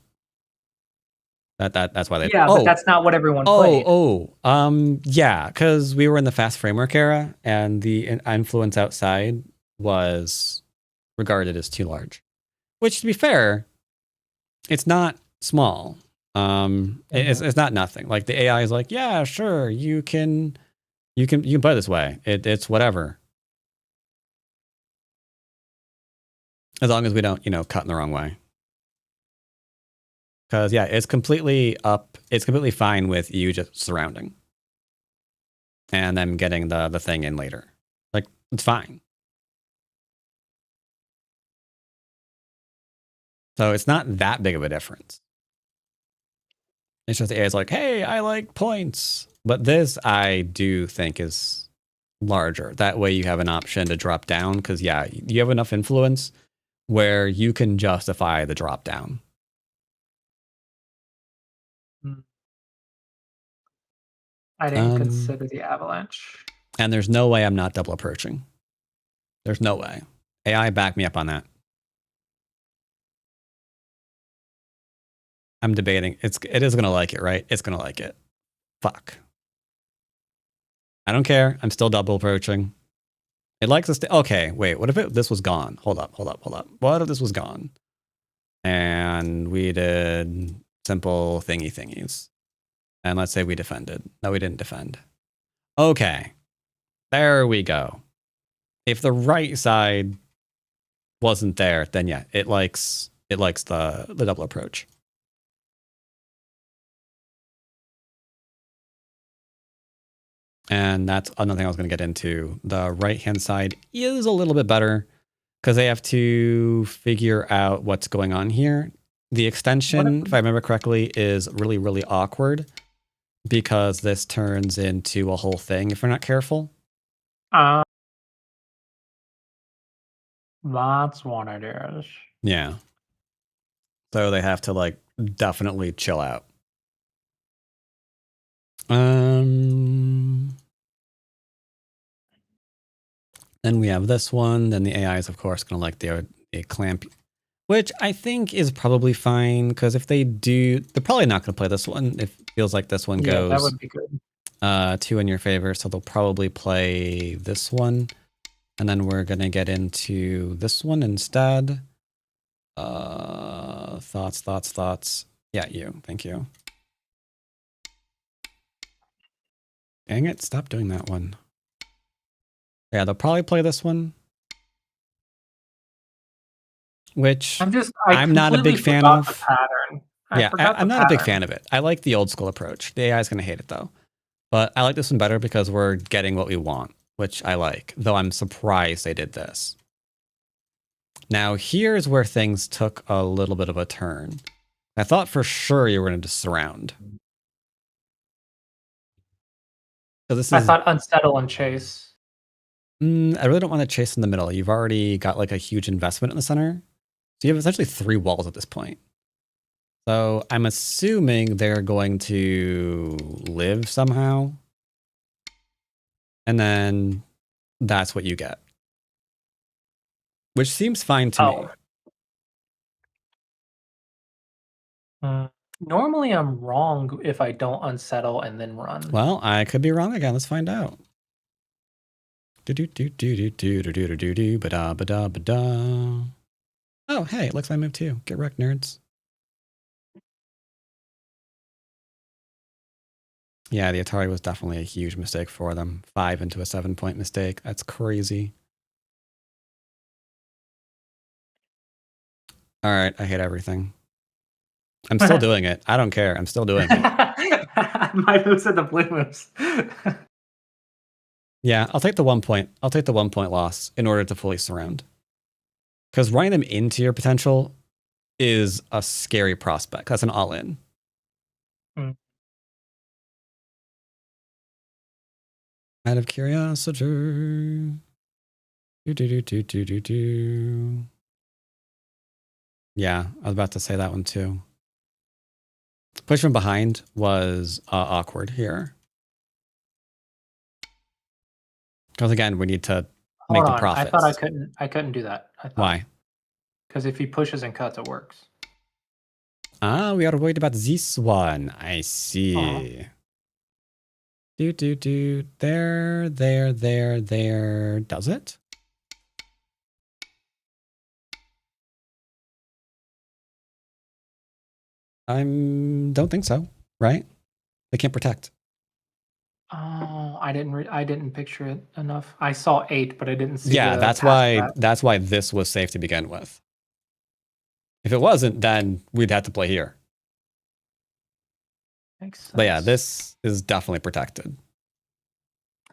That's why they. Yeah, but that's not what everyone played. Yeah, because we were in the fast framework era, and the influence outside was regarded as too large. Which, to be fair, it's not small. It's not nothing. Like the AI is like, yeah, sure, you can play this way. It's whatever. As long as we don't, cut in the wrong way. Because yeah, it's completely fine with you just surrounding. And then getting the thing in later. Like, it's fine. So it's not that big of a difference. It's just the AI is like, hey, I like points. But this I do think is larger. That way you have an option to drop down, because yeah, you have enough influence where you can justify the drop down. I didn't consider the avalanche. And there's no way I'm not double approaching. There's no way. AI, back me up on that. I'm debating. It is gonna like it, right? It's gonna like it. Fuck. I don't care. I'm still double approaching. It likes us to. Okay, wait. What if this was gone? Hold up. What if this was gone? And we did simple thingies. And let's say we defended. No, we didn't defend. Okay. There we go. If the right side wasn't there, then yeah, it likes the double approach. And that's another thing I was going to get into. The right-hand side is a little bit better because they have to figure out what's going on here. The extension, if I remember correctly, is really, really awkward because this turns into a whole thing if we're not careful. That's what it is. Yeah. So they have to like definitely chill out. Then we have this one. Then the AI is, of course, going to like the clamp, which I think is probably fine because if they do, they're probably not going to play this one. It feels like this one goes. That would be good. 2 in your favor, so they'll probably play this one, and then we're going to get into this one instead. Thoughts. Yeah, you. Thank you. Dang it! Stop doing that one. Yeah, they'll probably play this one. Which I'm not a big fan of. The pattern. I'm not a big fan of it. I like the old school approach. The AI is going to hate it though. But I like this one better because we're getting what we want, which I like. Though I'm surprised they did this. Now here's where things took a little bit of a turn. I thought for sure you were going to surround. So I thought unsettle and chase. I really don't want to chase in the middle. You've already got like a huge investment in the center. So you have essentially 3 walls at this point. So I'm assuming they're going to live somehow. And then that's what you get. Which seems fine to me. Normally, I'm wrong if I don't unsettle and then run. Well, I could be wrong again. Let's find out. Do do do do do do do do do do ba da ba da ba da. Oh, hey, it looks like I moved too. Get wrecked, nerds. Yeah, the Atari was definitely a huge mistake for them. 5 into a 7-point mistake. That's crazy. All right, I hate everything. I'm still doing it. I don't care. I'm still doing it. My moves are the blue moves. Yeah, I'll take the 1 point. I'll take the 1 point loss in order to fully surround. Because running them into your potential is a scary prospect. That's an all-in. Mm. Out of curiosity. Do, do, do, do, do, do, do. Yeah, I was about to say that one too. Push from behind was awkward here. Because again, we need to make Hold the on, profits. I thought I couldn't do that. Why? Because if he pushes and cuts, it works. Ah, we are worried about this one. I see. Do, do, do. There. Does it? Don't think so, right? They can't protect. Oh, I didn't picture it enough. I saw 8, but I didn't see. Yeah, the that's past why that. that's why this was safe to begin with. If it wasn't, then we'd have to play here. Makes sense. But yeah, this is definitely protected.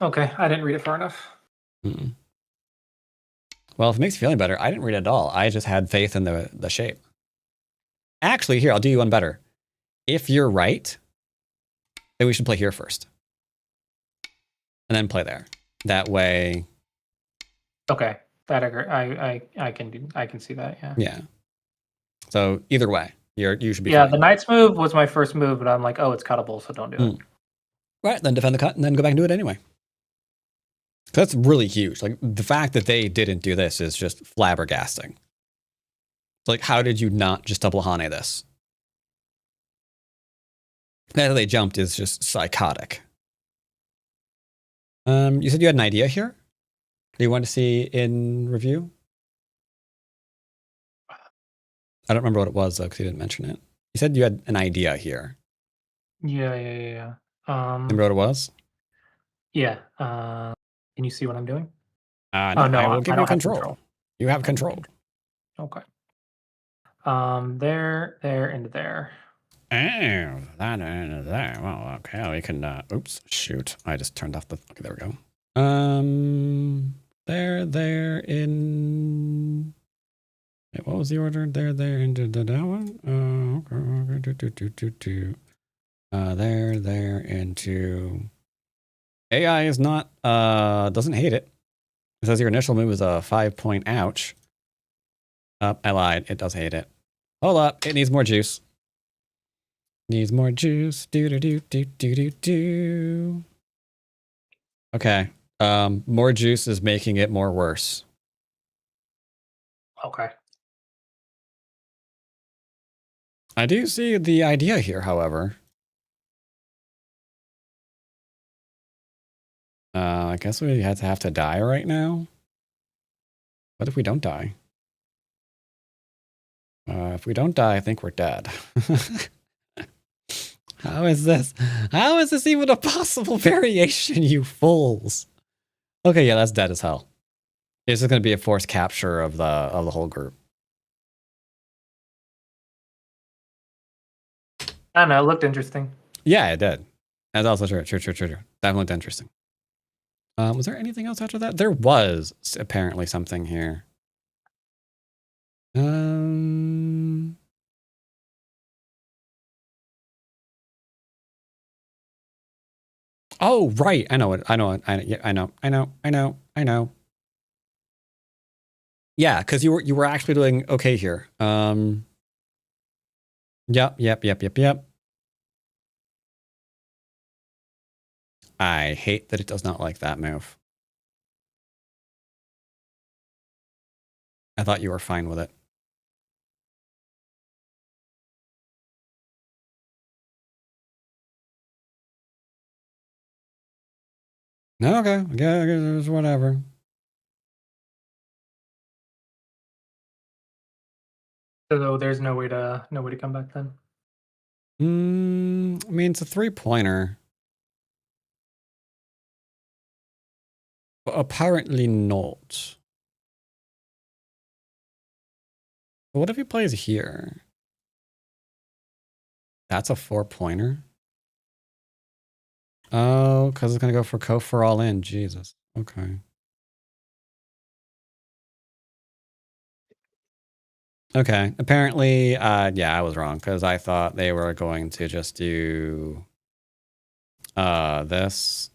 Okay, I didn't read it far enough. Mm-mm. Well, if it makes you feel any better, I didn't read it at all. I just had faith in the shape. Actually, here, I'll do you one better. If you're right, then we should play here first. And then play there. That way. Okay, that I can see that. Yeah. Yeah. So either way, you should be Yeah, fine. the knight's move was my first move, but I'm like, oh, it's cuttable, so don't do it. Right, then defend the cut and then go back and do it anyway. That's really huge. Like the fact that they didn't do this is just flabbergasting. Like, how did you not just double Hane this? That they jumped is just psychotic. You said you had an idea here? Do you want to see in review? I don't remember what it was though, because you didn't mention it. You said you had an idea here. Yeah. Remember what it was? Yeah. Can you see what I'm doing? No, no, I will I give don't you have control. control. You have control. Okay. There, into there. Oh, that and there. Well, okay, we can. Oops, shoot! I just turned off the. Okay, there we go. There in. Wait, what was the order? There into that one. Okay. There into. AI is not. Doesn't hate it. It says your initial move is a 5-point ouch. I lied. It does hate it. Hold up. It needs more juice. Needs more juice. Do. Okay. More juice is making it more worse. Okay. I do see the idea here, however. I guess we have to die right now. What if we don't die? If we don't die, I think we're dead. How is this? How is this even a possible variation, you fools? Okay, yeah, that's dead as hell. This is going to be a forced capture of the whole group. I don't know. It looked interesting. Yeah, it did. That's also true. True. That looked interesting. Was there anything else after that? There was apparently something here. Oh, right. I know. Yeah, because you were actually doing okay here. Yep. I hate that it does not like that move. I thought you were fine with it. No, okay. I guess whatever. So there's no way to come back then. I mean, it's a 3-pointer. But apparently not. But what if he plays here? That's a 4-pointer. Oh, because it's going to go for Ko for all in. Jesus. Okay. Okay. Apparently, yeah, I was wrong because I thought they were going to just do this.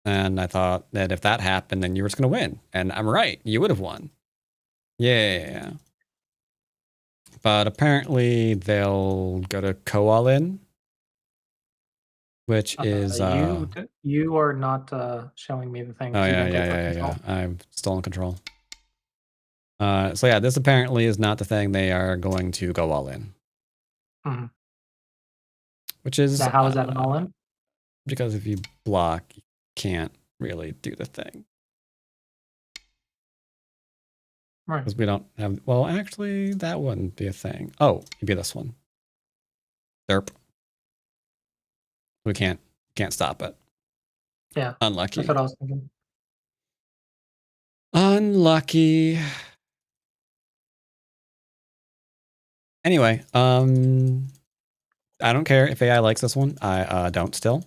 And I thought that if that happened, then you were just going to win. And I'm right. You would have won. Yeah. But apparently they'll go to Ko all in, which is you are not showing me the thing. oh so you yeah, didn't take control. I've stolen control. So yeah, this apparently is not the thing. They are going to go all in. Mhm. Which is Now, how is that an all in? Because if you block, you can't really do the thing. Right. Because we don't have. Well, actually, that wouldn't be a thing. Oh, it'd be this one. Derp. We can't stop it. Yeah. Unlucky. That's what I was thinking. Unlucky. Anyway, I don't care if AI likes this one. I don't still.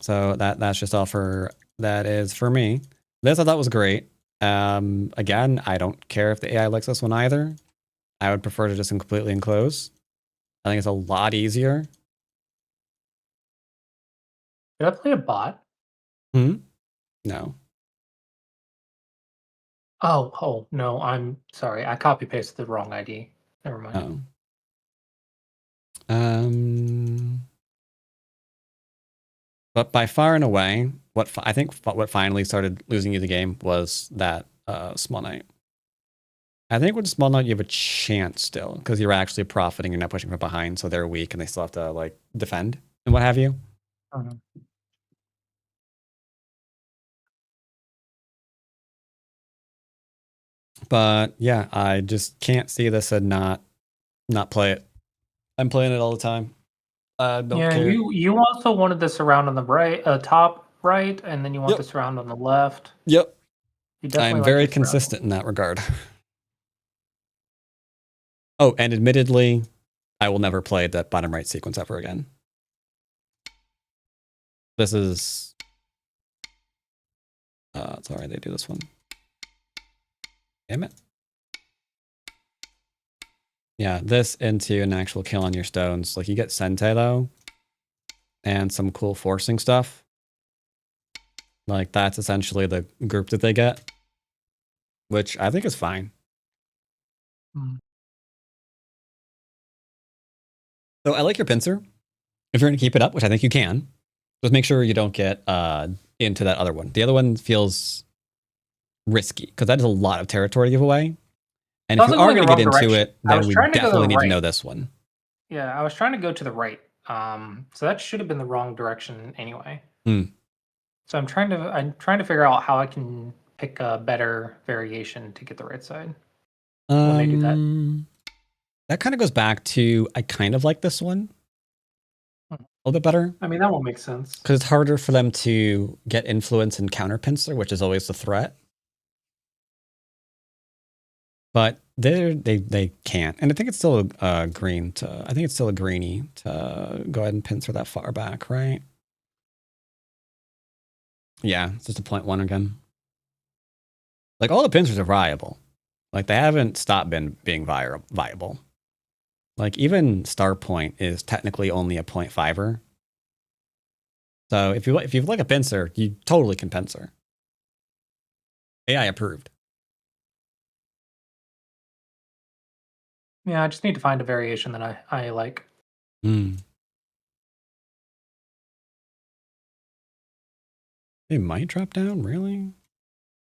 So that's just all for that is for me. This I thought was great. Again, I don't care if the AI likes this one either. I would prefer to just completely enclose. I think it's a lot easier. Did I play a bot? No. Oh no, I'm sorry. I copy pasted the wrong ID. Never mind. Oh. But by far and away, what finally started losing you the game was that Small Knight. I think with Small Knight you have a chance still because you're actually profiting. You're not pushing from behind, so they're weak and they still have to like defend and what have you. Mhm. But yeah, I just can't see this and not play it. I'm playing it all the time. Don't care. You also wanted the surround on the right, top right, and then you want the surround on the left. Yep. You definitely I'm like very the surround. consistent in that regard. Oh, and admittedly, I will never play that bottom right sequence ever again. This is sorry, they do this one. Damn it. Yeah, this into an actual kill on your stones. Like you get Sente though, and some cool forcing stuff. Like that's essentially the group that they get, which I think is fine. So I like your pincer. If you're going to keep it up, which I think you can, just make sure you don't get into that other one. The other one feels risky because that is a lot of territory to give away. And if you are going to get into it, then we definitely need to know this one. Yeah, I was trying to go to the right. So that should have been the wrong direction anyway. So I'm trying to figure out how I can pick a better variation to get the right side when they do that. That kind of goes back to I kind of like this one a little bit better. I mean, that won't make sense because it's harder for them to get influence and counter pincer, which is always the threat. But they can't, and I think it's still a green to. I think it's still a greenie to go ahead and pincer that far back, right? Yeah, it's just a 0.1 again. Like all the pincers are viable. Like they haven't stopped being viable. Like even Star Point is technically only a 0.5er. So if you like a pincer, you totally can pincer. AI approved. Yeah, I just need to find a variation that I like. They might drop down, really?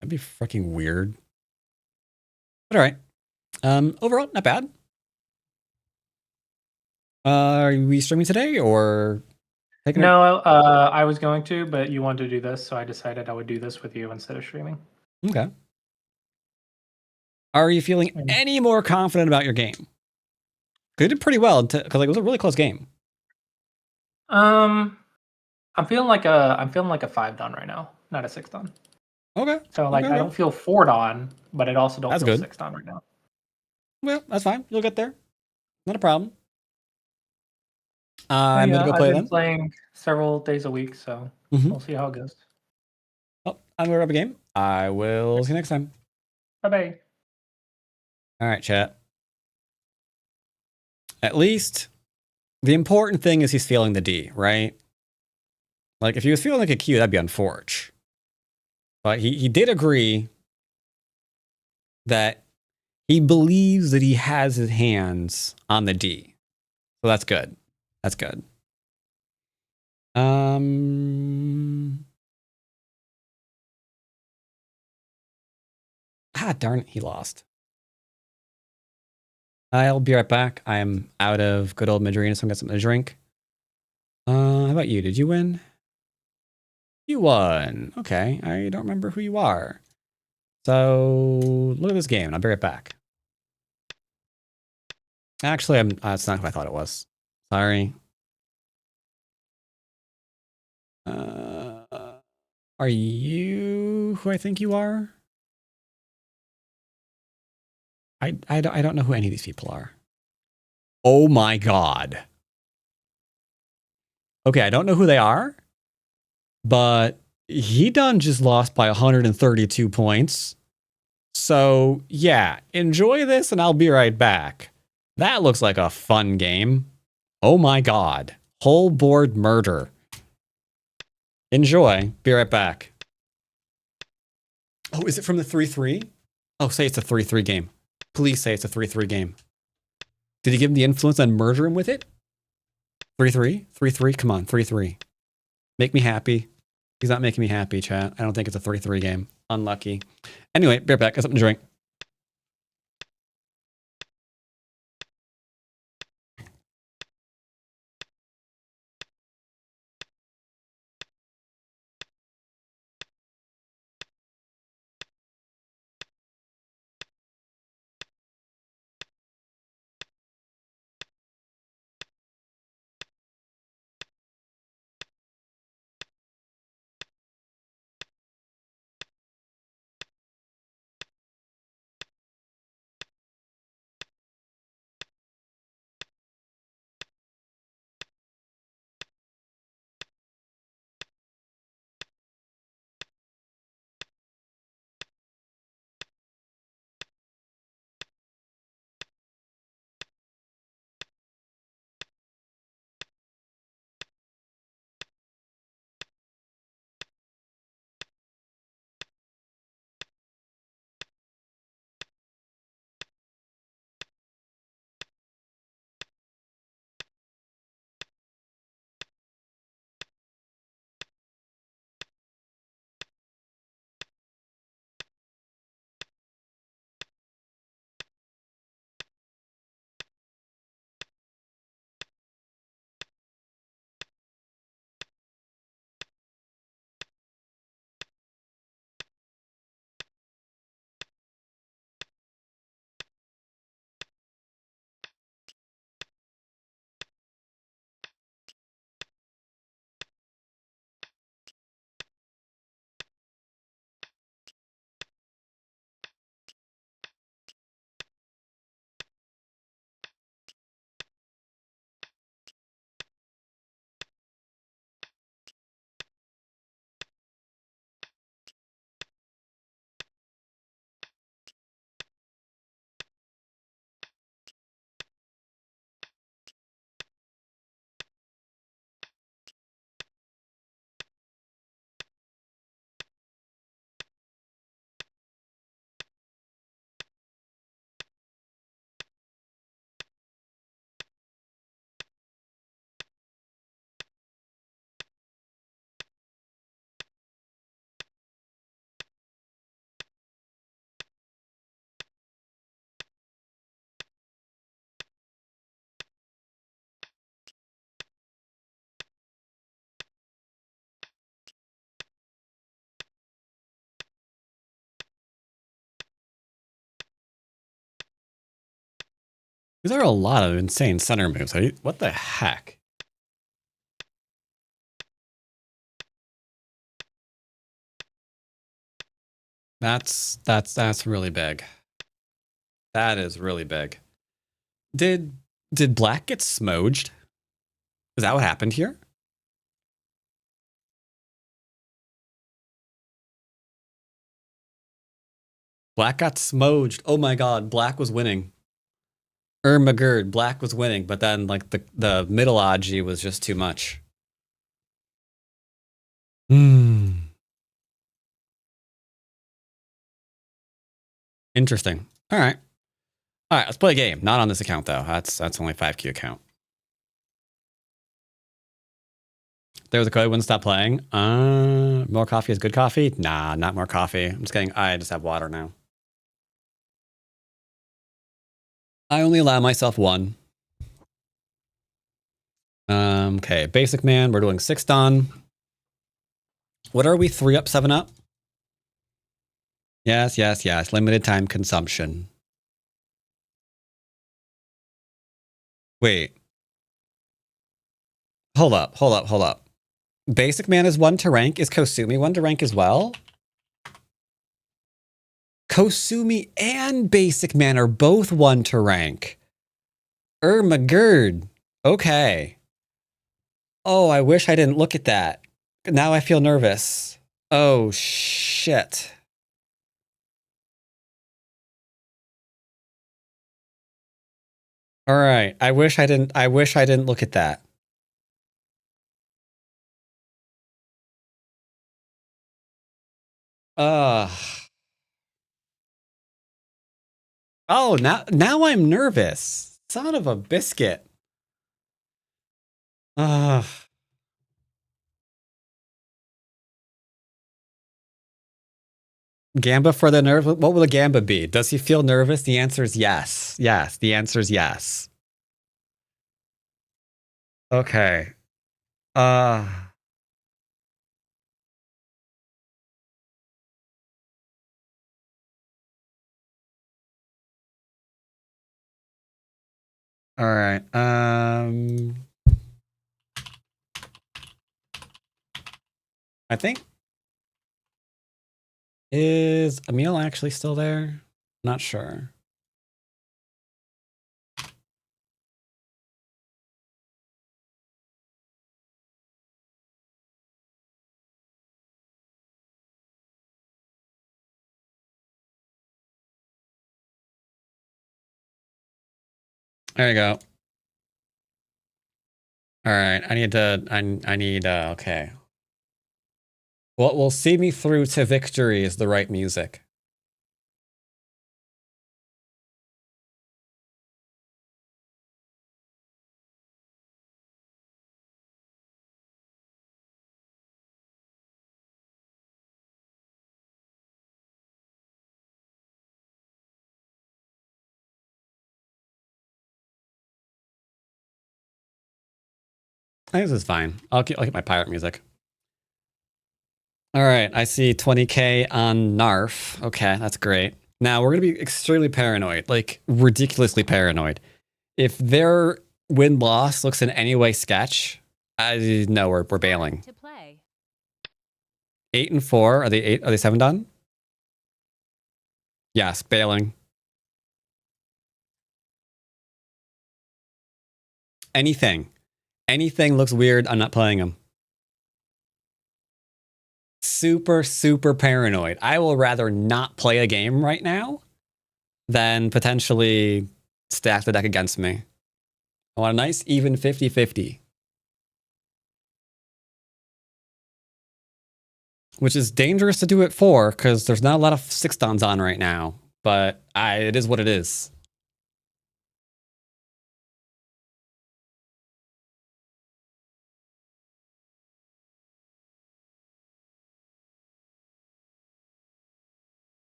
That'd be fucking weird. But all right. Overall, not bad. Are we streaming today or Taking No, I was going to, but you wanted to do this, so I decided I would do this with you instead of streaming. Okay. Are you feeling Mm. any more confident about your game? You did pretty well because like, it was a really close game. I'm feeling like a 5 done right now, not a 6 done. Okay. So like Okay, I okay. don't feel 4 done, but it also don't That's feel good. 6 done right now. Well, that's fine. You'll get there. Not a problem. But I'm gonna go I've play been then. playing several days a week, so Mhm. we'll see how it goes. Oh, I'm gonna grab a game. I will see you next time. Bye bye. All right, chat. At least the important thing is he's feeling the D, right? Like if he was feeling like a Q, that'd be unfortunate. But he did agree that he believes that he has his hands on the D. So that's good. That's good. Ah, darn it, he lost. I'll be right back. I am out of good old Madrina, so I'm gonna get something to drink. How about you? Did you win? You won. Okay, I don't remember who you are. So look at this game, and I'll be right back. Actually, it's not who I thought it was. Sorry. Are you who I think you are? I don't know who any of these people are. Oh my god. Okay, I don't know who they are, but he done just lost by 132 points. So yeah, enjoy this and I'll be right back. That looks like a fun game. Oh my god. Whole board murder. Enjoy. Be right back. Oh, is it from the 3-3? Oh, say it's a 3-3 game. Please say it's a 3-3 game. Did he give him the influence and murder him with it? 3-3? 3-3? Come on, 3-3. Make me happy. He's not making me happy, chat. I don't think it's a 3-3 game. Unlucky. Anyway, be right back. Got something to drink. These are a lot of insane center moves. What the heck? That's really big. That is really big. Did black get smoged? Is that what happened here? Black got smoged. Oh my god, black was winning. Ermagerd, black was winning, but then like the middle Aji was just too much. Interesting. All right. All right, let's play a game. Not on this account though. That's only 5Q account. There was a code, wouldn't stop playing. More coffee is good coffee? Nah, not more coffee. I'm just kidding. I just have water now. I only allow myself one. Okay, basic man. We're doing 6 done. What are we? 3 up, 7 up? Yes, yes, yes. Limited time consumption. Wait. Hold up, hold up, hold up. Basic man is 1 to rank. Is Kosumi 1 to rank as well? Kosumi and basic man are both 1 to rank. Ermagerd. Okay. Oh, I wish I didn't look at that. Now I feel nervous. Oh, shit. All right. I wish I didn't look at that. Oh, now I'm nervous. Son of a biscuit. Gamba for the nerve. What will a Gamba be? Does he feel nervous? The answer is yes. Yes, the answer is yes. Okay. All right. I think, is Emil actually still there? Not sure. There you go. All right. I need okay. What will see me through to victory is the right music. I think this is fine. I'll keep my pirate music. All right, I see 20K on Narf. Okay, that's great. Now we're gonna be extremely paranoid, like ridiculously paranoid. If their win-loss looks in any way sketch, I know we're bailing. To play. 8 and 4. Are they 7 done? Yes, bailing. Anything looks weird, I'm not playing them. Super, super paranoid. I will rather not play a game right now than potentially stack the deck against me. I want a nice even 50-50. Which is dangerous to do it for, because there's not a lot of 6-dons on right now. But it is what it is.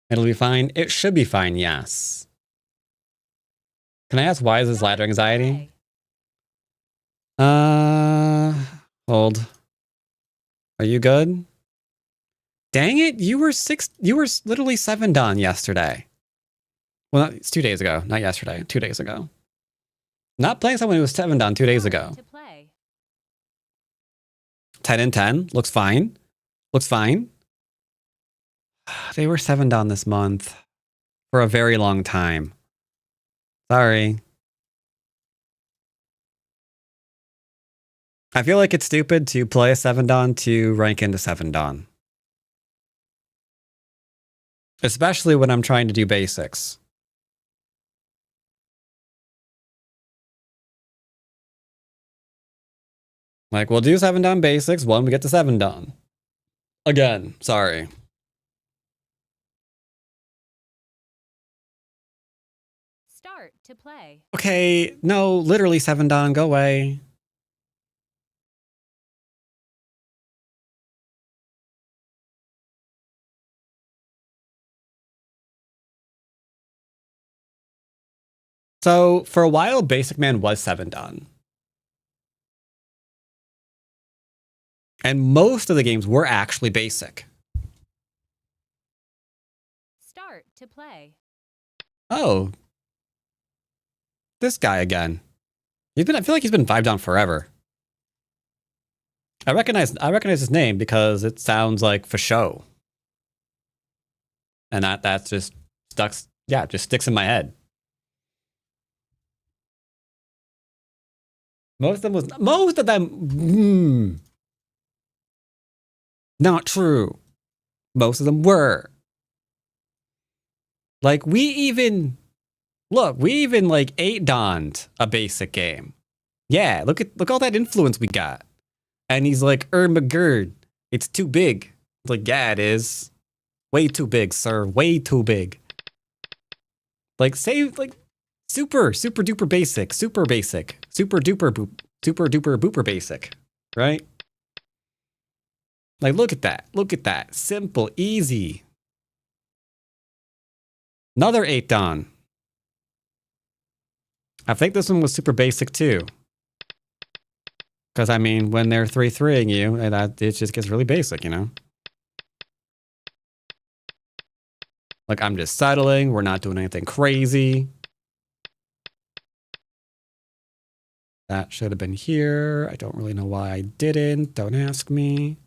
It'll be fine. It should be fine, yes. Can I ask why is this ladder anxiety? Hold. Are you good? Dang it, you were literally 7 done yesterday. Well, it's 2 days ago, not yesterday, 2 days ago. Not playing someone who was 7 done 2 days ago. To play. 10 and 10, looks fine. Looks fine. They were 7 done this month for a very long time. Sorry. I feel like it's stupid to play a 7 Dawn to rank into 7 Dawn. Especially when I'm trying to do basics. Like, we'll do 7 Dawn basics when we get to 7 Dawn. Again, sorry. Start to play. Okay, no, literally 7 Dawn, go away. So, for a while, Basic Man was 7 Dawn. And most of the games were actually basic. Start to play. Oh. This guy again. I feel like he's been 5 Dawn forever. I recognize his name because it sounds like for show. And that's just just sticks in my head. Most of them not true. Most of them were. Like we even like 8 Dawned a basic game. Yeah, look all that influence we got. And he's like, McGurd, it's too big. It's like, yeah, it is. Way too big, sir. Way too big. Like super duper basic, super basic, super duper booper basic, right? Like, look at that. Simple, easy. Another 8 Dawn. I think this one was super basic too. Because, I mean, when they're 3-3ing you, it just gets really basic, you know? Like, I'm just settling. We're not doing anything crazy. That should have been here. I don't really know why I didn't. Don't ask me.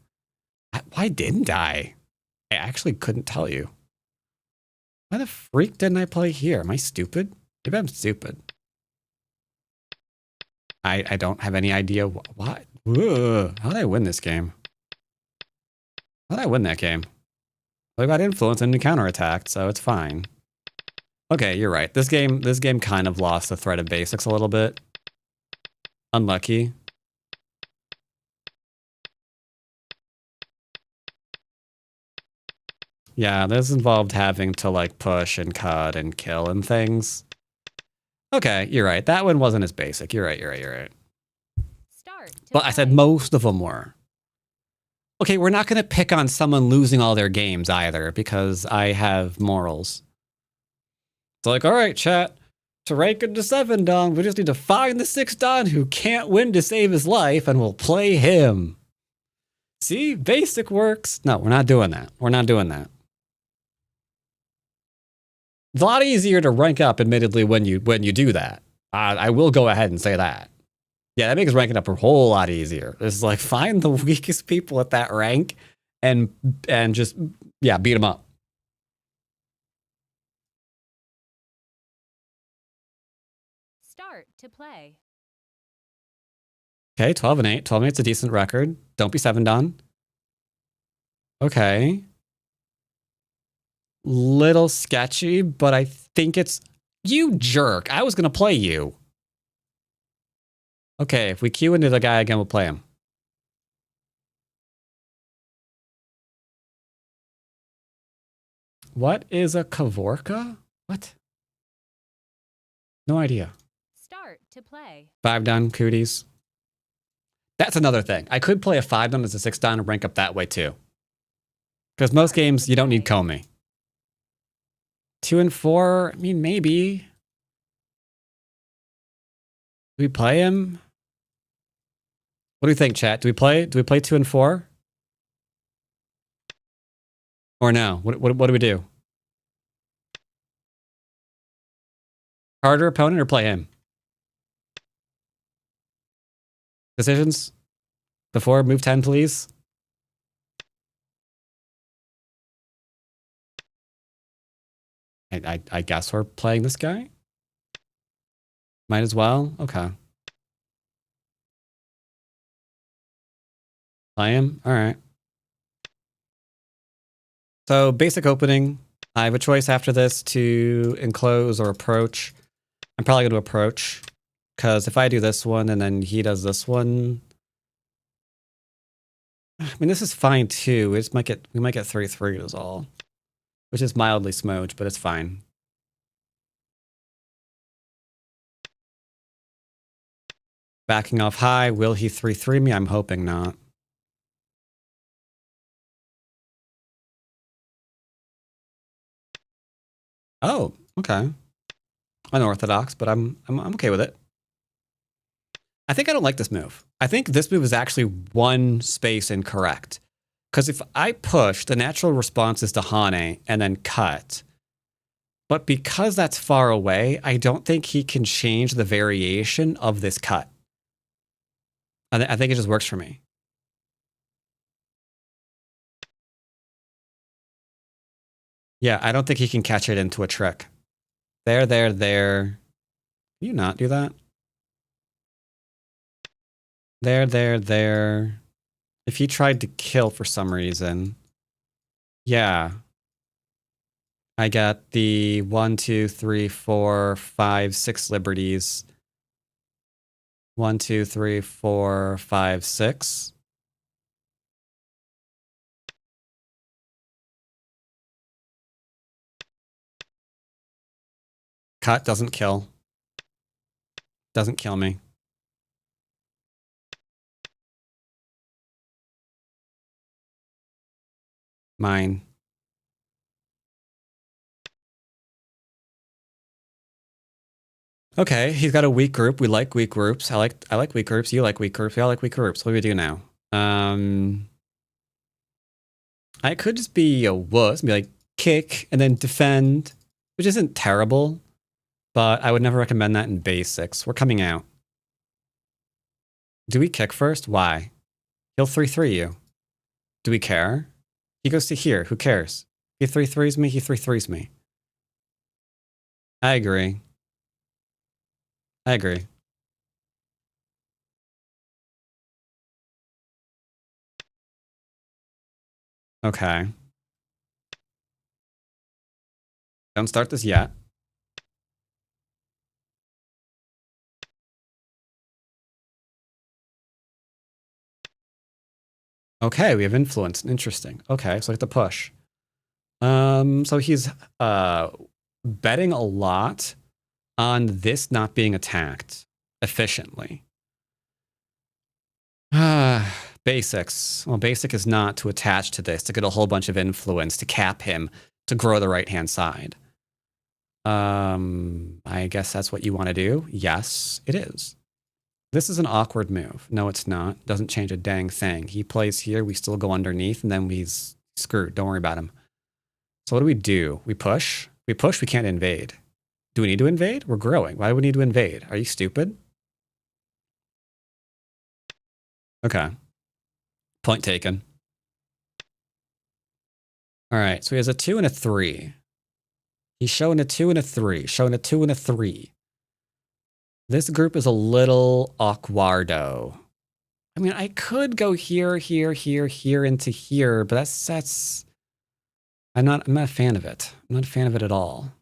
Why didn't I? I actually couldn't tell you. Why the freak didn't I play here? Am I stupid? Maybe I'm stupid. I don't have any idea why. How did I win this game? How did I win that game? Well, I got influence and counterattacked, so it's fine. Okay, you're right. This game kind of lost the thread of basics a little bit. Unlucky. Yeah, this involved having to like push and cut and kill and things. Okay, you're right. That one wasn't as basic. You're right. Start to But I said play. most of them were. Okay, we're not going to pick on someone losing all their games either because I have morals. It's like, all right, chat, to rank into 7 Dawn, we just need to find the 6 Dawn who can't win to save his life and we'll play him. See, basic works. No, we're not doing that. We're not doing that. It's a lot easier to rank up, admittedly, when you do that. I will go ahead and say that. Yeah, that makes ranking up a whole lot easier. It's like find the weakest people at that rank and just beat them up. Start to play. Okay, 12 and 8. 12 and 8's a decent record. Don't be 7 Dawn. Okay. Little sketchy, but I think it's... You jerk. I was going to play you. Okay, if we queue into the guy again, we'll play him. What is a Kavorka? What? No idea. Start to play. 5 Dawn, cooties. That's another thing. I could play a 5 Dawn as a 6 Dawn and rank up that way too. Because most games, you don't need Comey. 2 and 4, I mean, maybe. Do we play him? What do you think, chat? Do we play 2 and 4? Or no? What do we do? Harder opponent or play him? Decisions? Before move 10, please. I guess we're playing this guy. Might as well. Okay. Play him. All right. So basic opening. I have a choice after this to enclose or approach. I'm probably going to approach because if I do this one and then he does this one, I mean this is fine too. We might get 3/3 is all, which is mildly smooch, but it's fine. Backing off high. Will he 3/3 me? I'm hoping not. Oh, okay. Unorthodox, but I'm okay with it. I think I don't like this move. I think this move is actually one space incorrect. Because if I push, the natural response is to Hane and then cut. But because that's far away, I don't think he can change the variation of this cut. I think it just works for me. Yeah, I don't think he can catch it into a trick. There. Can you not do that? There. If he tried to kill for some reason. Yeah. I got the 1, 2, 3, 4, 5, 6 liberties. 1, 2, 3, 4, 5, 6. Cut doesn't kill. Doesn't kill me. Mine. Okay, he's got a weak group. We like weak groups. I like weak groups. You like weak groups. We all like weak groups. What do we do now? I could just be a wuss and be like kick and then defend, which isn't terrible, but I would never recommend that in basics. We're coming out. Do we kick first? Why? He'll 3/3 you. Do we care? He goes to here. Who cares? He 3/3s me. He 3/3s me. I agree. Okay. Don't start this yet. Okay, we have influence. Interesting. Okay, so I get to push. So he's betting a lot on this not being attacked efficiently. Basics. Well, basic is not to attach to this, to get a whole bunch of influence, to cap him, to grow the right-hand side. I guess that's what you want to do. Yes, it is. This is an awkward move. No, it's not. Doesn't change a dang thing. He plays here, we still go underneath, and then he's screwed. Don't worry about him. So what do? We push? We push, we can't invade. Do we need to invade? We're growing. Why do we need to invade? Are you stupid? Okay. Point taken. All right, so he has a 2 and a 3. He's showing a 2 and a 3, showing a 2 and a 3. This group is a little awkwardo. I mean, I could go here, into here, but that's I'm not a fan of it. I'm not a fan of it at all.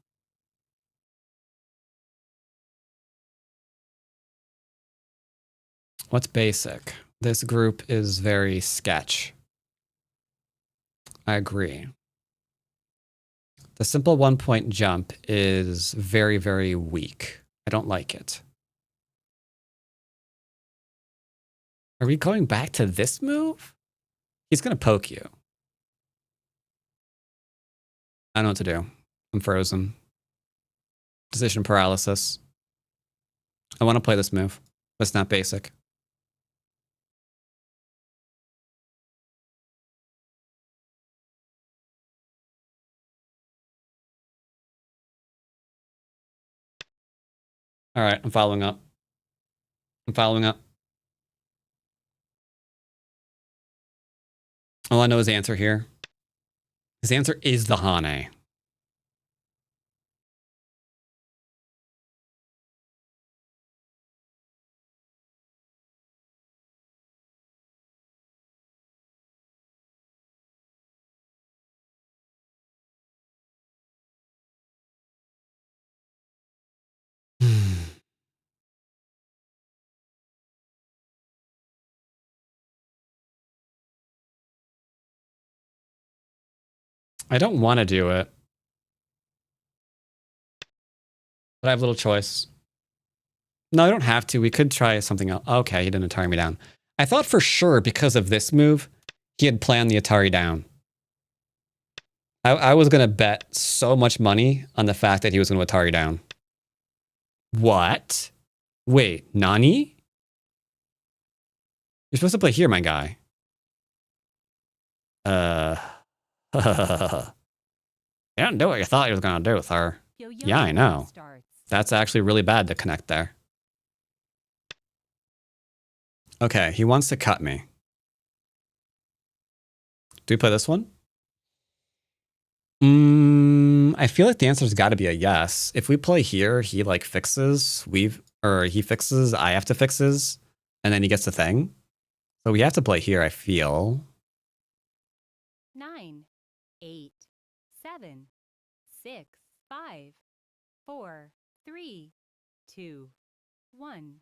What's basic? This group is very sketch. I agree. The simple 1-point jump is very, very weak. I don't like it. Are we going back to this move? He's going to poke you. I don't know what to do. I'm frozen. Decision paralysis. I want to play this move, but it's not basic. All right, I'm following up. I'm following up. All I know is the answer here. His answer is the Hane. I don't want to do it, but I have little choice. No, I don't have to. We could try something else. Okay, he didn't Atari me down. I thought for sure because of this move, he had planned the Atari down. I was going to bet so much money on the fact that he was going to Atari down. What? Wait, Nani? You're supposed to play here, my guy. You didn't do what you thought you was going to do, sir. Yeah, I know. That's actually really bad to connect there. Okay, he wants to cut me. Do we play this one? I feel like the answer's got to be a yes. If we play here, he like fixes, he fixes, I have to fixes, and then he gets the thing. So we have to play here, I feel. 9, 8, 7, 6, 5, 4, 3, 2, 1.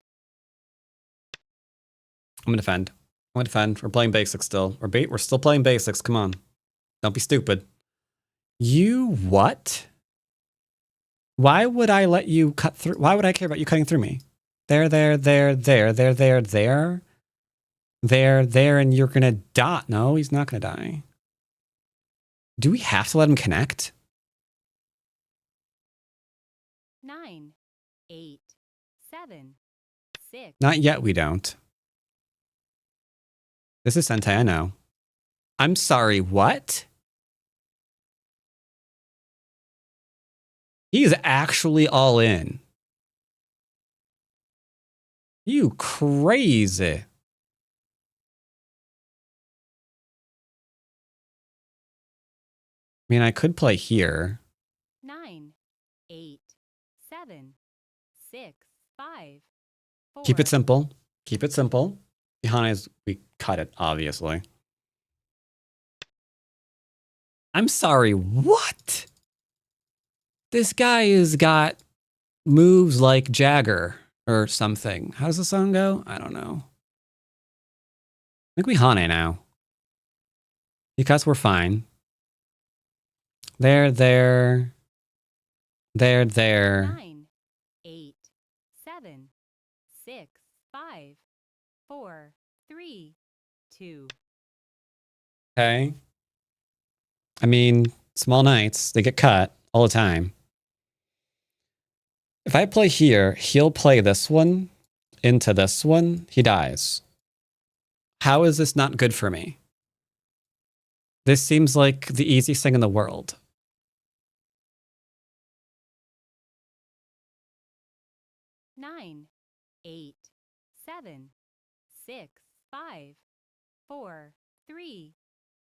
I'm gonna defend. I'm gonna defend. We're playing basics still. We're still playing basics. Come on. Don't be stupid. You what? Why would I let you cut through? Why would I care about you cutting through me? There, and you're gonna die. No, he's not gonna die. Do we have to let him connect? 9, 8, 7, 6. Not yet, we don't. This is Sentai, I know. I'm sorry, what? He is actually all in. You crazy. I mean, I could play here. 9, 8, 7, 6, 5, 4. Keep it simple. Keep it simple. Behind we cut it, obviously. I'm sorry, what? This guy has got moves like Jagger or something. How does the song go? I don't know. I think we Hane now. Because we're fine. There. 9, 8, 7, 6, 5, 4, 3, 2. Okay. I mean, small knights, they get cut all the time. If I play here, he'll play this one into this one. He dies. How is this not good for me? This seems like the easiest thing in the world. Nine, 8, 7, 6, 5, 4, 3,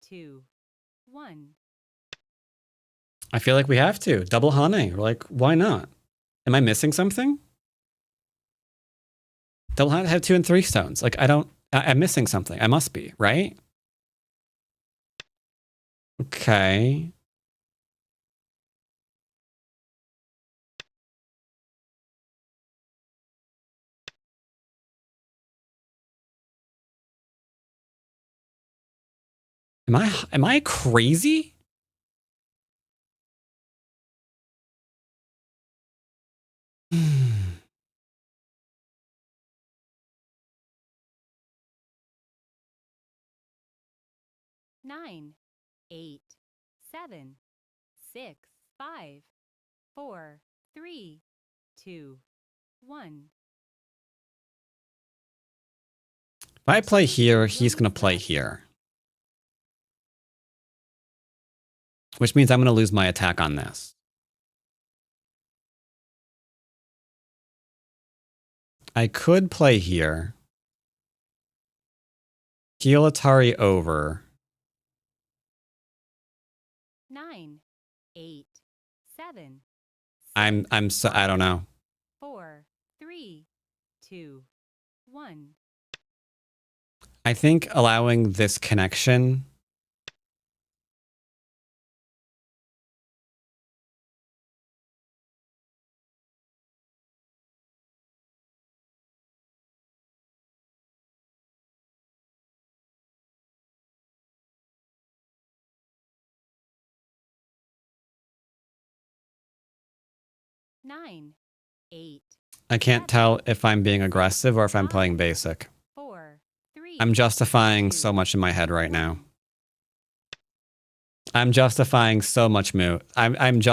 2, 1. I feel like we have to. Double Hane. We're like, why not? Am I missing something? Double Hane have 2 and 3 stones. Like, I'm missing something. I must be, right? Okay. Am I crazy? Nine, 8, 7, 6, 5, 4, 3, 2, 1. If I play here, he's going to play here. Which means I'm going to lose my attack on this. I could play here. Heal Atari over. 9, 8, 7, I'm so I don't know. 4, 3, 2, 1. I think allowing this connection. Nine, 8, I can't tell if I'm being aggressive or if I'm playing basic. 4, 3. I'm justifying so much in my head right now. I'm justifying so much moot. I'm just